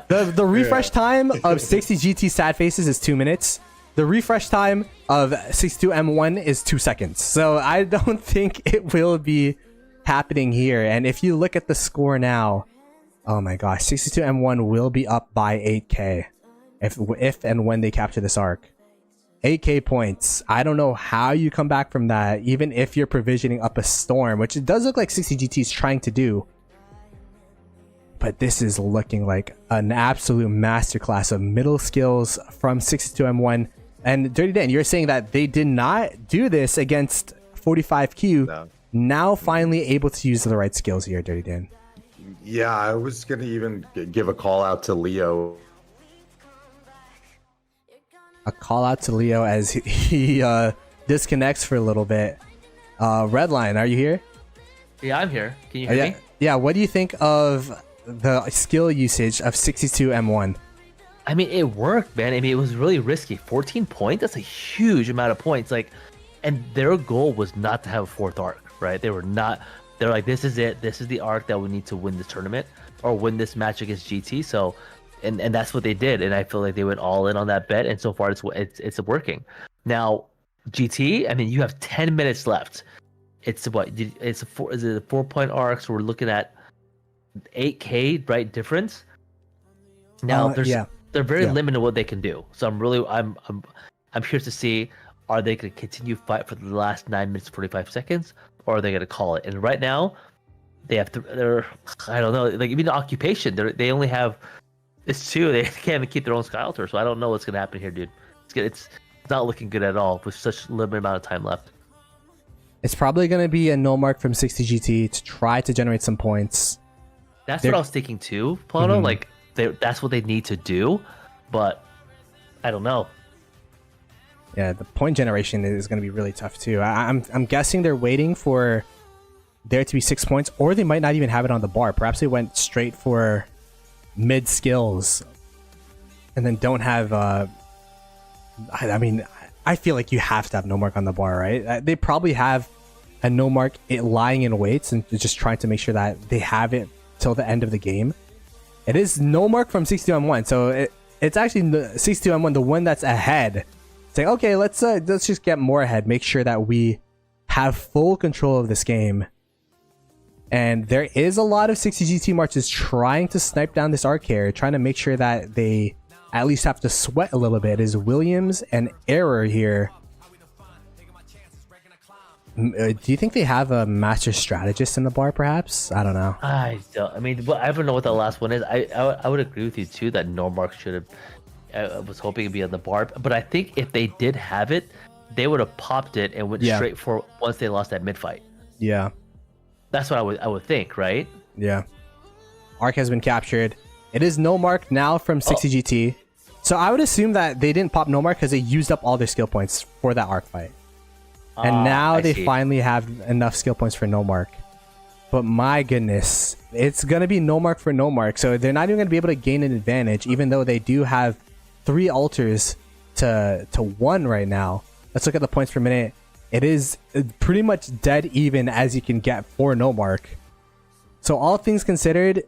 The refresh time of 60 GT sad faces is 2 minutes. the refresh time of 62M1 is 2 seconds. So I don't think it will be happening here. And if you look at the score now, oh my gosh, 62M1 will be up by 8k if and when they capture this arc. 8k points. I don't know how you come back from that, even if you're provisioning up a storm, which it does look like 60GT is trying to do. But this is looking like an absolute masterclass of middle skills from 62M1. And Dirty Dan, you're saying that they did not do this against 45Q. No. Now finally able to use the right skills here, Dirty Dan. Yeah, I was gonna even give a call out to Leo. A call out to Leo as he disconnects for a little bit. Redline, are you here? Yeah, I'm here. Can you hear me? Yeah, what do you think of the skill usage of 62M1? I mean, it worked, man. I mean, it was really risky. 14 points? That's a huge amount of points. Like, and their goal was not to have a fourth arc, right? They're like, this is it. This is the arc that we need to win this tournament or win this match against GT. So, and that's what they did. And I feel like they went all in on that bet. And so far, it's working. Now, GT, I mean, you have 10 minutes left. It's what? Is it a 4-point arc? So we're looking at 8k, right? Difference. Now, they're very limited what they can do. So I'm curious to see, are they going to continue fight for the last 9 minutes 45 seconds, or are they going to call it? And right now, they have they're I don't know, like even the occupation, they only have it's 2. They can't even keep their own Sky Altar, so I don't know what's going to happen here, dude. It's not looking good at all with such limited amount of time left. It's probably going to be a no mark from 60GT to try to generate some points. That's what I was thinking too, Plano. Mm-hmm. Like that's what they need to do, but I don't know. Yeah, the point generation is going to be really tough too. I'm guessing they're waiting for there to be 6 points, or they might not even have it on the bar. Perhaps they went straight for mid skills and then don't have I mean, I feel like you have to have no mark on the bar, right? They probably have a no mark lying in waits and just trying to make sure that they have it till the end of the game. It is no mark from 62M1, so it's actually the 62M1, the one that's ahead. Saying, okay, let's just get more ahead, make sure that we have full control of this game. And there is a lot of 60GT marches trying to snipe down this arc here, trying to make sure that they at least have to sweat a little bit. Is Williams and Error here? Do you think they have a master strategist in the bar, perhaps? I don't know. I don't. I mean, I don't know what the last one is. I would agree with you too that no mark should have. I was hoping it'd be on the bar, but I think if they did have it, they would have popped it and went straight for once they lost that mid fight. Yeah, that's what I would think, right? Yeah. Arc has been captured. It is no mark now from 60GT. So I would assume that they didn't pop no mark because they used up all their skill points for that arc fight. And now they finally have enough skill points for no mark. But my goodness, it's going to be no mark for no mark. So they're not even going to be able to gain an advantage, even though they do have 3 altars to 1 right now. Let's look at the points per minute. It is pretty much dead even as you can get for no mark. So all things considered,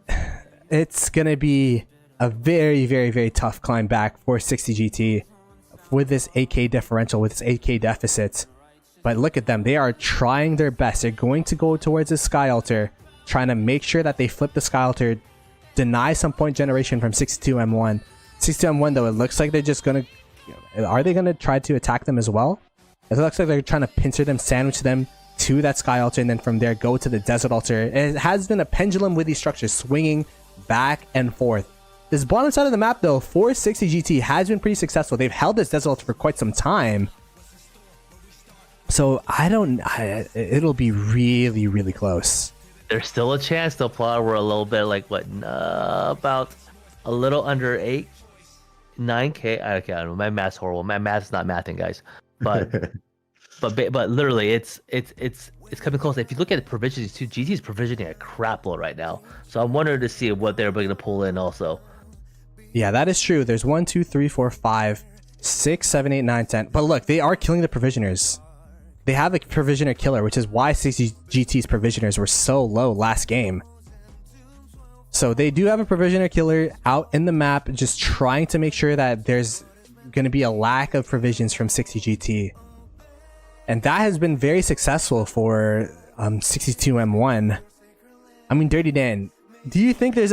it's going to be a very, very, very tough climb back for 60GT with this 8k differential, with this 8k deficit. But look at them. They are trying their best. They're going to go towards the Sky Altar, trying to make sure that they flip the Sky Altar, deny some point generation from 62M1. 62M1, though, it looks like they're just going to... Are they going to try to attack them as well? It looks like they're trying to pincer them, sandwich them to that Sky Altar, and then from there go to the Desert Altar. It has been a pendulum with these structures, swinging back and forth. This bottom side of the map, though, for 60GT has been pretty successful. They've held this Desert Altar for quite some time. So it'll be really, really close. There's still a chance they'll plot. We're a little bit like about a little under 9k. Okay, I don't know. My math's horrible. My math's not mathing, guys. But but literally, it's coming close. If you look at the provisions, too, GT is provisioning a crap load right now. So I'm wondering to see what they're going to pull in also. Yeah, that is true. There's 1, 2, 3, 4, 5, 6, 7, 8, 9, 10. But look, they are killing the provisioners. They have a provisioner killer, which is why 60GT's provisioners were so low last game. So they do have a provisioner killer out in the map, just trying to make sure that there's going to be a lack of provisions from 60GT. And that has been very successful for 62M1. I mean, Dirty Dan, do you think there's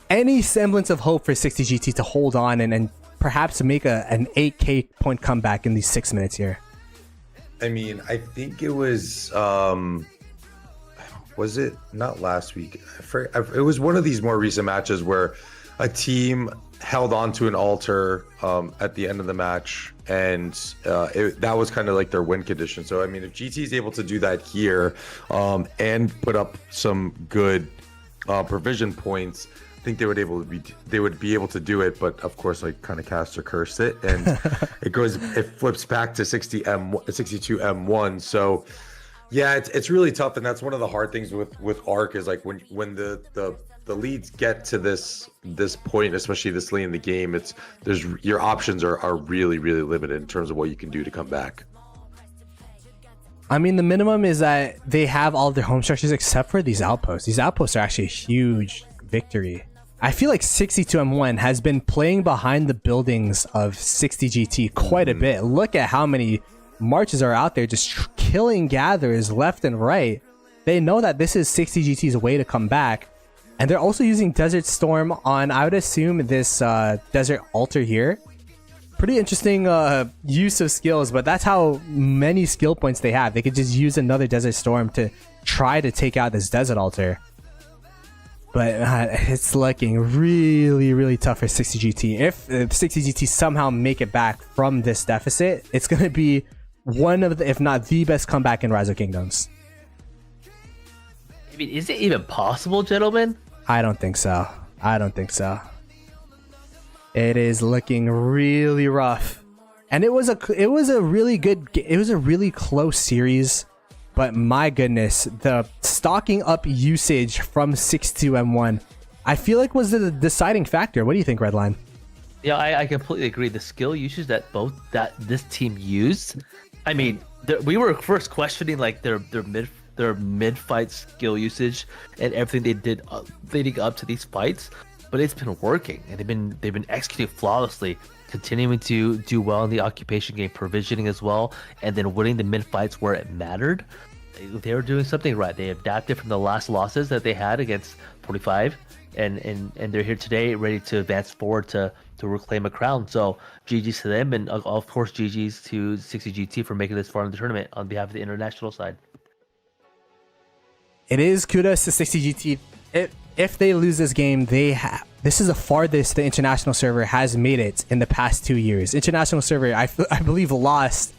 any semblance of hope for 60GT to hold on and perhaps make an 8K point comeback in these 6 minutes here? I mean, I think it was it not last week? It was one of these more recent matches where a team held on to an altar at the end of the match, and that was kind of like their win condition. So I mean, if GT is able to do that here and put up some good provision points, I think they would be able to do it. But of course, like, kind of cast or curse it, and it flips back to 62M1. So yeah, it's really tough, and that's one of the hard things with Ark is like when the leads get to this point, especially this late in the game, your options are really, really limited in terms of what you can do to come back. I mean, the minimum is that they have all of their home structures except for these outposts. These outposts are actually a huge victory. I feel like 62M1 has been playing behind the buildings of 60GT quite a bit. Look at how many marches are out there just killing gatherers left and right. They know that this is 60GT's way to come back. And they're also using Desert Storm on, I would assume, this Desert Altar here. Pretty interesting use of skills, but that's how many skill points they have. They could just use another Desert Storm to try to take out this Desert Altar. But it's looking really, really tough for 60GT. If 60GT somehow make it back from this deficit, it's going to be one of the, if not the best comeback in Rise of Kingdoms. I mean, is it even possible, gentlemen? I don't think so. It is looking really rough. And it was a really close series. But my goodness, the stocking up usage from 62M1, I feel like was the deciding factor. What do you think, Redline? Yeah, I completely agree. The skill usage that this team used, I mean, we were first questioning like their mid fight skill usage and everything they did leading up to these fights, but it's been working and they've been executing flawlessly, continuing to do well in the occupation game, provisioning as well, and then winning the mid fights where it mattered. They were doing something right. They adapted from the last losses that they had against 45, and they're here today ready to advance forward to reclaim a crown. So GG's to them, and of course GG's to 60GT for making this far in the tournament on behalf of the international side. It is kudos to 60GT. If they lose this game, this is the farthest the international server has made it in the past 2 years. International server, I believe, lost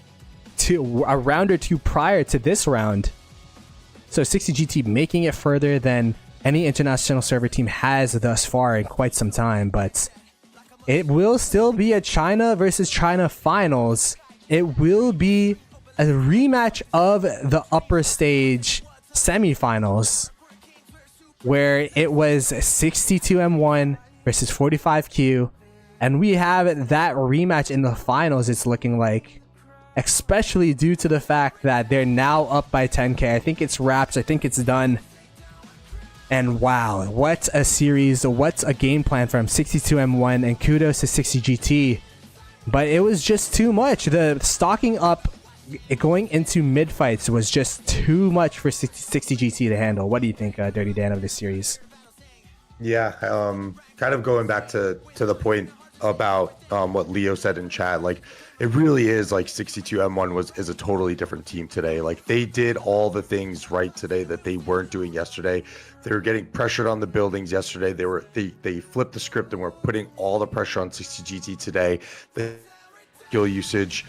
to a round or two prior to this round. So 60GT making it further than any international server team has thus far in quite some time. But it will still be a China versus China finals. It will be a rematch of the upper stage semifinals, where it was 62M1 versus 45Q, and we have that rematch in the finals. It's looking like, especially due to the fact that they're now up by 10k. I think it's wraps. I think it's done. And wow, what a series, what's a game plan from 62M1, and kudos to 60GT. But it was just too much. The stocking up going into mid fights was just too much for 60GT to handle. What do you think, Dirty Dan, of this series? Yeah, kind of going back to the point about what Leo said in chat, like, it really is like 62M1 is a totally different team today. Like, they did all the things right today that they weren't doing yesterday. They were getting pressured on the buildings yesterday. They flipped the script and were putting all the pressure on 60GT today. The skill usage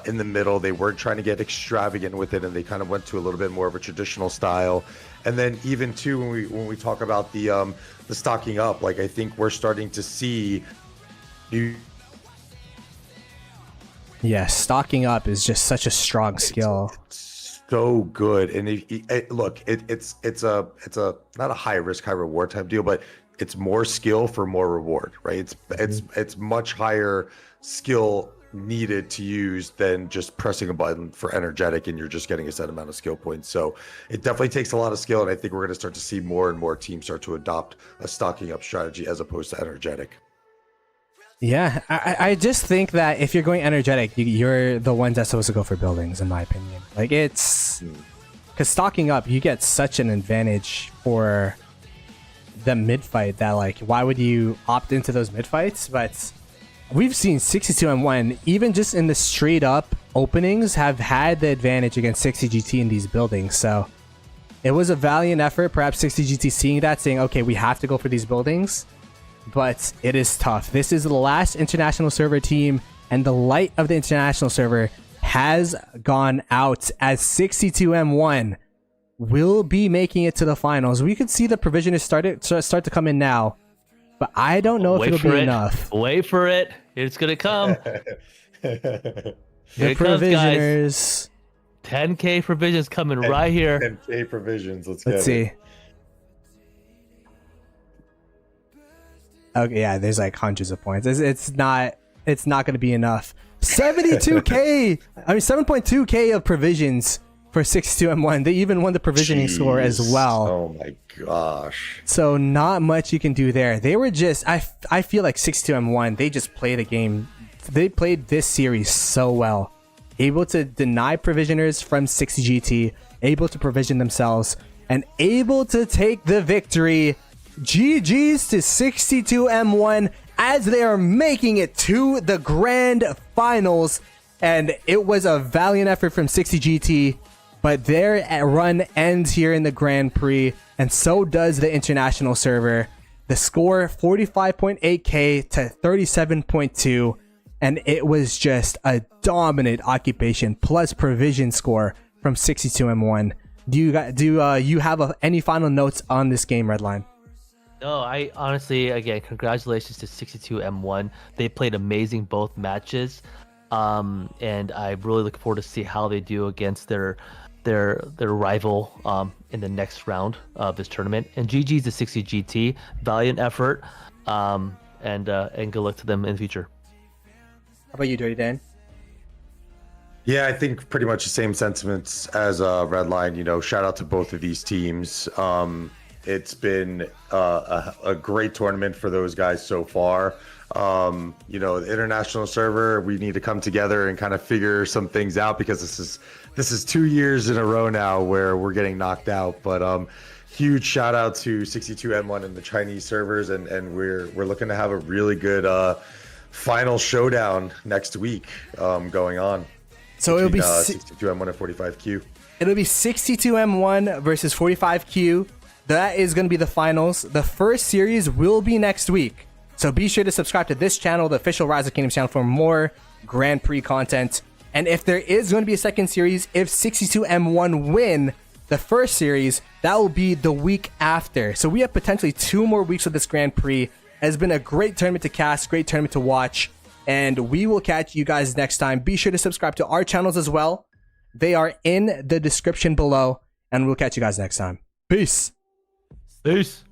in the middle, they weren't trying to get extravagant with it, and they kind of went to a little bit more of a traditional style. And then even too, when we talk about the stocking up, like, I think we're starting to see new. Yeah, stocking up is just such a strong skill. It's so good, and it's a not a high risk, high reward type deal, but it's more skill for more reward, right? It's much higher skill needed to use than just pressing a button for energetic and you're just getting a set amount of skill points. So it definitely takes a lot of skill, and I think we're going to start to see more and more teams start to adopt a stocking up strategy as opposed to energetic. Yeah, I just think that if you're going energetic, you're the ones that's supposed to go for buildings, in my opinion. Like, it's... Because stocking up, you get such an advantage for the mid-fight that, like, why would you opt into those mid-fights? But we've seen 62M1, even just in the straight-up openings, have had the advantage against 60GT in these buildings. So it was a valiant effort, perhaps 60GT seeing that, saying, okay, we have to go for these buildings. But it is tough. This is the last international server team, and the light of the international server has gone out as 62M1 will be making it to the finals. We could see the provisioners start to come in now, but I don't know if it'll be enough. Wait for it. It's going to come. The provisioners. 10K provisions coming right here. 10K provisions. Let's see. Okay, yeah, there's like hundreds of points. It's not going to be enough. 72K. I mean 7.2K of provisions for 62M1. They even won the provisioning score as well. Oh my gosh. So not much you can do there. They were just I feel like 62M1, they just played the game. They played this series so well. Able to deny provisioners from 60GT, able to provision themselves, and able to take the victory. GG's to 62M1 as they are making it to the grand finals. And it was a valiant effort from 60GT, but their run ends here in the Grand Prix, and so does the international server. The score 45.8K to 37.2, and it was just a dominant occupation plus provision score from 62M1. Do you have any final notes on this game, Redline? No, I honestly, again, congratulations to 62M1. They played amazing both matches, and I really look forward to see how they do against their rival in the next round of this tournament. And GG's to 60GT, valiant effort, and good luck to them in the future. How about you, Dirty Dan? Yeah, I think pretty much the same sentiments as Redline. You know, shout out to both of these teams. It's been a great tournament for those guys so far. You know, the international server, we need to come together and kind of figure some things out, because this is 2 years in a row now where we're getting knocked out. But huge shout out to 62M1 and the Chinese servers, and we're looking to have a really good final showdown next week going on. So it'll be 62M1 and 45Q. It'll be 62M1 versus 45Q. That is going to be the finals. The first series will be next week. So be sure to subscribe to this channel, the official Rise of Kingdoms channel, for more Grand Prix content. And if there is going to be a second series, if 62M1 win the first series, that will be the week after. So we have potentially 2 more weeks of this Grand Prix. It has been a great tournament to cast, great tournament to watch. And we will catch you guys next time. Be sure to subscribe to our channels as well. They are in the description below. And we'll catch you guys next time. Peace. Peace.